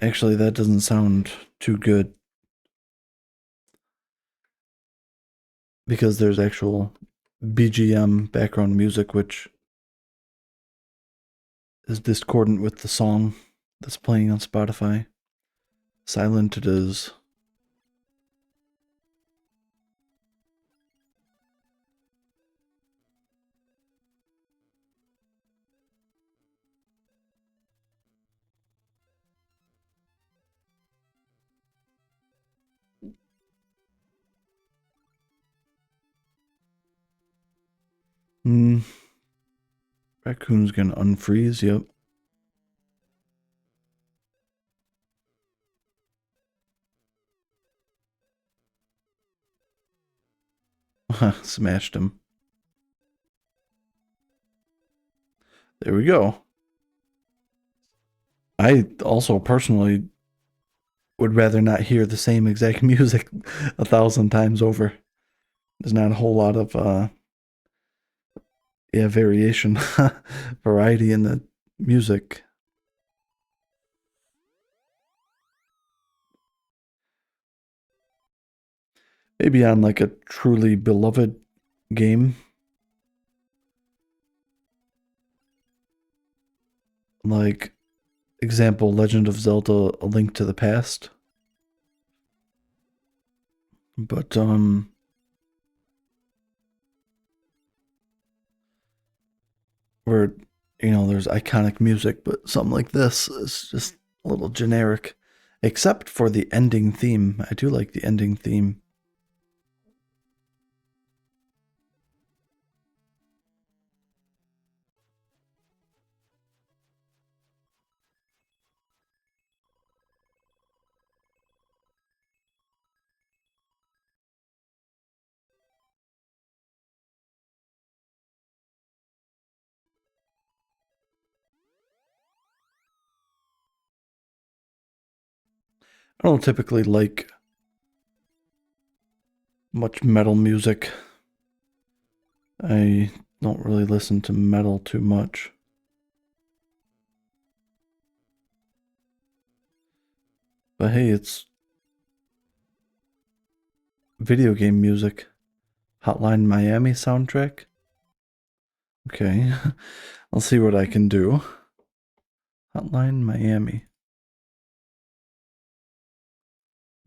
Actually, that doesn't sound too good. Because there's actual BGM background music, which is discordant with the song that's playing on Spotify. Silent it is. Hmm. Raccoon's gonna unfreeze, yep. Smashed him. There we go. I also personally would rather not hear the same exact music 1,000 times over. There's not a whole lot of variation, variety in the music. Maybe on like a truly beloved game, like example Legend of Zelda: A Link to the Past. But where there's iconic music, but something like this is just a little generic, except for the ending theme. I do like the ending theme. I don't typically like much metal music. I don't really listen to metal too much. But hey, it's video game music. Hotline Miami soundtrack. Okay, I'll see what I can do. Hotline Miami.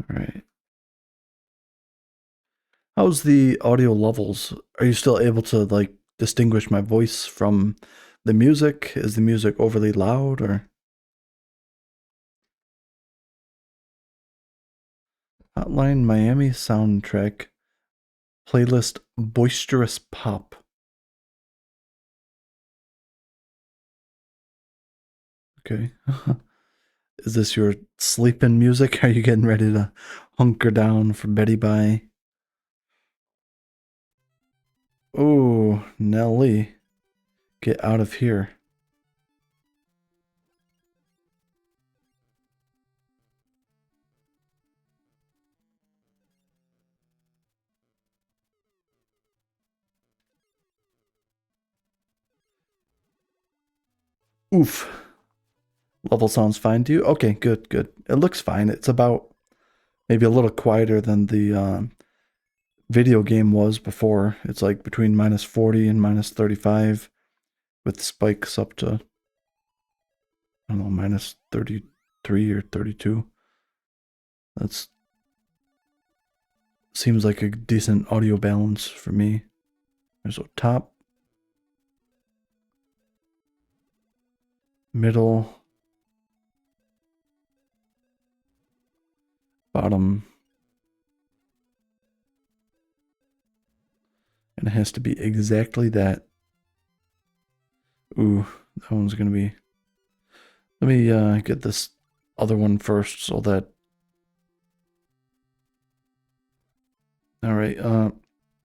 All right. How's the audio levels? Are you still able to like distinguish my voice from the music? Is the music overly loud or? Hotline Miami soundtrack playlist boisterous pop. Okay. Is this your sleeping music? Are you getting ready to hunker down for Betty Bye? Oh, Nelly. Get out of here. Oof. Level sounds fine to you? Okay, good, good. It looks fine. It's about maybe a little quieter than the video game was before. It's like between -40 and -35 with spikes up to, I don't know, -33 or 32. That's seems like a decent audio balance for me. There's a top, middle, bottom. And it has to be exactly that. Ooh, that one's gonna be... Let me get this other one first so that... Alright,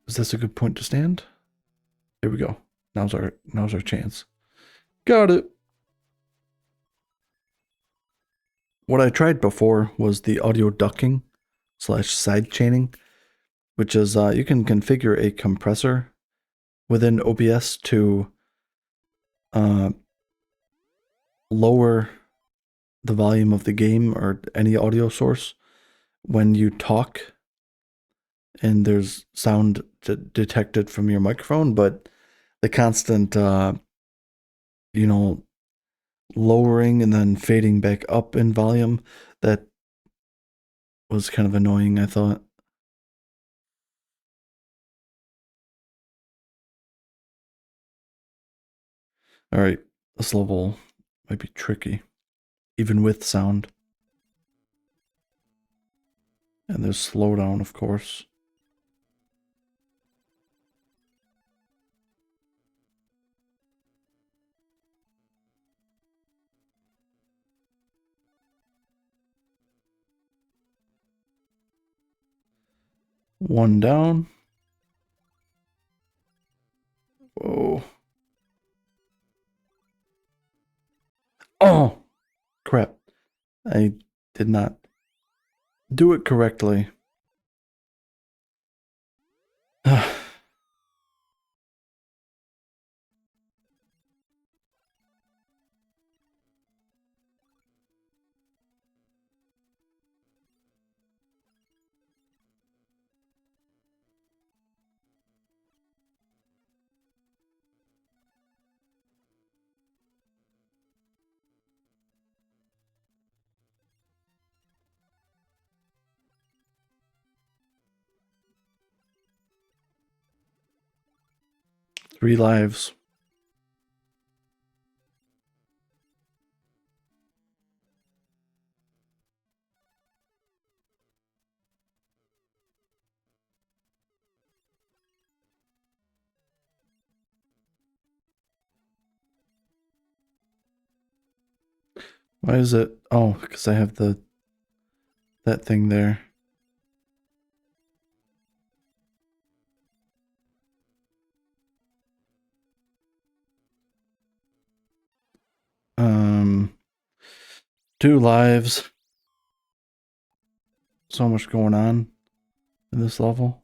is this a good point to stand? Here we go. Now's our chance. Got it! What I tried before was the audio ducking / side chaining, which is you can configure a compressor within OBS to lower the volume of the game or any audio source when you talk and there's sound detected from your microphone, but the constant lowering and then fading back up in volume, that was kind of annoying, I thought. All right, this level might be tricky, even with sound. And there's slowdown, of course. One down. Whoa. Oh, crap. I did not do it correctly. 3 lives. Why is it? Oh, because I have that thing there. Um, 2 lives. So much going on in this level.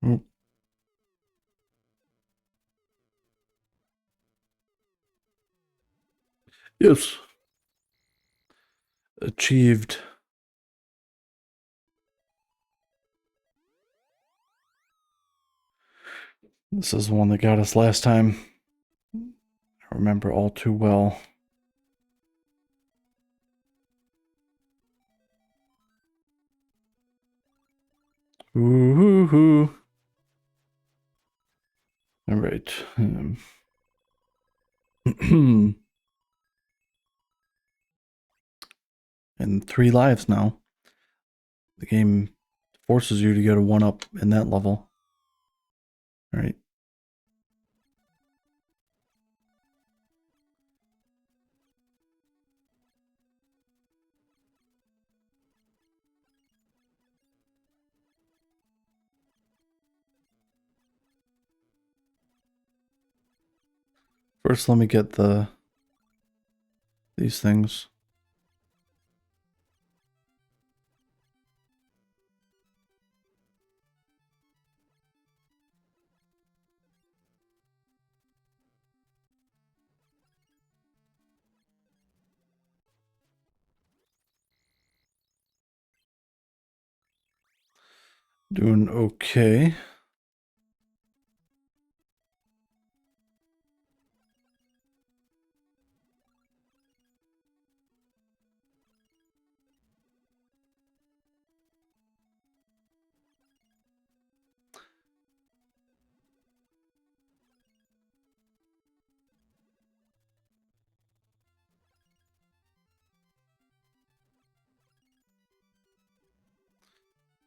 Oh. Yes. Achieved. This is the one that got us last time. I remember all too well. Ooh. All right. And 3 lives now. The game forces you to get a 1-up in that level. All right. First, let me get these things. Doing okay.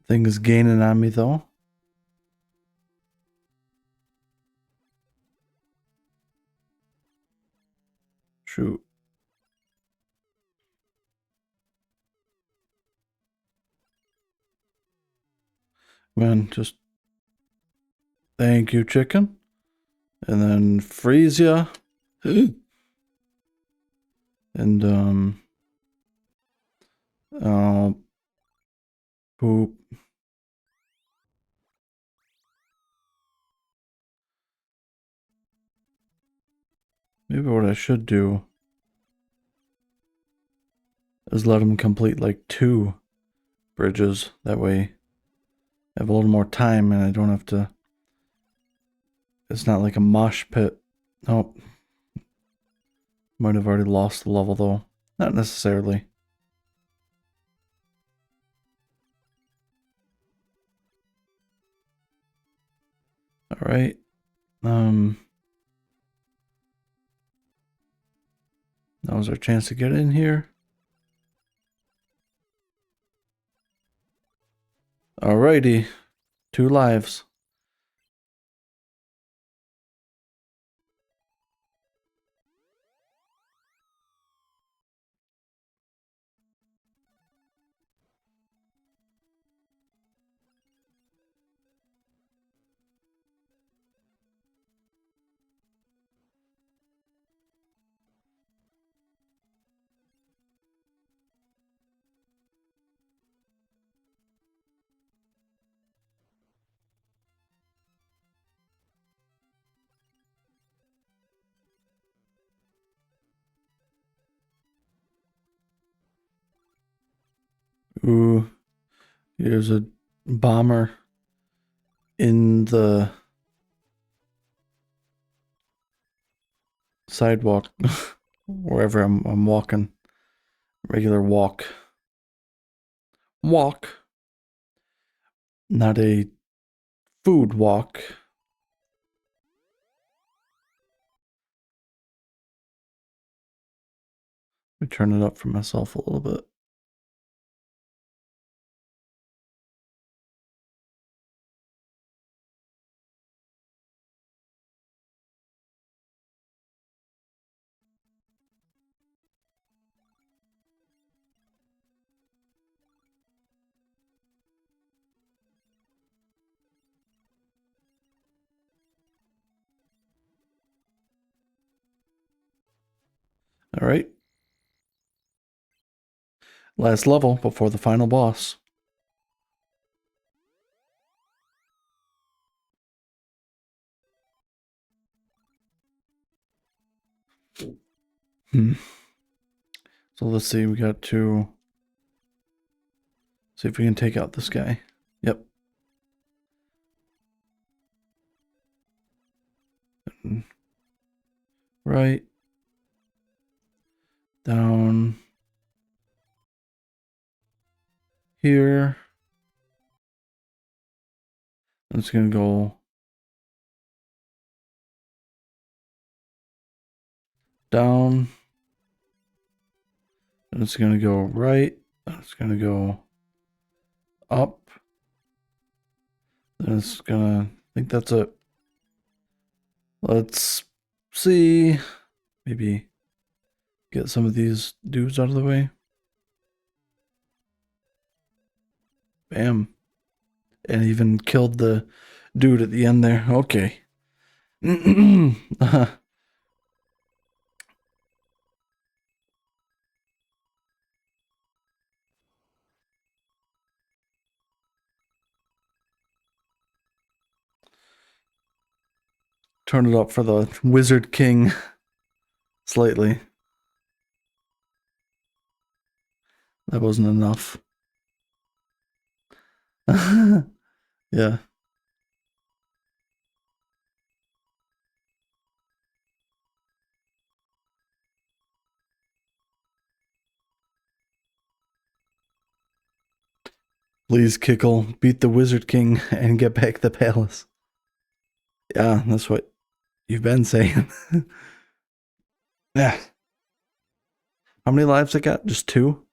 Thing is gaining on me though. Shoot. Man, just thank you, chicken. And then freeze ya. And oh, poop. Maybe what I should do is let him complete like 2 bridges. That way I have a little more time and I don't have to. It's not like a mosh pit. Nope. Might have already lost the level though. Not necessarily. Alright. That was our chance to get in here. Alrighty. 2 lives. Ooh. Here's a bomber in the sidewalk. Wherever I'm walking. Regular walk. Walk. Not a food walk. Let me turn it up for myself a little bit. All right. Last level before the final boss. So let's see, we got to see if we can take out this guy. Yep. Right. Down here. And it's gonna go down. And it's gonna go right. And it's gonna go up. And it's gonna, I think that's it. Let's see. Maybe get some of these dudes out of the way. Bam. And even killed the dude at the end there. Okay. Turn it up for the Wizard King slightly. That wasn't enough. Yeah. Please, Kickle, beat the Wizard King and get back the palace. Yeah, that's what you've been saying. Yeah. How many lives I got? Just 2?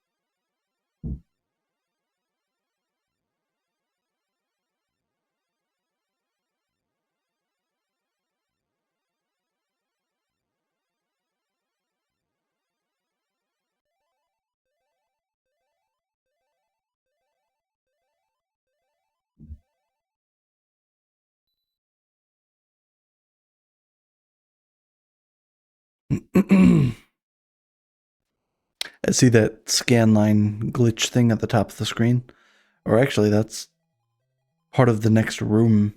I see that scan line glitch thing at the top of the screen. Or actually, that's part of the next room.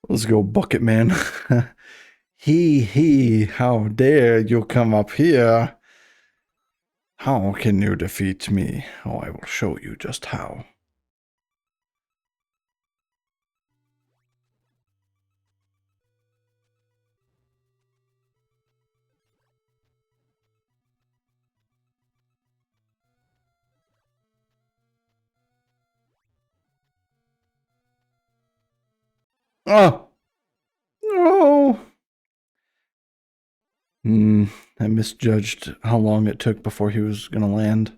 Let's go, Bucket Man. He, how dare you come up here? How can you defeat me? Oh, I will show you just how. Oh, no. I misjudged how long it took before he was going to land.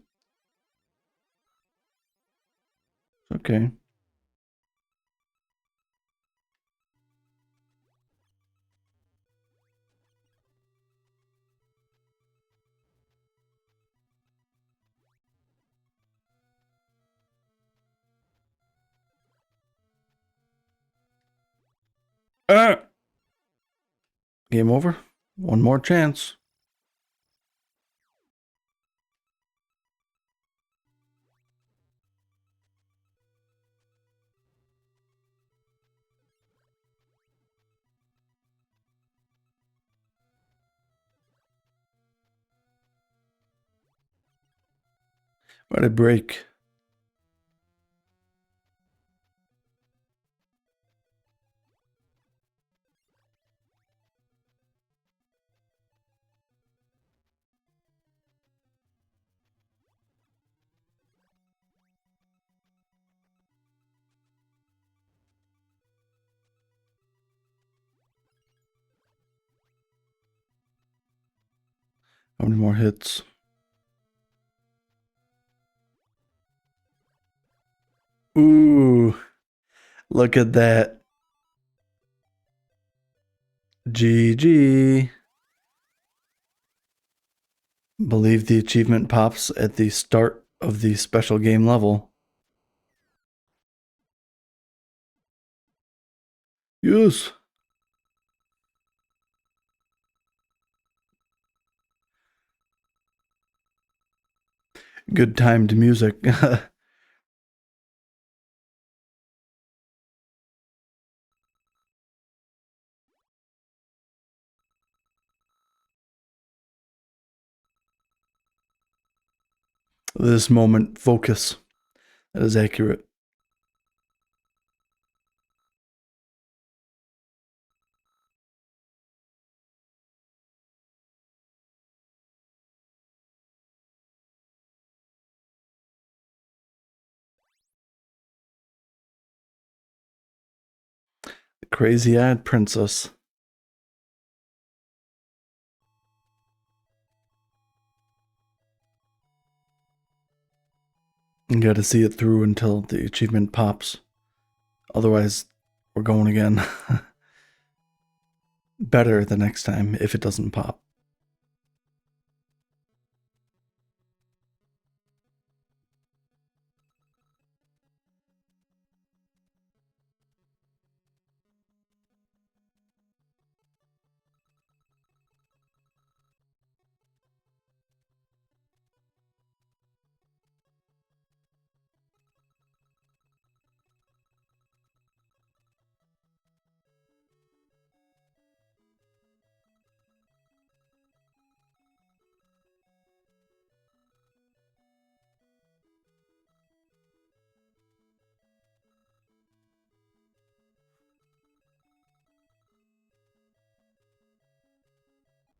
Okay. Game over. One more chance. What a break. How many more hits? Ooh, look at that. GG. Believe the achievement pops at the start of the special game level. Yes. Good timed music. This moment, focus. That is accurate. Crazy eyed princess. You gotta see it through until the achievement pops. Otherwise, we're going again. Better the next time if it doesn't pop.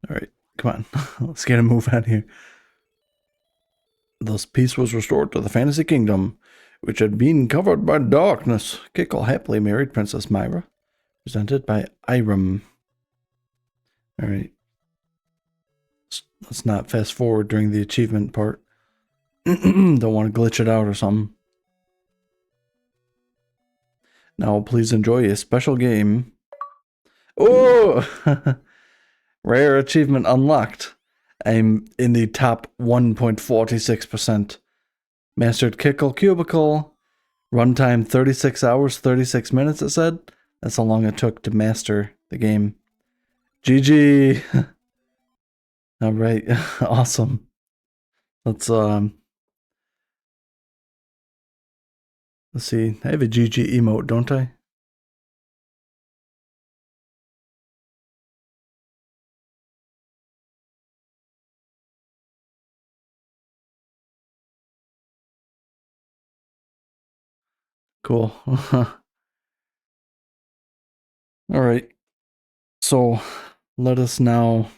All right, come on. Let's get a move out here. Thus peace was restored to the fantasy kingdom, which had been covered by darkness. Kickle happily married Princess Myra, presented by Iram. All right. Let's not fast forward during the achievement part. Don't want to glitch it out or something. Now, please enjoy a special game. Oh! Rare achievement unlocked. I'm in the top 1.46%. Mastered Kickle Cubicle. Runtime 36 hours, 36 minutes, it said. That's how long it took to master the game. GG! Alright, awesome. Let's see. I have a GG emote, don't I? Cool. Alright. So let us now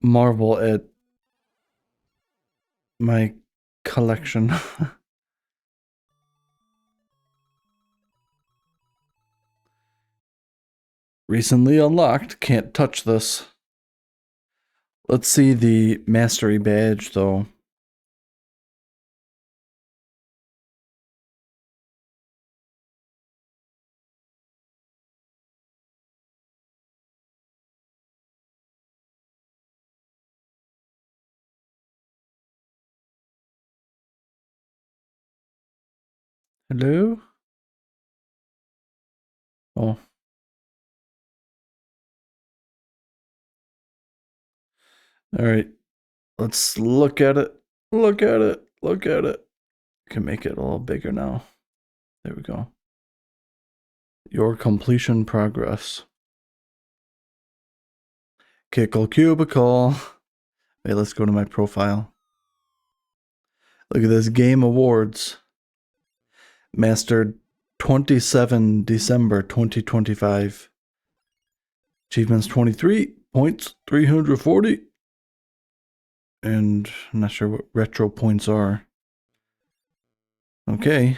marvel at my collection. Recently unlocked. Can't touch this. Let's see the mastery badge, though. Hello? Oh. Alright. Let's look at it. Look at it. Look at it. Can make it a little bigger now. There we go. Your completion progress. Kickle Cubicle. Wait, let's go to my profile. Look at this. Game Awards. Mastered 27 December 2025. Achievements 23. Points 340. And I'm not sure what retro points are. Okay.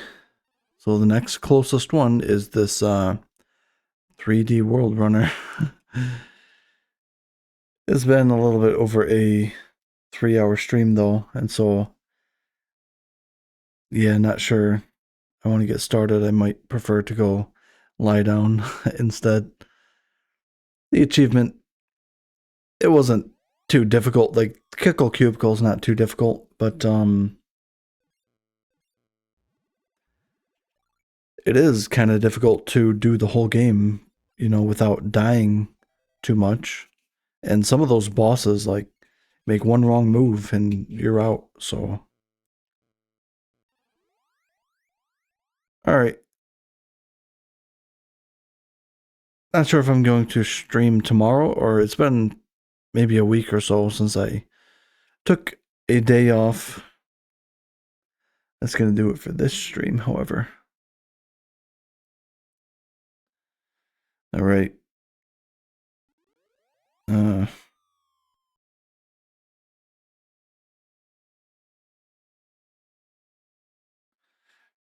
So the next closest one is this 3D World Runner. It's been a little bit over a 3-hour stream though, and so yeah, not sure. I want to get started. I might prefer to go lie down instead. The achievement, it wasn't too difficult. Like Kickle Cubicle is not too difficult, but it is kind of difficult to do the whole game, you know, without dying too much. And some of those bosses, like, make one wrong move and you're out, so. Alright. Not sure if I'm going to stream tomorrow, or it's been maybe a week or so since I took a day off. That's going to do it for this stream, however. Alright.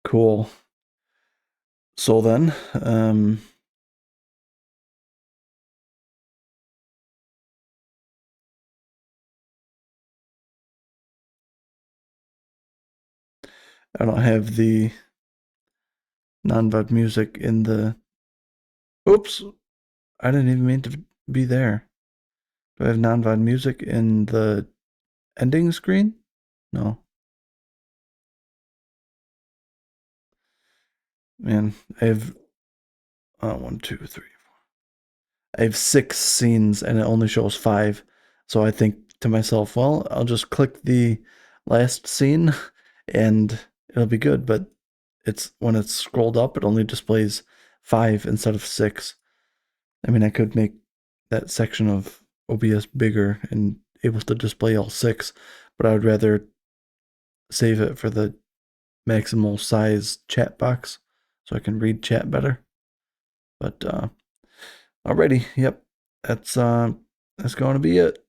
Cool. So then, I don't have the non-VOD music in the... Oops! I didn't even mean to be there. Do I have non-VOD music in the ending screen? No. Man, I have 1, 2, 3, 4. I have 6 scenes and it only shows 5. So I think to myself, well, I'll just click the last scene and it'll be good. But it's when it's scrolled up, it only displays 5 instead of 6. I mean, I could make that section of OBS bigger and able to display all 6, but I would rather save it for the maximal size chat box so I can read chat better. But alrighty, yep. that's going to be it.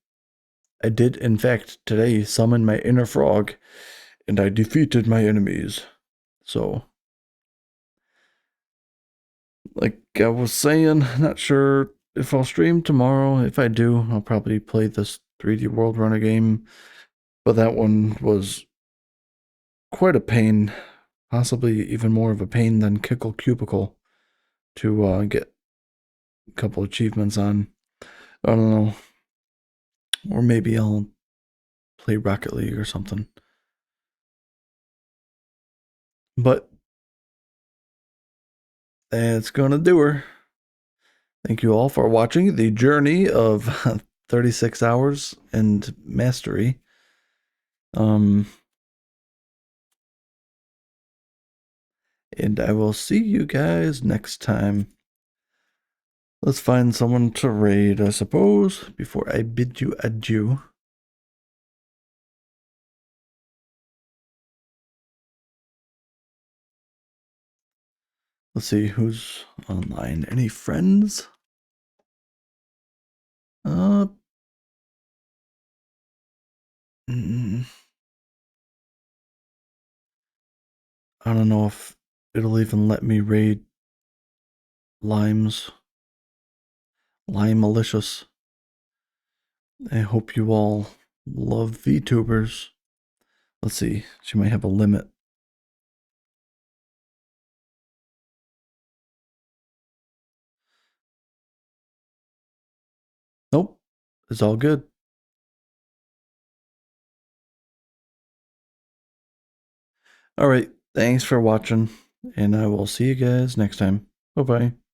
I did, in fact, today summon my inner frog, and I defeated my enemies. So, like I was saying, not sure if I'll stream tomorrow. If I do, I'll probably play this 3D World Runner game. But that one was quite a pain, possibly even more of a pain than Kickle Cubicle to get a couple achievements on. I don't know. Or maybe I'll play Rocket League or something. But that's gonna do her. Thank you all for watching the journey of 36 hours and mastery. And I will see you guys next time. Let's find someone to raid, I suppose, before I bid you adieu. Let's see who's online. Any friends? Uh, I don't know if it'll even let me raid Lime Malicious. I hope you all love VTubers. Let's see. She might have a limit. Nope. It's all good. All right. Thanks for watching, and I will see you guys next time. Bye-bye.